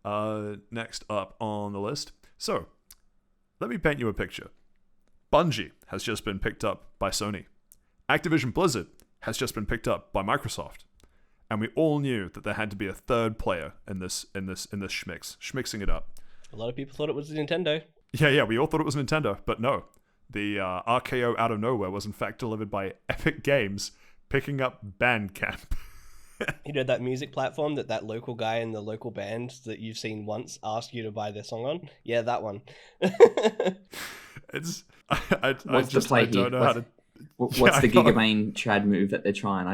on. Next up on the list. So, Let me paint you a picture. Bungie has just been picked up by Sony. Activision Blizzard has just been picked up by Microsoft. And we all knew that there had to be a third player in this schmixing it up. A lot of people thought it was Nintendo. Yeah, we all thought it was Nintendo, but no. The RKO out of nowhere was in fact delivered by Epic Games, picking up Bandcamp. You know that music platform that local guy in the local band that you've seen once asked you to buy their song on? Yeah, that one. It's What's the play I here? don't know how to. What's the Gigamane trad move that they're trying?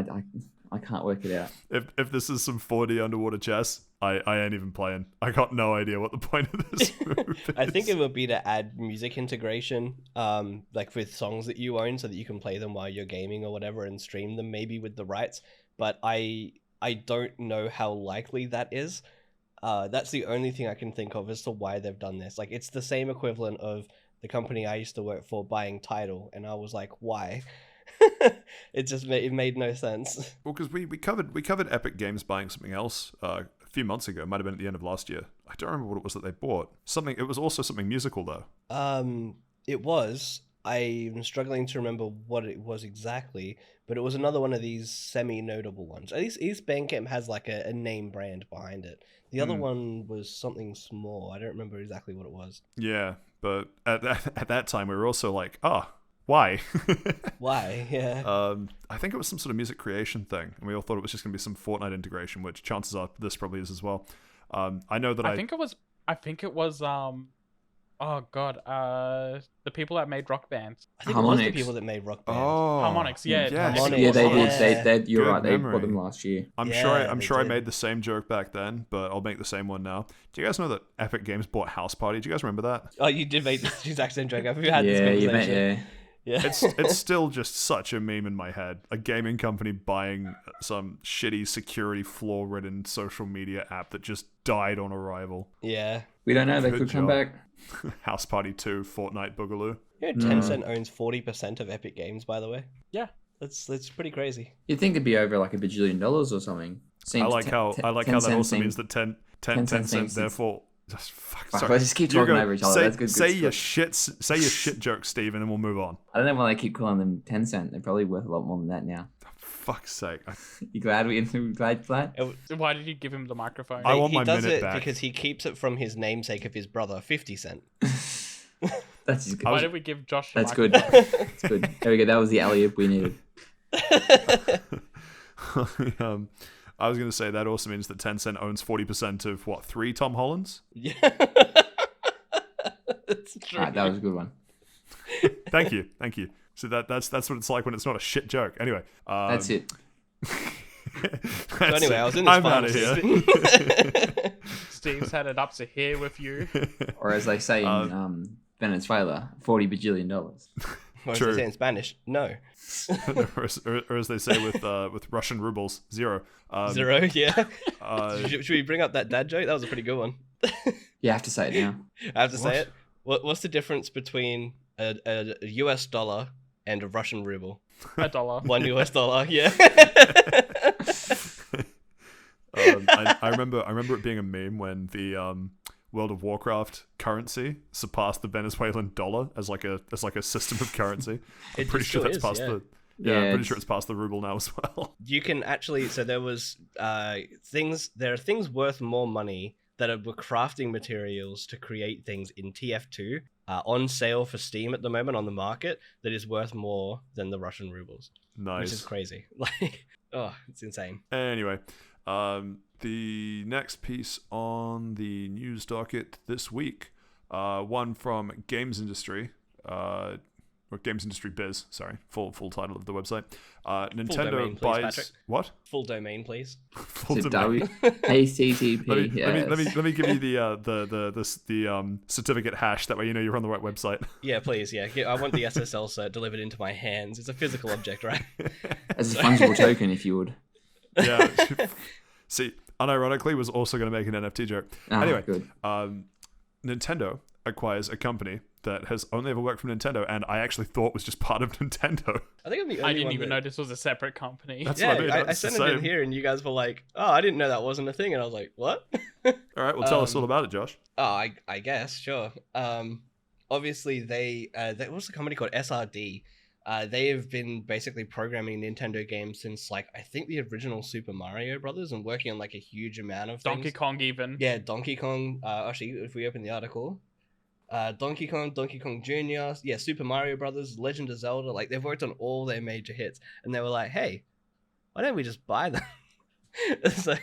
I can't work it out. If this is some 4D underwater chess, I ain't even playing. I got no idea what the point of this move is. I think it would be to add music integration, like with songs that you own, so that you can play them while you're gaming or whatever, and stream them maybe with the rights. But I don't know how likely that is. That's the only thing I can think of as to why they've done this. Like, it's the same equivalent of the company I used to work for buying Tidal, and I was like, why? It made no sense. Well, because we covered Epic Games buying something else a few months ago. It might have been at the end of last year. I don't remember what it was that they bought. It was also something musical though. It was. I'm struggling to remember what it was exactly, but it was another one of these semi-notable ones. At least Bandcamp has like a name brand behind it. The other one was something small. I don't remember exactly what it was. Yeah, but at that time we were also like, why? Why? Yeah. I think it was some sort of music creation thing, and we all thought it was just going to be some Fortnite integration, which chances are this probably is as well. I know that I think it was oh god, the people that made Rock Band. I think it was the people that made Rock Band. Oh, Harmonix, yeah. Harmonix. Yeah, they Yeah. did. You're Good right. They memory. bought them last year. I'm Yeah, sure I they made did. the same joke back then, but I'll make the same one now. Do you guys know that Epic Games bought House Party? Do you guys remember that? Oh, you did make this exact same joke. We've had this Yeah, you conversation. bet. Yeah. Yeah. It's still just such a meme in my head. A gaming company buying some shitty security flaw-ridden social media app that just died on arrival. Yeah. We don't know. They Good could come job. back. House Party 2, Fortnite Boogaloo. You know, Tencent owns 40% of Epic Games, by the way. Yeah. That's pretty crazy. You'd think it'd be over like $1 bajillion or something. I like how that also means that 10 10 cents seems- therefore. Fuck, Fuck, sorry. let's just keep You talking go- over each other. Say, That's good. say good your stuff. shit joke, Steve, and then we'll move on. I don't know why they keep calling them 10 cent. They're probably worth a lot more than that now. Fuck's sake. You glad we glad for that? Why did you give him the microphone? I want he my does minute it back. because he keeps it from his namesake of his brother, 50 Cent. That's just good. Why did we give Josh the That's good. microphone? That's good. There we go. That was the alley oop we needed. I was going to say that also means that Tencent owns 40% of what, 3 Tom Hollands? Yeah. That's true. Alright, that was a good one. Thank you. So that's what it's like when it's not a shit joke. Anyway, That's it. So anyway, I was in this I'm out of pharmacy. here. Steve's had it up to here with you. Or as they say in Venezuela, $40 bajillion. Or as True. they say in Spanish, no. or as they say with Russian rubles, 0. Zero, yeah. Uh, Should we bring up that dad joke? That was a pretty good one. You have to say it now. I have to say What? it. What's the difference between a US dollar and a Russian ruble? $1. $1 US, yeah. I remember it being a meme when the World of Warcraft currency surpassed the Venezuelan dollar as like a system of currency. I'm It pretty sure still that's is, past yeah. the Yeah, I'm pretty it's- sure it's past the ruble now as well. You can actually, so there was there are things worth more money that were crafting materials to create things in TF2 on sale for Steam at the moment on the market that is worth more than the Russian rubles, which is Nice. crazy. Like, oh, it's insane. Anyway, the next piece on the news docket this week, one from Games Industry, or Games Industry Biz, sorry, full title of the website. Nintendo domain, please, buys Patrick. what? Full domain, please. Full Is it domain. HTTP. Let me give you the certificate hash. That way you know you're on the right website. Yeah, please, yeah. I want the SSL cert delivered into my hands. It's a physical object, right? As a fungible token, if you would. Yeah. See, unironically, was also going to make an NFT joke. Ah, Anyway, good. Nintendo acquires a company that has only ever worked for Nintendo, and I actually thought was just part of Nintendo. I think I'm the only I didn't one even that... know this was a separate company. That's Yeah, what I mean. I That's sent the it in same. here, and you guys were like, "Oh, I didn't know that wasn't a thing," and I was like, "What?" All right, well, tell us all about it, Josh. Oh, I guess, sure. obviously they what's the company called SRD. They have been basically programming Nintendo games since like I think the original Super Mario Brothers and working on like a huge amount of Donkey things. Kong even. Yeah, Donkey Kong. Actually, if we open the article, Donkey Kong Jr., yeah, Super Mario Brothers, Legend of Zelda, like they've worked on all their major hits, and they were like, hey, why don't we just buy them? So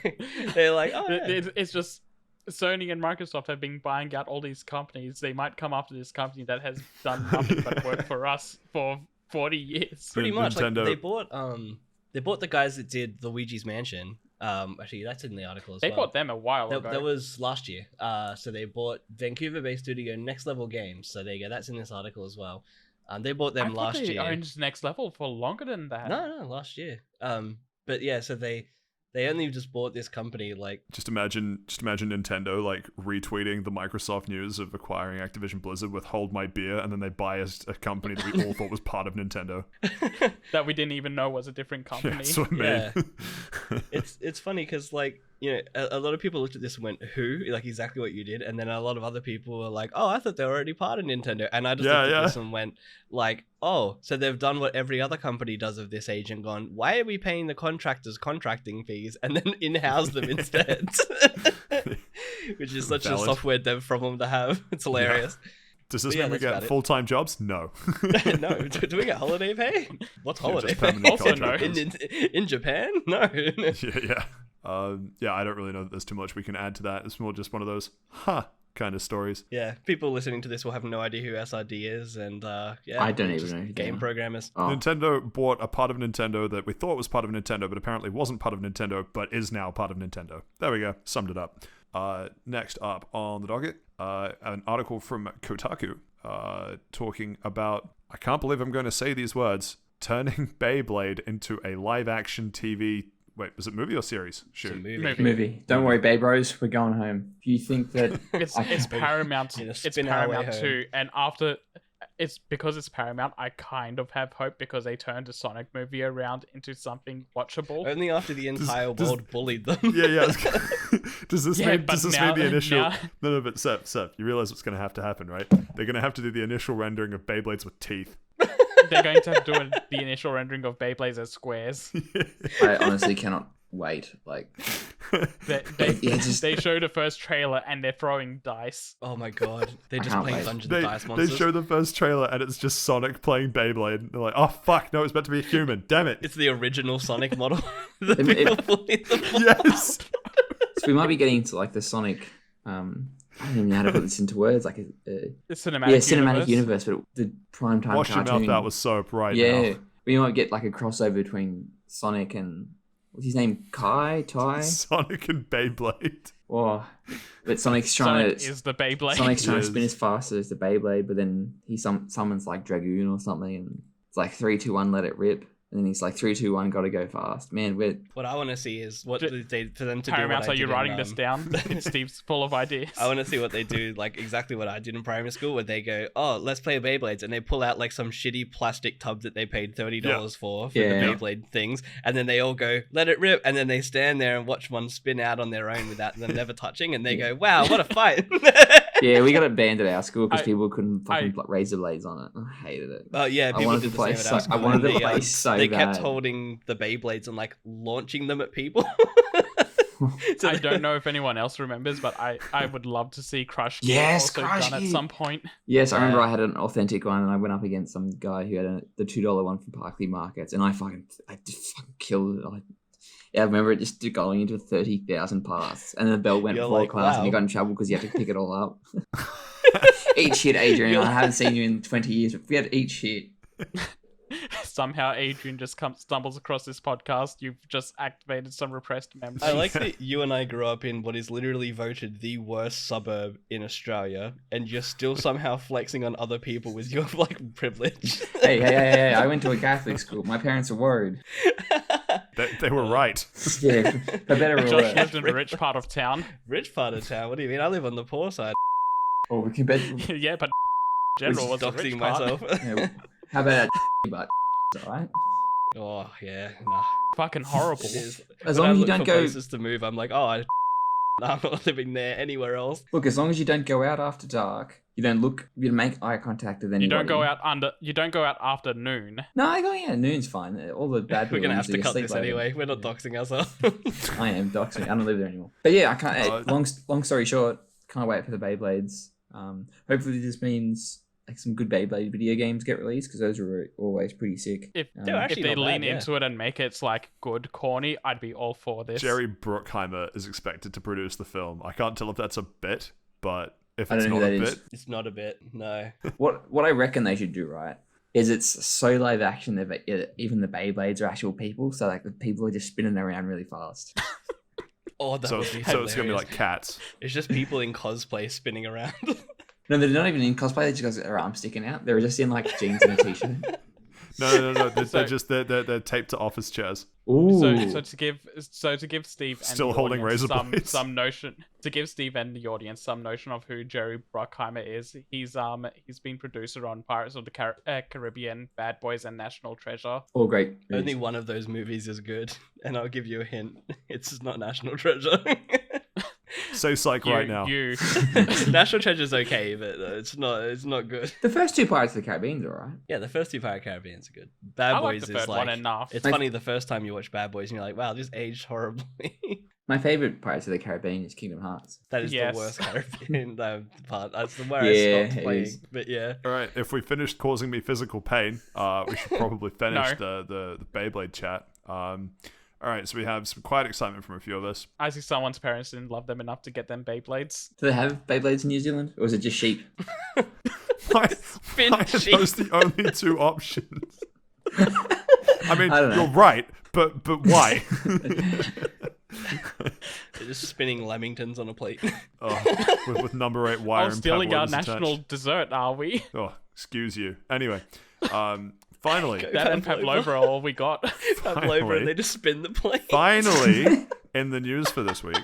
they're like, oh, yeah. It's just Sony and Microsoft have been buying out all these companies. They might come after this company that has done nothing but work for us for 40 years. Pretty much. Nintendo. Like, they bought the guys that did Luigi's Mansion. Actually, that's in the article as well. They bought them a while ago. That was last year. So they bought Vancouver-based studio Next Level Games. So there you go. That's in this article as well. They bought them last year. They owned Next Level for longer than that. No, last year. But yeah, so they only just bought this company like Just imagine Nintendo like retweeting the Microsoft news of acquiring Activision Blizzard with "Hold my beer," and then they buy a company that we all thought was part of Nintendo. That we didn't even know was a different company. Yeah, that's what I mean. Yeah. It's funny because like a lot of people looked at this and went who like exactly what you did, and then a lot of other people were like, oh, I thought they were already part of Nintendo, and I just looked at this and went like, oh, so they've done what every other company does of this age and gone, why are we paying the contractors contracting fees and then in-house them instead? Which is such a software dev problem to have. It's hilarious. Yeah. Does this mean we get full-time jobs? No. No. Do we get holiday pay? What's holiday pay? Also no. In Japan? No. Yeah. I don't really know that there's too much we can add to that. It's more just one of those, kind of stories. Yeah, people listening to this will have no idea who SRD is, and yeah, I don't even know who game programmers. Oh. Nintendo bought a part of Nintendo that we thought was part of Nintendo, but apparently wasn't part of Nintendo, but is now part of Nintendo. There we go. Summed it up. Next up on the docket, an article from Kotaku talking about, I can't believe I'm going to say these words, turning Beyblade into a live-action TV. Wait, was it movie or series? Shoot. Movie. Don't worry, Babe Rose, we're going home. If you think that it's Paramount, it's Paramount too, and after it's because it's Paramount, I kind of have hope because they turned the Sonic movie around into something watchable. Only after the entire world bullied them. Yeah. Does this mean the initial? No, but Seth, you realize what's going to happen, right? They're going to have to do the initial rendering of Beyblades with teeth. They're going to have to do the initial rendering of Beyblades as squares. I honestly cannot wait. Like they show the first trailer and they're throwing dice. Oh my god, they're just playing Dungeons and Dice monsters. They show the first trailer and it's just Sonic playing Beyblade. They're like, oh fuck, no, it's meant to be a human. Damn it! It's the original Sonic model. Yes. So we might be getting to like the Sonic. I don't even know how to put this into words. Like the cinematic universe, but the primetime Wash cartoon. your mouth out with soap right now. Yeah, we might get like a crossover between Sonic and what's his name, Ty. Sonic and Beyblade. Oh, but Sonic's is the Beyblade. Sonic's trying to spin as fast as the Beyblade, but then he summons like Dragoon or something, and it's like 3, 2, 1, let it rip. And then he's like 3, 2, 1, gotta go fast. Man, what I want to see is what they for them to Paramount, do. are you writing this down? Steve's full of ideas. I want to see what they do, like exactly what I did in primary school, where they go, "Oh, let's play Beyblades," and they pull out like some shitty plastic tub that they paid $30 for the Beyblade things, and then they all go, "Let it rip," and then they stand there and watch one spin out on their own without them never touching, and they go, "Wow, what a fight!" Yeah, we got it banned at our school because people couldn't fucking razor blades on it. I hated it. Oh yeah, people did the same at our school. I wanted to play so they bad. kept holding the Beyblades and like launching them at people. So I don't know if anyone else remembers, but I would love to see Crush Gear also done at some point. Yes, I remember I had an authentic one and I went up against some guy who had the $2 one from Parkley Markets and I just fucking killed it. I remember it just going into 30,000 parts, and then the bell went before class, and you got in trouble because you had to pick it all up. Eat shit, Adrian. I haven't seen you in 20 years, but we had to eat shit. Somehow Adrian just stumbles across this podcast. You've just activated some repressed memories. I like that you and I grew up in what is literally voted the worst suburb in Australia, and you're still somehow flexing on other people with your like privilege. Hey! I went to a Catholic school. My parents are worried. They were right. Yeah, for better or Josh worse. lived in a rich part of town. Rich part of town? What do you mean? I live on the poor side. Oh, we can bet. Yeah, but general was a rich part. Yeah, how about but alright? Oh yeah, nah. Fucking horrible. As long as you don't go places to move, I'm like, I'm not living there anywhere else. Look, as long as you don't go out after dark You don't look. You don't make eye contact with anybody. You don't go out after noon. No, going out at noon's fine. All the bad people. We're gonna have to usually cut sleep this later. anyway. We're not doxing ourselves. I am doxing. I don't live there anymore. But yeah, I can't. Long story short, can't wait for the Beyblades. Hopefully this means like some good Beyblade video games get released because those are always pretty sick. If actually they not lean bad, yeah. into it and make it like good corny, I'd be all for this. Jerry Bruckheimer is expected to produce the film. I can't tell if that's a bit, but if I it's don't know not who a that bit, is. It's not a bit, no. What I reckon they should do, right, is it's so live action that even the Beyblades are actual people, so like the people are just spinning around really fast. Oh, that so would be it's gonna be hilarious. like cats. It's just people in cosplay spinning around. No, they're not even in cosplay. They just got their arms sticking out. They're just in like jeans and a t-shirt. No. They're taped to office chairs. Ooh. So to give Steve and Still the holding audience razor blades. some notion to give Steve and the audience some notion of who Jerry Bruckheimer is. He's been producer on Pirates of the Caribbean, Bad Boys, and National Treasure. All great. Only one of those movies is good, and I'll give you a hint. It's not National Treasure. Say psych right now. National Treasure's okay, but it's not good. The first two Pirates of the Caribbean's alright. Yeah, the first two Pirate Caribbeans are good. Bad I like Boys the is third like one enough. It's funny the first time you watch Bad Boys and you're like, wow, this aged horribly. My favorite Pirates of the Caribbean is Kingdom Hearts. That is Yes. the worst Caribbean part. That's where Yeah, I stopped it playing. is. But yeah. All right, if we finished causing me physical pain, we should probably finish No. the Beyblade chat. All right, so we have some quiet excitement from a few of us. I see someone's parents didn't love them enough to get them Beyblades. Do they have Beyblades in New Zealand, or is it just sheep? Why Spin are sheep. those the only two options? I mean, I don't know. you're right, but why? They're just spinning lamingtons on a plate. With number 8 wire and Stealing our pebbles national attached. dessert, are we? Oh, excuse you. Anyway, finally, That and Pavlova are all we got. Pavlova, Finally. and they just spin the plate. finally, in the news for this week,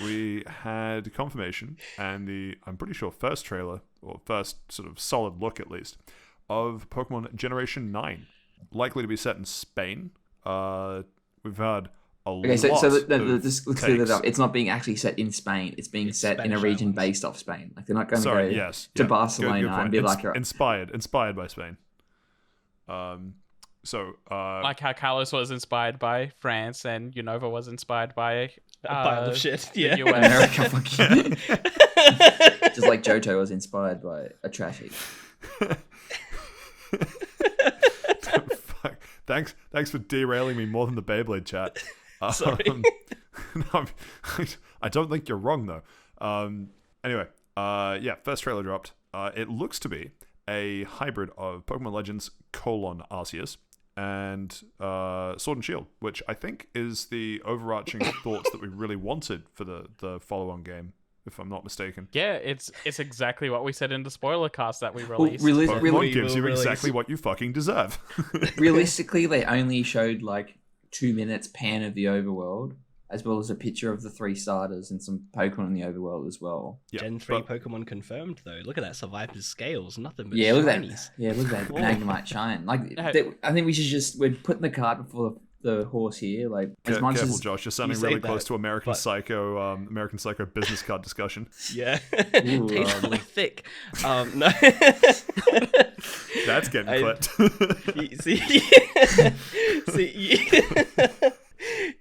we had confirmation and I'm pretty sure, first trailer, or first sort of solid look at least, of Pokemon Generation 9. Likely to be set in Spain. We've had a lot Okay, so of just let's clear that takes. up. It's not being actually set in Spain. It's being set in a Spanish region islands. based off Spain. Like they're not going to Sorry, go yes. to yeah. Barcelona Good and point. be like, inspired by Spain. Like how Carlos was inspired by France and Unova was inspired by A pile of shit. the Yeah. US. America, fucking. Just like Johto was inspired by a trash heap. Fuck. Thanks for derailing me more than the Beyblade chat. Sorry. No, I don't think you're wrong though. Anyway, yeah, first trailer dropped. It looks to be a hybrid of Pokemon Legends : Arceus and Sword and Shield, which I think is the overarching thoughts that we really wanted for the follow-on game, if I'm not mistaken. Yeah, it's exactly what we said in the spoiler cast that we Well, released. Pokemon really, gives you will exactly release- what you fucking deserve. realistically, they only showed like 2 minutes pan of the overworld, as well as a picture of the 3 starters and some Pokemon in the overworld as well. Yeah, Gen 3 but- Pokemon confirmed though. Look at that Survivor's scales. Nothing but Yeah, look at shinies. that. Yeah, look at that Cool. Magnemite shine. Like, Hey. I think we should we're putting the cart before the horse here. Like, as much Careful, as Josh. You're sounding You say really that, close to American but- Psycho business card discussion. Yeah. Ooh, Tastefully thick. No. That's getting I- clipped.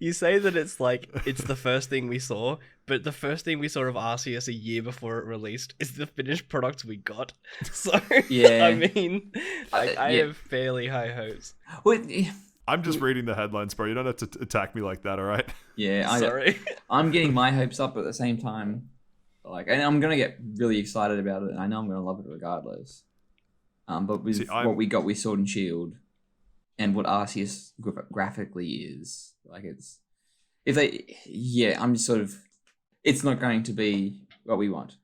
You say that it's like it's the first thing we saw, but the first thing we saw of Arceus a year before it released is the finished product we got. So Yeah. I mean, I yeah. have fairly high hopes. well, I'm just reading the headlines, bro. You don't have to attack me like that, all right? yeah, Sorry. I'm getting my hopes up at the same time. Like, and I'm gonna get really excited about it, and I know I'm gonna love it regardless. But with See, what we got with Sword and Shield, and what Arceus graphically is, like I'm just sort of, it's not going to be what we want.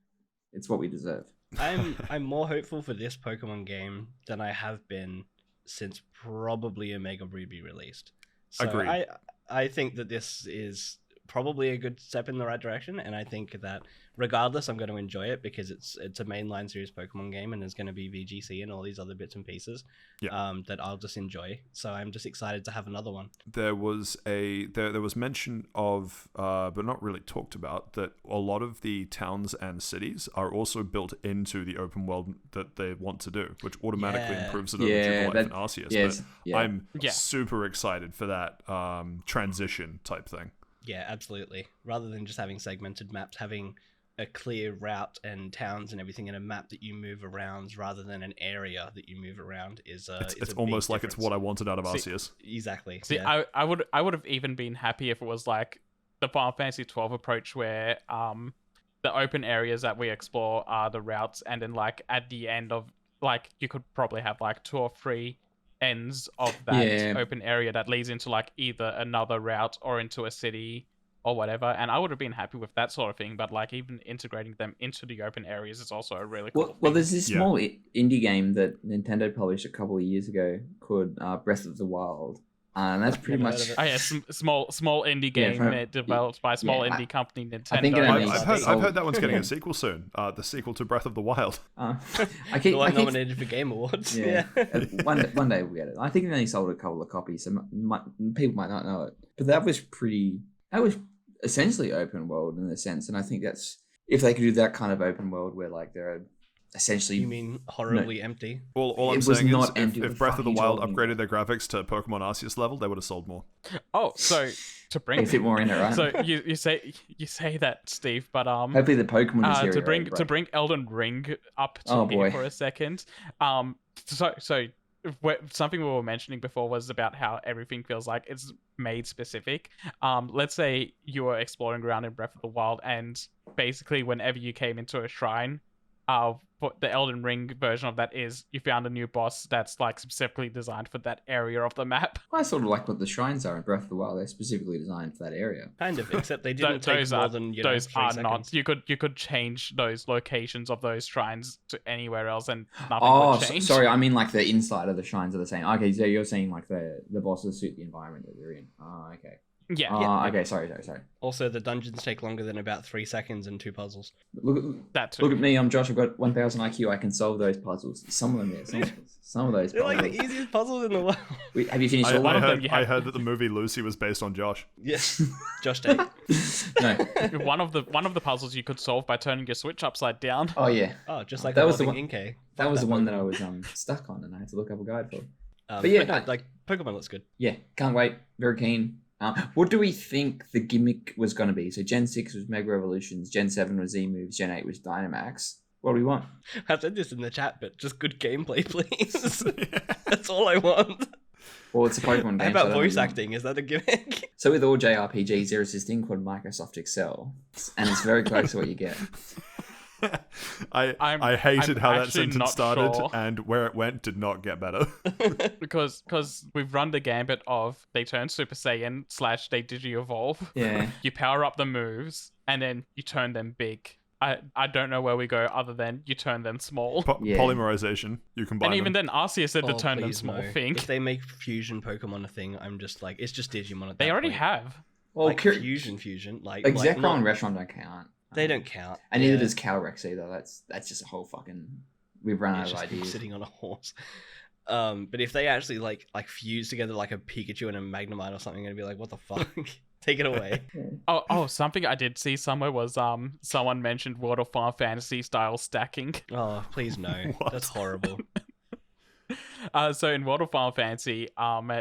It's what we deserve. I'm more hopeful for this Pokemon game than I have been since probably Omega Ruby released. So Agreed. I think that this is probably a good step in the right direction, and I think that regardless, I'm going to enjoy it because it's a mainline series Pokemon game, and there's going to be VGC and all these other bits and pieces that I'll just enjoy. So I'm just excited to have another one. There was there was mention of, but not really talked about, that a lot of the towns and cities are also built into the open world that they want to do, which automatically improves it over Jubilife and Arceus. I'm super excited for that transition type thing. Yeah, absolutely. Rather than just having segmented maps, having a clear route and towns and everything in a map that you move around rather than an area that you move around is it's almost like it's what I wanted out of Arceus. Exactly. See, yeah. I would have even been happy if it was like the Final Fantasy 12 approach where the open areas that we explore are the routes, and then like at the end of like you could probably have like 2 or 3 ends of that open area that leads into like either another route or into a city or whatever, and I would have been happy with that sort of thing. But like even integrating them into the open areas is also a really cool thing. Well, there's this small indie game that Nintendo published a couple of years ago called Breath of the Wild, and that's pretty much small indie game developed by a small indie company, Nintendo. I think I've heard that one's getting a sequel soon. The sequel to Breath of the Wild. Nominated for Game Awards. Yeah, one day we'll get it. I think it only sold a couple of copies, so people might not know it. But that was essentially open world in a sense, and I think that's if they could do that kind of open world where like there are essentially. You mean horribly empty? All I'm saying is if Breath of the Wild upgraded their graphics to Pokemon Arceus level, they would have sold more. Oh, so to bring a bit more in it, right? So you say that, Steve, but hopefully the Pokemon is here to bring Elden Ring up to me for a second. So something we were mentioning before was about how everything feels like it's made specific. Let's say you were exploring around in Breath of the Wild, and basically whenever you came into a shrine, the Elden Ring version of that is you found a new boss that's like specifically designed for that area of the map. Well, I sort of like what the shrines are in Breath of the Wild. They're specifically designed for that area. Kind of, except they didn't take more than 3 seconds. Not. You could change those locations of those shrines to anywhere else, and nothing would change. Sorry, I mean like the inside of the shrines are the same. Okay, so you're saying like the bosses suit the environment that they're in. Oh, okay. Yeah. Okay, sorry. Also, the dungeons take longer than about 3 seconds and 2 puzzles. Look at me, I'm Josh. I've got 1,000 IQ. I can solve those puzzles. Some of them, some of those. They're like the easiest puzzles in the world. Have you finished all of them? I heard that the movie Lucy was based on Josh. Yes, Josh Tate. No, one of the puzzles you could solve by turning your Switch upside down. Oh yeah. Oh, just like that was the one. Inkay. That was the one that I was stuck on, and I had to look up a guide for. Like Pokemon looks good. Yeah, can't wait. Very keen. What do we think the gimmick was going to be? So Gen 6 was Mega Evolutions, Gen 7 was Z-Moves, Gen 8 was Dynamax. What do we want? I said this in the chat, but just good gameplay, please. That's all I want. Well, it's a Pokemon game. How about voice acting? Is that a gimmick? So with all JRPGs, there is this thing called Microsoft Excel, and it's very close to what you get. I hated how that sentence started, sure. And where it went did not get better. because we've run the gambit of they turn Super Saiyan / they Digi-Evolve. Yeah. You power up the moves, and then you turn them big. I don't know where we go other than you turn them small. Polymerization. You combine and even them. then, Arceus said to turn them small. If they make fusion Pokemon a thing, I'm just like, it's just Digimon at that They already point. have. Well, like fusion. Like Zekrom and Reshron don't count. They don't count. And neither does Calyrex either. That's just a whole fucking... We've run out of ideas. Sitting on a horse. But if they actually like fuse together like a Pikachu and a Magnemite or something, I'd be like, what the fuck? Take it away. Oh, something I did see somewhere was someone mentioned World of Final Fantasy style stacking. Oh, please no. That's horrible. So in World of Final Fantasy,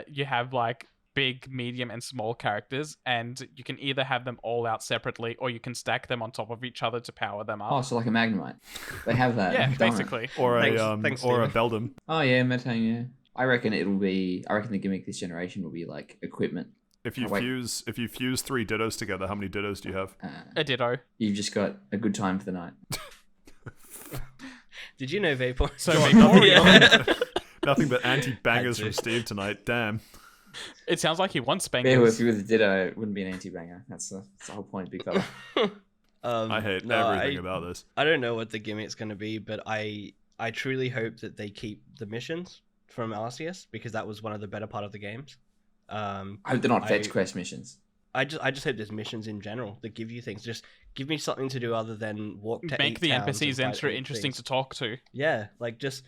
you have like big, medium, and small characters, and you can either have them all out separately, or you can stack them on top of each other to power them up. Oh, so like a Magnemite. They have that. Yeah, basically. Or a Thanks, or a Steven. Beldum. Oh yeah, Metang, yeah. I reckon the gimmick this generation will be like equipment. If you fuse 3 Dittos together, how many Dittos do you have? A Ditto. You've just got a good time for the night. Did you know Vapor? So Vaporeon. Nothing but anti-bangers from Steve tonight. Damn. It sounds like he wants Bear bangers. with you with a Ditto, it wouldn't be an anti-banger. That's the whole point, big fella. I hate everything about this. I don't know what the gimmick's going to be, but I truly hope that they keep the missions from Arceus, because that was one of the better part of the games. I hope they're not fetch quest missions. I just hope there's missions in general that give you things. Just give me something to do other than walk to Make 8 the towns and NPCs fight 8 interesting things. to talk to. Yeah, like just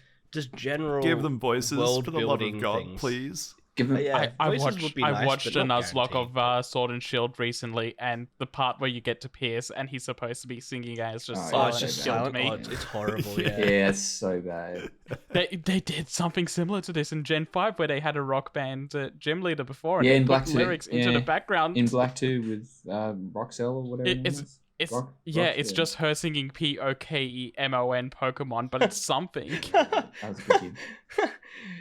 general Give them voices world for the love of building God, things. please. Give them. Yeah, I voices would be I nice, watched but a not Nuzlocke guaranteed. of Sword and Shield recently, and the part where you get to Pierce and he's supposed to be singing as just Oh, Oh, silent it's just killed silent. me. Oh, it's horrible. Yeah. Yeah, it's so bad. They did something similar to this in Gen 5 where they had a rock band gym leader before and Yeah, they in put Black 2, lyrics into yeah. the background. In Black 2 with Roxelle or whatever. It's Rock, it's just her singing Pokemon Pokemon, but it's something. That was a good game.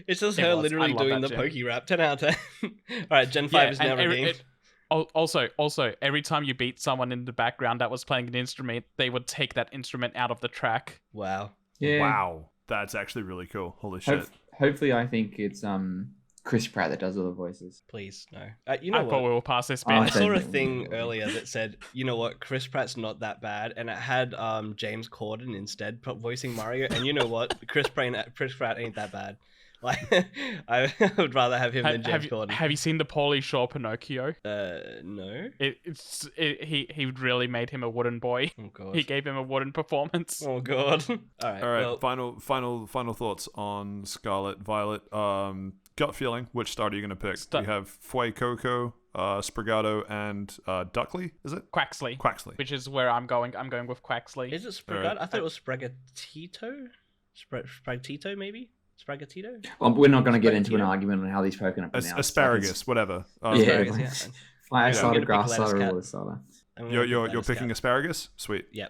It's just It her was. literally I love doing that the gym. Poke Rap. 10 out of 10. All right, Gen 5 is now redeemed. Also, every time you beat someone in the background that was playing an instrument, they would take that instrument out of the track. Wow. Yeah. Wow, that's actually really cool. Holy shit. Hopefully, I think it's Chris Pratt that does all the voices. Please, no. You I know thought we what? will pass this Oh, bit. I I saw a don't think thing we will. earlier that said, you know what, Chris Pratt's not that bad, and it had James Corden instead voicing Mario, and you know what, Chris Pratt ain't that bad. Like, I would rather have him than James Corden. Have you seen the Pauly Shaw Pinocchio? No. He really made him a wooden boy. Oh god. He gave him a wooden performance. Oh god. All right. All right, Well, final thoughts on Scarlet Violet. Gut feeling, which starter are you going to pick? We have Fuecoco, Sprigato, and Duckley, is it? Quaxly. Quaxly. Which is where I'm going. I'm going with Quaxly. is it Sprigato? I thought it was Sprigatito. Sprigatito, maybe. Sprigatito. Well, we're not going to get into an Sprigatito? argument on how these Pokemon are pronounced. Asparagus, whatever. Yeah, Asparagus, yeah. Fire I'm starter, gonna pick grass lettuce starter, cat. water starter. You're picking asparagus? Sweet. Yep.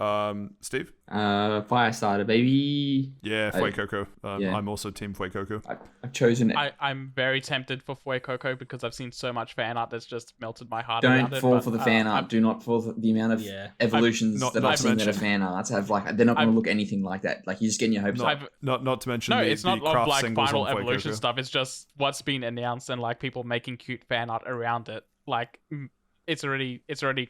Steve? Fire starter, baby. Yeah, Fuecoco. yeah. I'm also Team Fuecoco. I've chosen it. I'm very tempted for Fuecoco because I've seen so much fan art that's just melted my heart. Don't around it, fall but, for the fan art. Do not fall for the amount of evolutions Not- that not I've to seen that are mention- fan arts. Have like they're not going to look anything like that. Like you're just getting your hopes up. Not to mention No, the, it's the not craft like singles final on evolution Fuecoco. stuff. It's just what's been announced and like people making cute fan art around it. Like it's already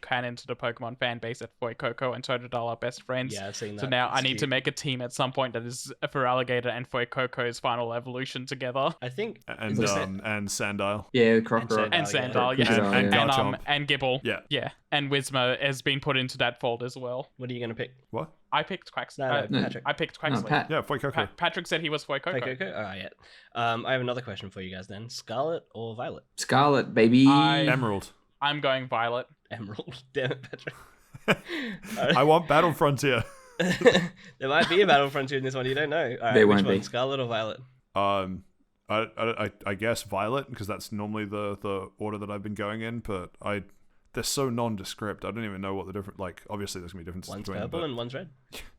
canon to the Pokemon fan base that Fuecoco and Totodile are best friends. Yeah, I've seen that. So now I It's need to cute. make a team at some point that is for Alligator and Fuecoco's final evolution together. I think And was it- and Sandile. Yeah, Crocodile. And yeah. Sandile, yeah. Crocodile, And yeah. Garchomp. And Gibble. Yeah. And Whismer has been put into that fold as well. What are you gonna pick? What? I picked Quaxly. No, No. Patrick. I picked No, Quaxly. Pat. Yeah, Fuecoco. Patrick said he was Fuecoco. Fuecoco? All right. I have another question for you guys then. Scarlet or Violet? Scarlet, baby. Emerald. I'm going Violet. Emerald. Damn it, Patrick. I want Battle Frontier. There might be a Battle Frontier in this one. You don't know. All right, There which won't one? be. Scarlet or Violet? I guess Violet, because that's normally the order that I've been going in, but they're so nondescript. I don't even know what the different, like, obviously there's gonna be differences One's between purple them. and one's red.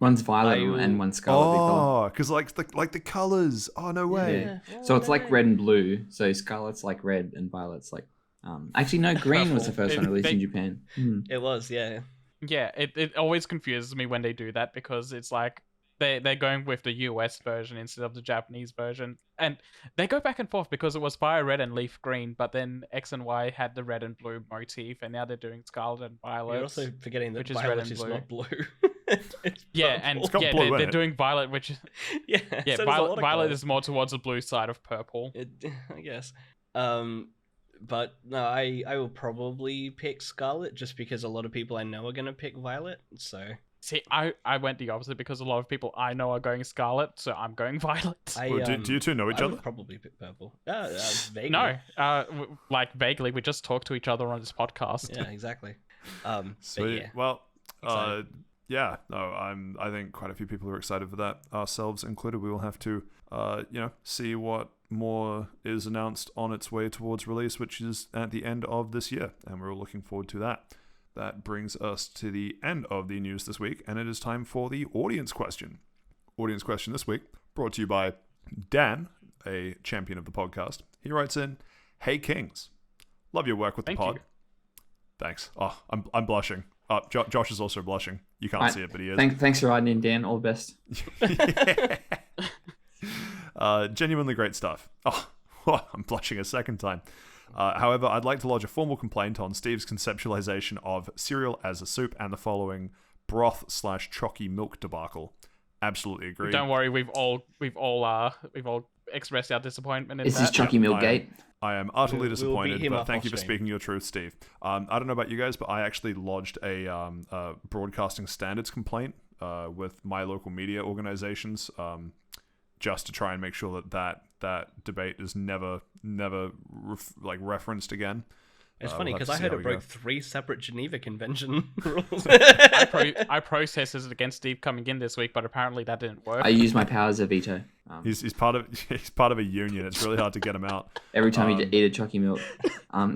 One's violet Are you- and one's scarlet. Oh, because like the colors. Oh no way. Yeah. So it's like red and blue. So scarlet's like red and violet's like. Actually, no. Green was the first one released in Japan. It was, yeah. Yeah, it always confuses me when they do that because it's like they're going with the US version instead of the Japanese version. And they go back and forth because it was Fire Red and Leaf Green, but then X and Y had the red and blue motif, and now they're doing Scarlet and Violet. You're also forgetting that which is red Violet and is blue. not blue. It's Yeah, purple. and It's got yeah, blue in they're it. doing Violet, which is yeah, yeah, so there's a lot of Violet colours. is more towards the blue side of purple. I guess. But no, I will probably pick Scarlet just because a lot of people I know are gonna pick Violet. So See, I went the opposite because a lot of people I know are going Scarlet, so I'm going Violet. Well, do you two know each I other? would probably pick purple. Vaguely. No, like vaguely, we just talk to each other on this podcast. Yeah, exactly. But Sweet. yeah. Well, Excited. yeah. No, I think quite a few people are excited for that, ourselves included. We will have to, see what more is announced on its way towards release, which is at the end of this year, and we're all looking forward to that. That brings us to the end of the news this week, and it is time for the audience question. Audience question this week, brought to you by Dan, a champion of the podcast. He writes in, "Hey Kings, love your work with the Thank pod." you. Thanks. Oh, I'm blushing. Josh is also blushing. You can't see it, but he is. Thanks for writing in, Dan. All the best. Genuinely great stuff. Oh, I'm blushing a second time. However, I'd like to lodge a formal complaint on Steve's conceptualization of cereal as a soup and the following broth/chalky milk debacle. Absolutely agree. Don't worry, we've all express our disappointment in It's that. his Chucky Milk Gate. I am utterly We'll beat disappointed, him but up thank you off for stream. speaking your truth, Steve. I don't know about you guys, but I actually lodged a broadcasting standards complaint with my local media organizations just to try and make sure that debate is never referenced again. It's funny we'll have because to I see heard how it we broke go. 3 separate Geneva Convention rules. I protested against Steve coming in this week, but apparently that didn't work. I use my powers of veto. He's part of a union. It's really hard to get him out. Every time you eat a Chucky Milk.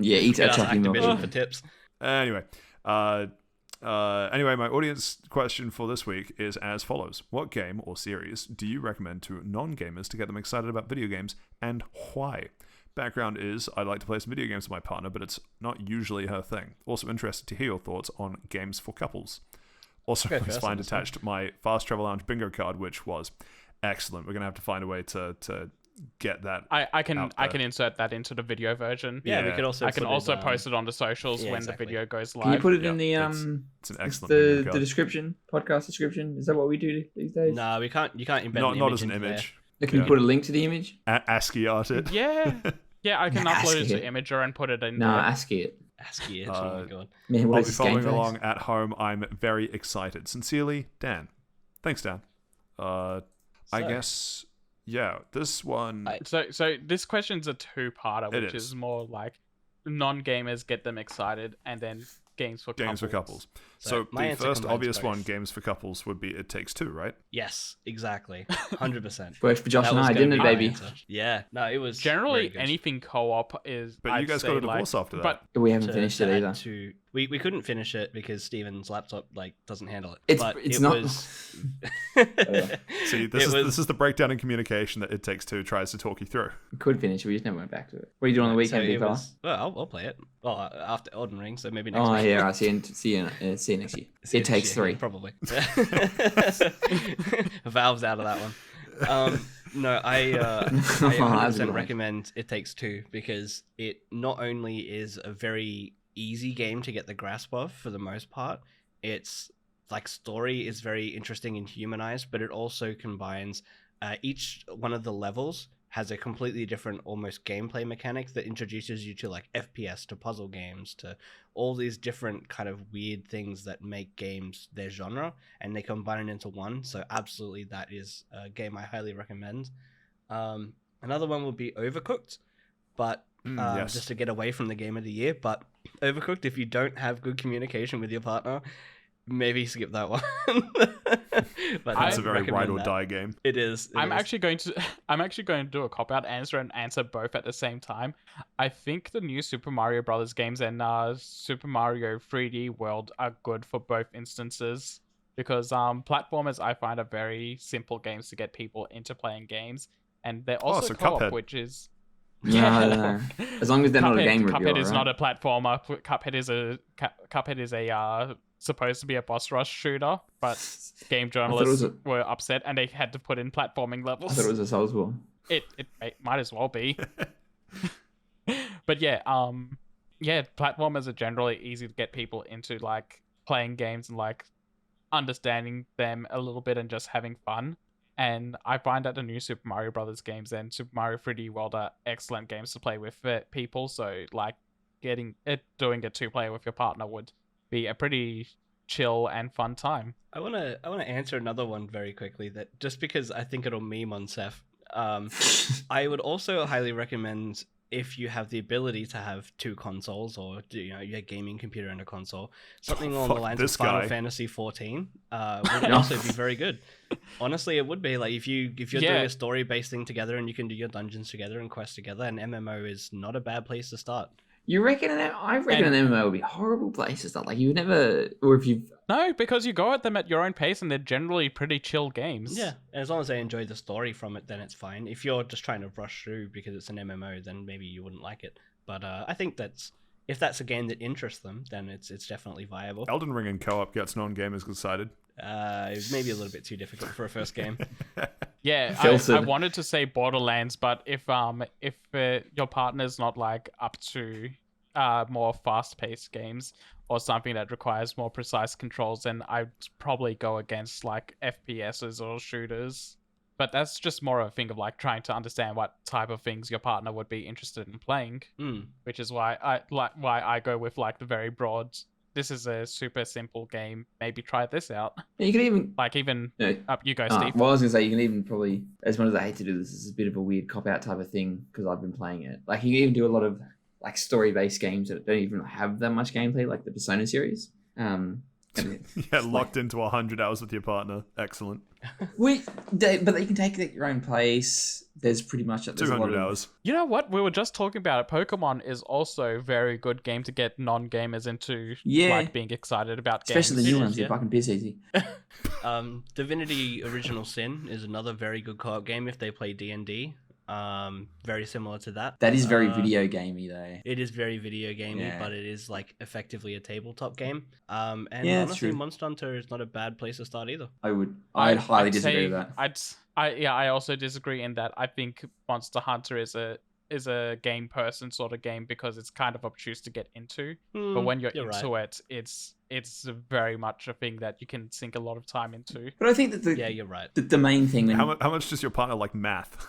Eat a Get us Chucky Milk. Activision for tips. Anyway, my audience question for this week is as follows: what game or series do you recommend to non-gamers to get them excited about video games, and why? Background is, I like to play some video games with my partner, but it's not usually her thing. Also interested to hear your thoughts on games for couples. Also, Go please first, find understand. attached my Fast Travel Lounge bingo card, which was excellent. We're going to have to find a way to get that. I can out I there. can insert that into the video version. Yeah, we Yeah. could also. I can put also it, post it on the socials yeah, when exactly. the video goes live. Can you put it Yeah, in the it's an excellent bingo the card. description, podcast description? Is that what we do these days? No, we can't. You can't embed Not an as an into image. Can you Yeah. put a link to the image? ASCII art it. Yeah, I can upload it ASCII. to Imager and put it in No, there. ASCII it. ASCII it. Oh my god. Man, what I'll is be this game following face? along at home. I'm very excited. Sincerely, Dan. Thanks, Dan. I So- guess, yeah, this one. So this question's a two-parter, It which is. is more like non-gamers get them excited, and then games for Games for couples. couples. So So my the answer first combines obvious one, both. games for couples, would be It Takes Two, right? Yes, exactly. 100%. Worked for Josh That and was I, gonna didn't be it, my baby? answer. Yeah, no, it was Generally, very good. anything co-op is. But you I'd guys say, got a divorce after that. But We haven't to- finished to it add either. to- we couldn't finish it because Steven's laptop doesn't handle it. It's- but it's it not- was. See, this It was- is the breakdown in communication that It Takes Two tries to talk you through. We could finish it, we just never went back to it. What are you doing on the So weekend, it big fella? was, well, I'll play it. Well, after Elden Ring, so maybe next Oh, week. yeah, I'll see you next year. See you next year. See It next takes year, 3. probably. Valve's out of that one. No, I That's a good 100% one. recommend It Takes Two because it not only is a very easy game to get the grasp of for the most part, its like story is very interesting and humanized, but it also combines each one of the levels has a completely different almost gameplay mechanic that introduces you to like FPS, to puzzle games, to all these different kind of weird things that make games their genre, and they combine it into one. So absolutely, that is a game I highly recommend. Another one would be Overcooked, but Yes. just to get away from the game of the year. But Overcooked, if you don't have good communication with your partner, maybe skip that one. But It's I a very recommend ride or that. die game. It is. I'm actually going to do a cop out answer and answer both at the same time. I think the new Super Mario Brothers games and Super Mario 3D World are good for both instances because platformers I find are very simple games to get people into playing games, and they're also so co-op, Cuphead. which is No, I don't know. As long as they're not a game reviewer, Cuphead is right? not a platformer. Cuphead is a supposed to be a boss rush shooter, but game journalists was were upset and they had to put in platforming I levels. thought it was a Soulsborne. It might as well be. But yeah, platformers are generally easy to get people into like playing games and like understanding them a little bit and just having fun. And I find that the new Super Mario Brothers games and Super Mario 3D World are excellent games to play with people. So like doing a 2-player with your partner would be a pretty chill and fun time. I wanna answer another one very quickly. That just because I think it'll meme on Seth. I would also highly recommend if you have the ability to have 2 consoles or your gaming computer and a console, something along the Fuck lines of this Final guy. Fantasy 14 would also be very good. Honestly, it would be like if you're doing a story based thing together and you can do your dungeons together and quests together, an MMO is not a bad place to start. You reckon I reckon an MMO would be a horrible place to start. Like you would never, or if you've No, because you go at them at your own pace and they're generally pretty chill games. Yeah, and as long as they enjoy the story from it, then it's fine. If you're just trying to rush through because it's an MMO, then maybe you wouldn't like it. But I think if that's a game that interests them, then it's definitely viable. Elden Ring in co-op gets non-gamers excited. It may be a little bit too difficult for a first game. Yeah, I Filtered. wanted to say Borderlands, but if your partner's not like up to more fast-paced games or something that requires more precise controls, then I'd probably go against like FPSs or shooters. But that's just more of a thing of like trying to understand what type of things your partner would be interested in playing, which is why I go with like the very broad. This is a super simple game. Maybe try this out. You can even up you go, Steve. Well, I was gonna say you can even probably, as much as I hate to do this, is a bit of a weird cop out type of thing because I've been playing it. Like you can even do a lot of like story based games that don't even have that much gameplay, like the Persona series. Locked into 100 hours with your partner. Excellent. But you can take it at your own pace. There's pretty much 200 hours. You know what? We were just talking about it. Pokemon is also a very good game to get non-gamers into, like being excited about games. Especially the new ones. They're fucking piss easy. Divinity Original Sin is another very good co-op game if they play D&D. Very similar to that. That is very video gamey though. It is very video gamey, but it is like effectively a tabletop game. And honestly, Monster Hunter is not a bad place to start either. I'd highly disagree with that. I also disagree in that I think Monster Hunter is a game person sort of game because it's kind of obtuse to get into. But when you're into it, it's very much a thing that you can sink a lot of time into. But I think that you're right. The main thing. How much does your partner like math?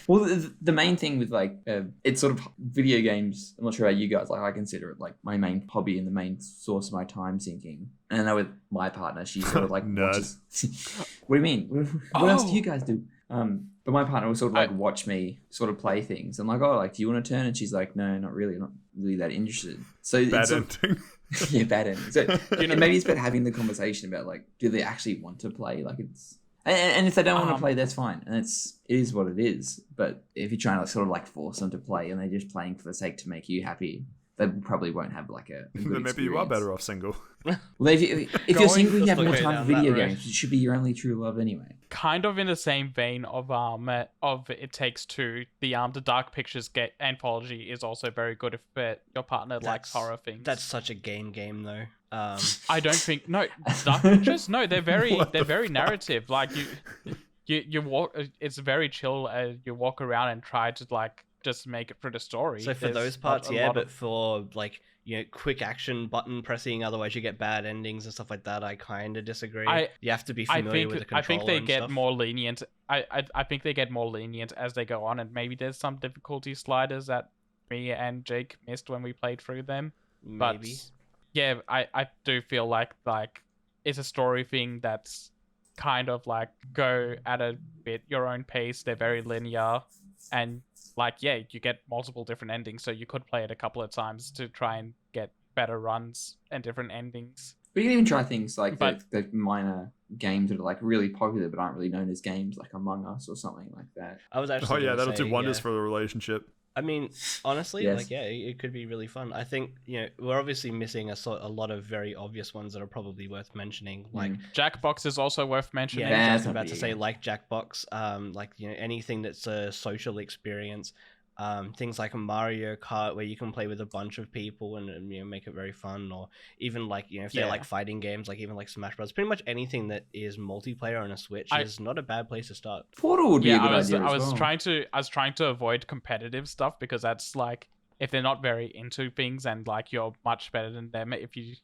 Well, the main thing with like it's sort of video games. I'm not sure about you guys. Like I consider it like my main hobby and the main source of my time sinking. And I know with my partner, she sort of like watches. What do you mean? What else do you guys do? But my partner will sort of like watch me sort of play things. I'm like, oh, like, do you want to turn? And she's like, no, not really. I'm not really that interested. So bad ending. Yeah, bad ending. So maybe it's about having the conversation about like, do they actually want to play? Like it's. And if they don't want to play, that's fine. And it is what it is. But if you're trying to sort of like force them to play and they're just playing for the sake to make you happy, they probably won't have like a good Maybe experience. You are better off single. Well, if you're single, you have more time for video games. It should be your only true love anyway. Kind of in the same vein of It Takes Two, the Dark Pictures anthology is also very good if your partner likes horror things. That's such a game though. I don't think Dark Pictures. No, they're very narrative. Like you walk. It's very chill. You walk around and try to like just make it through the story. So for those parts, but for like quick action button pressing, otherwise you get bad endings and stuff like that. I kind of disagree. You have to be familiar with the controller. I think they get stuff. more lenient. I think they get more lenient as they go on, and maybe there's some difficulty sliders that me and Jake missed when we played through them. Maybe. But yeah, I do feel like it's a story thing that's kind of like go at a bit your own pace. They're very linear, and you get multiple different endings, so you could play it a couple of times to try and get better runs and different endings. But you can even try things like the minor games that are like really popular but aren't really known as games, like Among Us or something like that. I was actually that'll do wonders for the relationship. I mean, honestly, Yes. it could be really fun. I think, we're obviously missing a lot of very obvious ones that are probably worth mentioning. Like Jackbox is also worth mentioning. I was about to say, like Jackbox, anything that's a social experience. Things like a Mario Kart where you can play with a bunch of people and make it very fun, or even if they're like fighting games, like even like Smash Bros. Pretty much anything that is multiplayer on a Switch is not a bad place to start. Portal would be a good idea. I was trying to avoid competitive stuff because that's like if they're not very into things and like you're much better than them, if you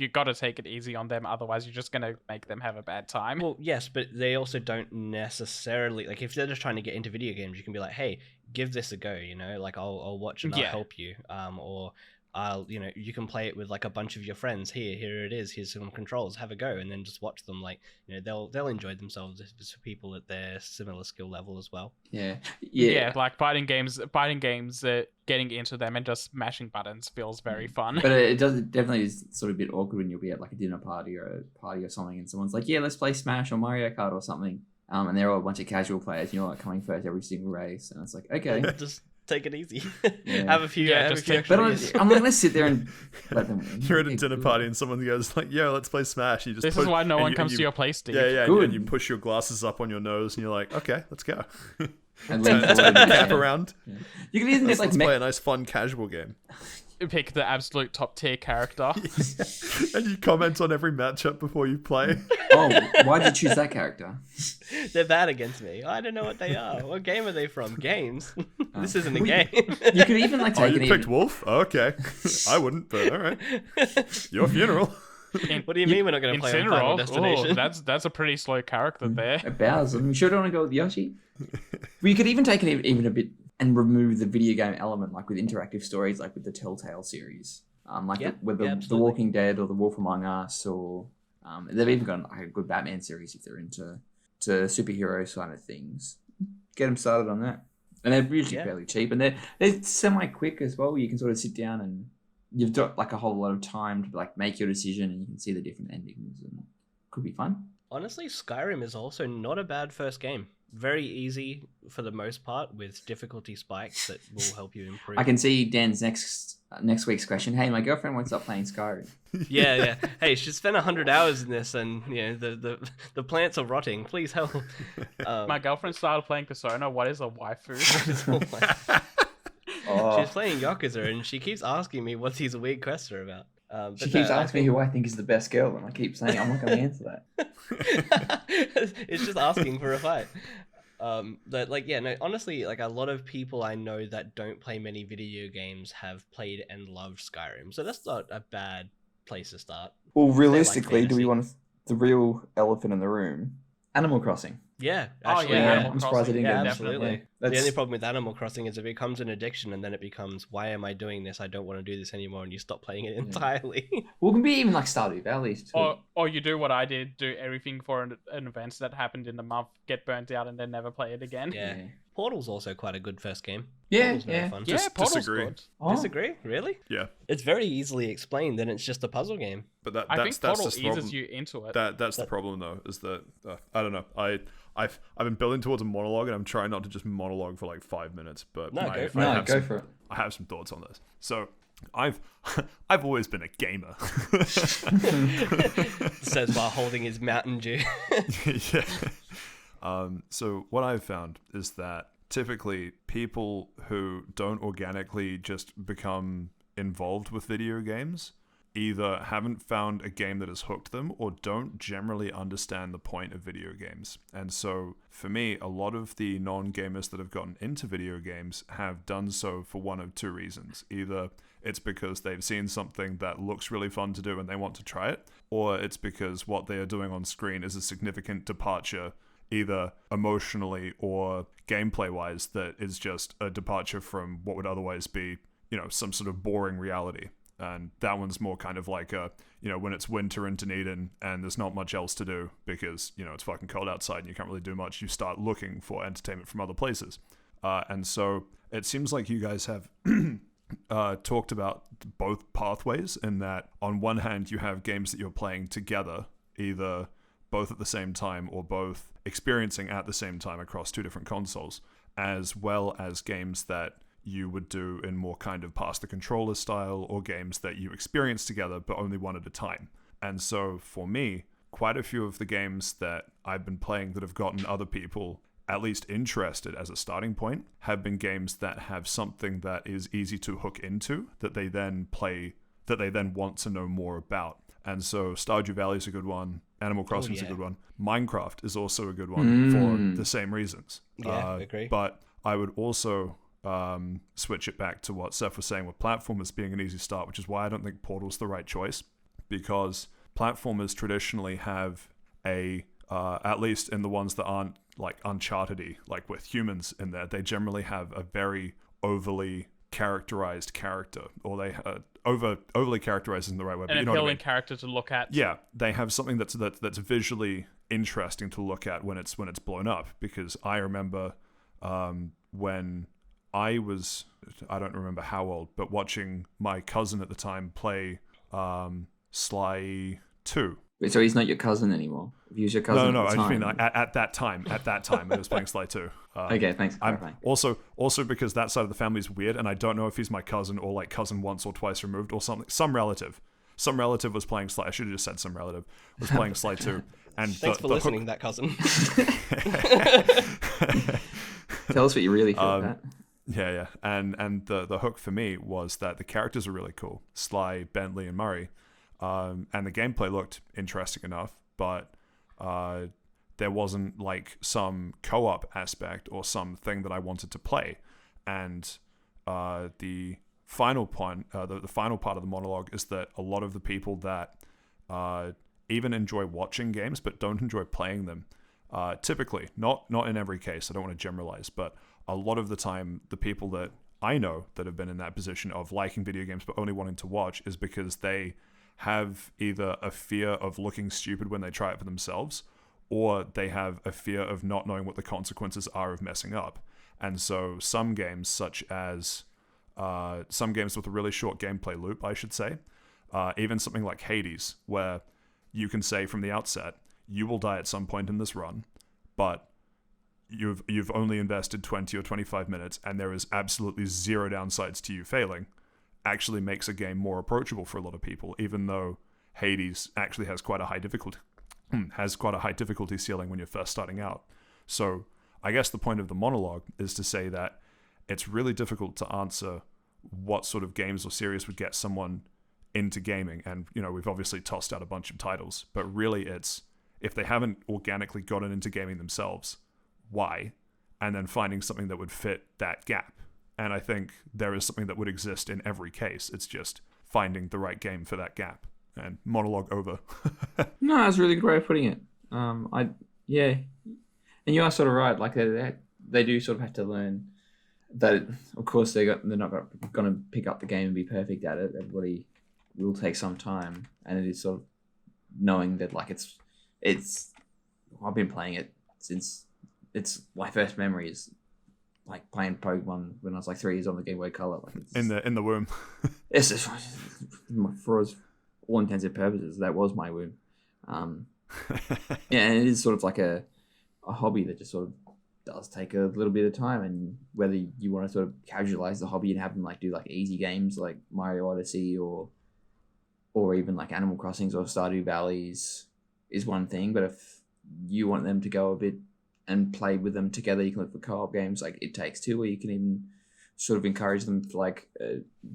got to take it easy on them, otherwise you're just going to make them have a bad time. Well, yes, but they also don't necessarily, like, if they're just trying to get into video games, you can be like, hey, give this a go, like I'll watch and I'll help you, or I'll, you can play it with like a bunch of your friends. Here it is, here's some controls, have a go, and then just watch them. Like, they'll enjoy themselves if it's for people at their similar skill level as well. Yeah, like fighting games, getting into them and just mashing buttons feels very fun. But it definitely is sort of a bit awkward when you'll be at like a dinner party or a party or something, and someone's like, yeah, let's play Smash or Mario Kart or something, and they're all a bunch of casual players, and you're like coming first every single race, and it's like, okay. Just take it easy. Yeah. Have a few extra But years. I'm not going to sit there and let them win. You're at a dinner party and someone goes like, yo, let's play Smash. This is why no one comes to your place, Steve. Yeah, Good. and you push your glasses up on your nose and you're like, okay, let's go. And Turn the cap around. Yeah. You can even Let's play a nice, fun, casual game. Pick the absolute top tier character. And you comment on every matchup before you play. Oh, why did you choose that character? They're bad against me. I don't know what they are. What game are they from? Games. This isn't a game. You could even like take you picked Wolf? Oh, okay. I wouldn't, but all right. Your funeral. What do you mean we're not going to play on Final Destination? Oh, that's a pretty slow character there. Bowser. I'm sure don't want to go with Yoshi. We could even take it even a bit and remove the video game element, like with interactive stories, like with the Telltale series, with the Walking Dead or the Wolf Among Us, or they've even got like a good Batman series if they're into superhero kind of things. Get them started on that, and they're usually fairly cheap, and they're semi quick as well. You can sort of sit down and you've got like a whole lot of time to like make your decision, and you can see the different endings, and it could be fun. Honestly, Skyrim is also not a bad first game. Very easy for the most part, with difficulty spikes that will help you improve. I can see Dan's next week's question. Hey, my girlfriend won't stop playing Skyrim. Yeah. Hey, she spent 100 hours in this, and the plants are rotting. Please help. My girlfriend started playing Persona. What is a waifu? She's playing Yakuza, and she keeps asking me what these weird quests are about. She keeps asking me who I think is the best girl, and I keep saying I'm not going to answer that. It's just asking for a fight. Honestly, like a lot of people I know that don't play many video games have played and loved Skyrim, so that's not a bad place to start. Well, realistically, do we want the real elephant in the room? Animal Crossing. Yeah, actually, I'm surprised I didn't get absolutely. The only problem with Animal Crossing is it becomes an addiction, and then it becomes, why am I doing this? I don't want to do this anymore, and you stop playing it entirely. Well, it can be even like Stardew Valley too. Or you do what I did, do everything for an event that happened in the month, get burnt out, and then never play it again. Yeah. Portal's also quite a good first game. Yeah, very fun. Portal's disagree. good. Disagree? Really? Yeah. It's very easily explained, and it's just a puzzle game. But I think Portal just the problem. eases you into it. That's the problem, though, is that I don't know. I've been building towards a monologue, and I'm trying not to just monologue for like 5 minutes. But go for it. I have some thoughts on this. So I've always been a gamer. Says while holding his Mountain Dew. Yeah. So what I've found is that typically people who don't organically just become involved with video games either haven't found a game that has hooked them or don't generally understand the point of video games. And so for me, a lot of the non-gamers that have gotten into video games have done so for one of two reasons. Either it's because they've seen something that looks really fun to do and they want to try it, or it's because what they are doing on screen is a significant departure, either emotionally or gameplay-wise, that is just a departure from what would otherwise be, some sort of boring reality. And that one's more kind of like when it's winter in Dunedin and there's not much else to do because, it's fucking cold outside and you can't really do much, you start looking for entertainment from other places. And so it seems like you guys have talked about both pathways, in that on one hand you have games that you're playing together, either both at the same time or both experiencing at the same time across two different consoles, as well as games that you would do in more kind of pass the controller style, or games that you experience together but only one at a time. And so for me, quite a few of the games that I've been playing that have gotten other people at least interested as a starting point have been games that have something that is easy to hook into, that they then play, that they then want to know more about. And so Stardew Valley is a good one. Animal Crossing is a good one. Minecraft is also a good one for the same reasons. Yeah, I agree. But I would also switch it back to what Saif was saying with platformers being an easy start, which is why I don't think Portal's the right choice, because platformers traditionally have at least in the ones that aren't like Uncharted-y, like with humans in there, they generally have a very overly characterized character, or they overly characterized isn't the right word, an but appealing character to look at. Yeah, they have something that's visually interesting to look at when it's blown up. Because I remember when I was, I don't remember how old, but watching my cousin at the time play Sly 2. Wait, so he's not your cousin anymore? If he was your cousin No, at the I just time. mean at that time, I was playing Sly 2. Okay, thanks for clarifying. Also because that side of the family is weird, and I don't know if he's my cousin or like cousin once or twice removed or something. Some relative was playing Sly. I should have just said some relative was playing Sly 2. And thanks for listening, that cousin. Tell us what you really feel about that. Yeah. And the hook for me was that the characters are really cool. Sly, Bentley, and Murray. And the gameplay looked interesting enough, but there wasn't like some co-op aspect or something that I wanted to play. And the final point, the final part of the monologue is that a lot of the people that even enjoy watching games but don't enjoy playing them. Typically, not in every case, I don't want to generalize, but a lot of the time, the people that I know that have been in that position of liking video games but only wanting to watch is because they have either a fear of looking stupid when they try it for themselves, or they have a fear of not knowing what the consequences are of messing up. And so some games, such as some games with a really short gameplay loop, I should say, even something like Hades, where you can say from the outset, you will die at some point in this run, but you've only invested 20 or 25 minutes and there is absolutely zero downsides to you failing, actually makes a game more approachable for a lot of people, even though Hades actually has quite a high difficulty ceiling when you're first starting out. So I guess the point of the monologue is to say that it's really difficult to answer what sort of games or series would get someone into gaming. And, we've obviously tossed out a bunch of titles, but really it's, if they haven't organically gotten into gaming themselves, why? And then finding something that would fit that gap. And I think there is something that would exist in every case. It's just finding the right game for that gap. And monologue over. No, that's a really good way of putting it. Yeah, and you are sort of right. Like they do sort of have to learn that. Of course, they're not going to pick up the game and be perfect at it. Everybody will take some time, and it is sort of knowing that like it's. I've been playing it since it's my first memory is like playing Pokemon when I was like 3 years on the Game Boy Color. Like it's, in the womb. It's just, for all intents and purposes, that was my womb. Yeah, and it is sort of like a hobby that just sort of does take a little bit of time, and whether you want to sort of casualize the hobby and have them like do like easy games like Mario Odyssey or even like Animal Crossings or Stardew Valleys is one thing, but if you want them to go a bit and play with them together, you can look for co-op games like It Takes Two, or you can even sort of encourage them to like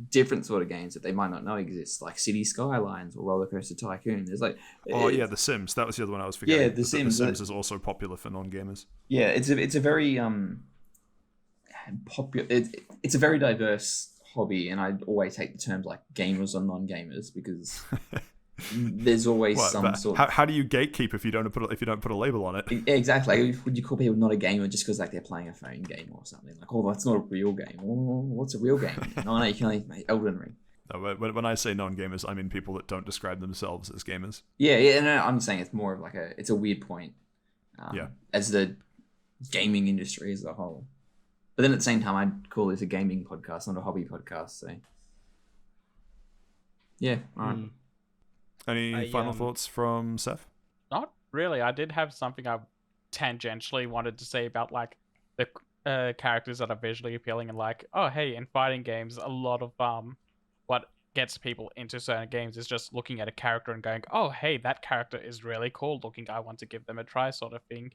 different sort of games that they might not know exist, like City Skylines or Roller Coaster Tycoon. There's like The Sims. That was the other one I was forgetting. Yeah, The Sims. The Sims is also popular for non-gamers. Yeah, it's a very popular. It's a very diverse hobby, and I'd always take the terms like gamers or non-gamers because there's always How do you gatekeep if you don't put a label on it? Exactly. Would you call people not a gamer just because like they're playing a phone game or something? Like, oh, that's not a real game. Oh, what's a real game? No, you can only make Elden Ring. No, when I say non-gamers, I mean people that don't describe themselves as gamers. Yeah. No, I'm saying it's more of like it's a weird point. As the gaming industry as a whole. But then at the same time, I'd call this a gaming podcast, not a hobby podcast. So, yeah. All right. Any final thoughts from Saif? Not really. I did have something I tangentially wanted to say about like the characters that are visually appealing, and like, oh hey, in fighting games, a lot of what gets people into certain games is just looking at a character and going, oh hey, that character is really cool looking, I want to give them a try, sort of thing.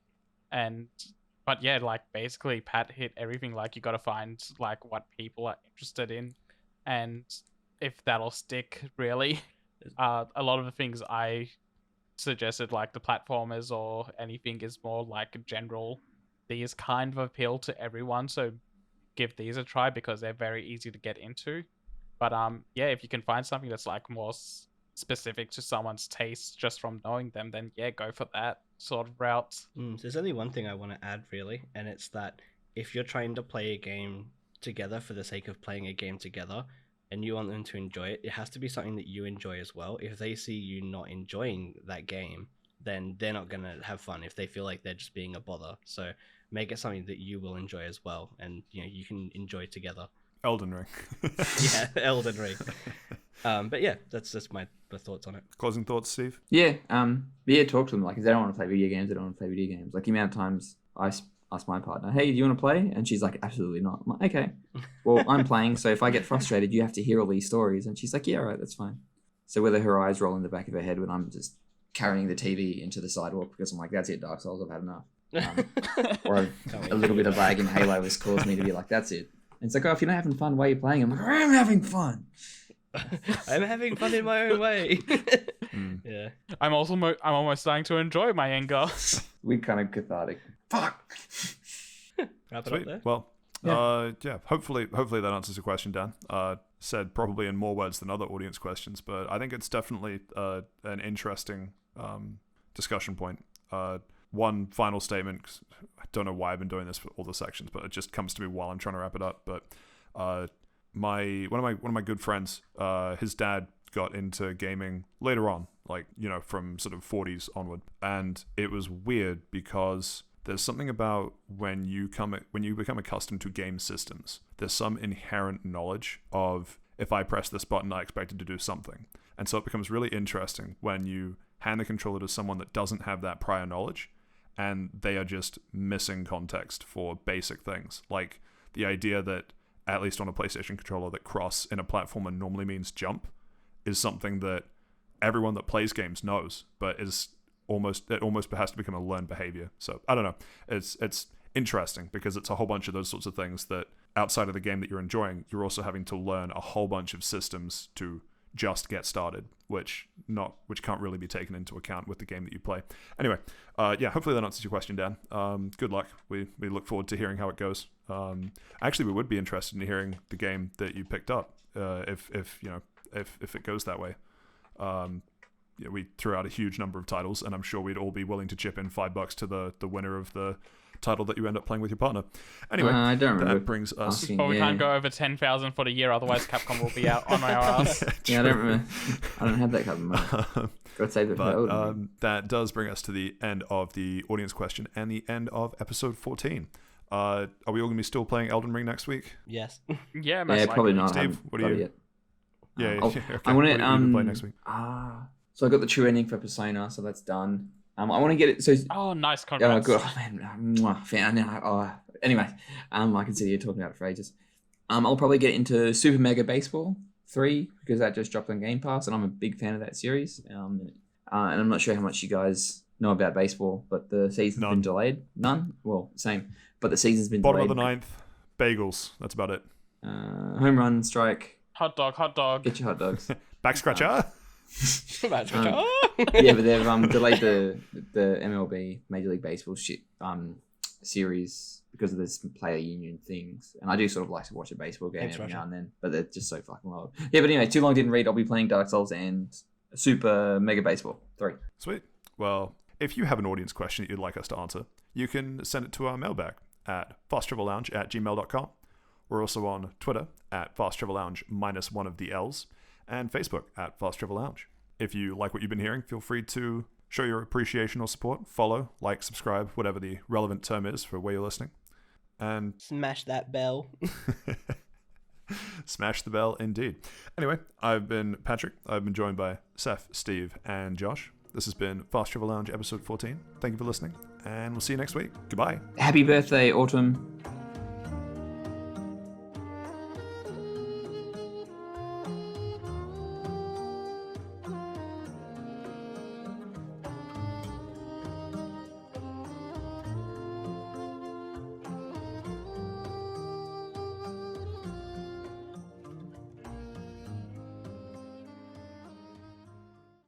But yeah, like basically Pat hit everything. Like you got to find like what people are interested in, and if that'll stick really. A lot of the things I suggested, like the platformers or anything, is more like general. These kind of appeal to everyone, so give these a try because they're very easy to get into. But yeah, if you can find something that's like more specific to someone's taste just from knowing them, then yeah, go for that sort of route. There's only one thing I want to add really, and it's that if you're trying to play a game together for the sake of playing a game together, and you want them to enjoy it, it has to be something that you enjoy as well. If they see you not enjoying that game, then they're not going to have fun if they feel like they're just being a bother. So make it something that you will enjoy as well, and you can enjoy together. Elden Ring. Yeah, Elden Ring. But yeah, that's my thoughts on it. Closing thoughts, Steve? Yeah, talk to them. Like, if they don't want to play video games, they don't want to play video games. Like, the amount of times I ask my partner, hey, do you want to play? And she's like, absolutely not. I'm like, okay. Well, I'm playing, so if I get frustrated, you have to hear all these stories. And she's like, yeah, all right, that's fine. So whether her eyes roll in the back of her head when I'm just carrying the TV into the sidewalk because I'm like, that's it, Dark Souls, I've had enough. Or a little bit of lag in Halo has caused me to be like, that's it. And it's like, oh, if you're not having fun, why are you playing? I'm like, I'm having fun. I'm having fun in my own way. Yeah. I'm almost starting to enjoy my anger. We're kind of cathartic. Fuck. Wrap it up there. Well, Yeah. Hopefully that answers your question, Dan. Said probably in more words than other audience questions, but I think it's definitely an interesting discussion point. One final statement. 'Cause I don't know why I've been doing this for all the sections, but it just comes to me while I'm trying to wrap it up. But one of my good friends, his dad got into gaming later on, like, you know, from sort of 40s onward, and it was weird because there's something about when you become accustomed to game systems, there's some inherent knowledge of, if I press this button, I expect it to do something. And so it becomes really interesting when you hand the controller to someone that doesn't have that prior knowledge, and they are just missing context for basic things. Like the idea that, at least on a PlayStation controller, that cross in a platformer normally means jump is something that everyone that plays games knows, but it almost has to become a learned behavior. So I don't know. It's interesting because it's a whole bunch of those sorts of things that outside of the game that you're enjoying, you're also having to learn a whole bunch of systems to just get started, which can't really be taken into account with the game that you play. Anyway, hopefully that answers your question, Dan. Good luck. We look forward to hearing how it goes. Actually, we would be interested in hearing the game that you picked up, if it goes that way. We threw out a huge number of titles, and I'm sure we'd all be willing to chip in $5 to the winner of the title that you end up playing with your partner. Anyway, I don't remember that brings us. asking, But we can't go over 10,000 for the year, otherwise Capcom will be out on our ass. Yeah, I don't remember. I don't have that cover. Got to save it for Elden Ring. That does bring us to the end of the audience question and the end of episode 14. Are we all going to be still playing Elden Ring next week? Yes. Yeah, most likely. Probably not. Steve, what are you? Yet. Yeah, Okay. I want what to are you gonna play next week? So I got the true ending for Persona, so that's done. I want to get it. So Oh, nice. oh, Congrats. good. Oh, man, mwah, fan. Anyway, I can see you talking about it for ages. I'll probably get into Super Mega Baseball 3 because that just dropped on Game Pass, and I'm a big fan of that series. And I'm not sure how much you guys know about baseball, but the season's been delayed. None? Well, same. But the season's been Bottom delayed. of the ninth, bagels. That's about it. Home run, strike. Hot dog. Get your hot dogs. Back scratcher. Yeah, but they've delayed the MLB Major League Baseball series because of this player union things. And I do sort of like to watch a baseball game every now and then, but they're just so fucking loud. Yeah, but anyway, too long didn't read. I'll be playing Dark Souls and Super Mega Baseball 3. Sweet. Well, if you have an audience question that you'd like us to answer, you can send it to our mailbag at fasttravellounge@gmail.com. We're also on Twitter at fasttravellounge -1 of the L's, and Facebook at fasttravellounge. If you like what you've been hearing, feel free to show your appreciation or support, follow, like, subscribe, whatever the relevant term is for where you're listening. And Smash that bell. smash the bell indeed. Anyway, I've been Patrick. I've been joined by Saif, Steve, and Josh. This has been Fast Travel Lounge episode 14. Thank you for listening, and we'll see you next week. Goodbye. Happy birthday, Autumn.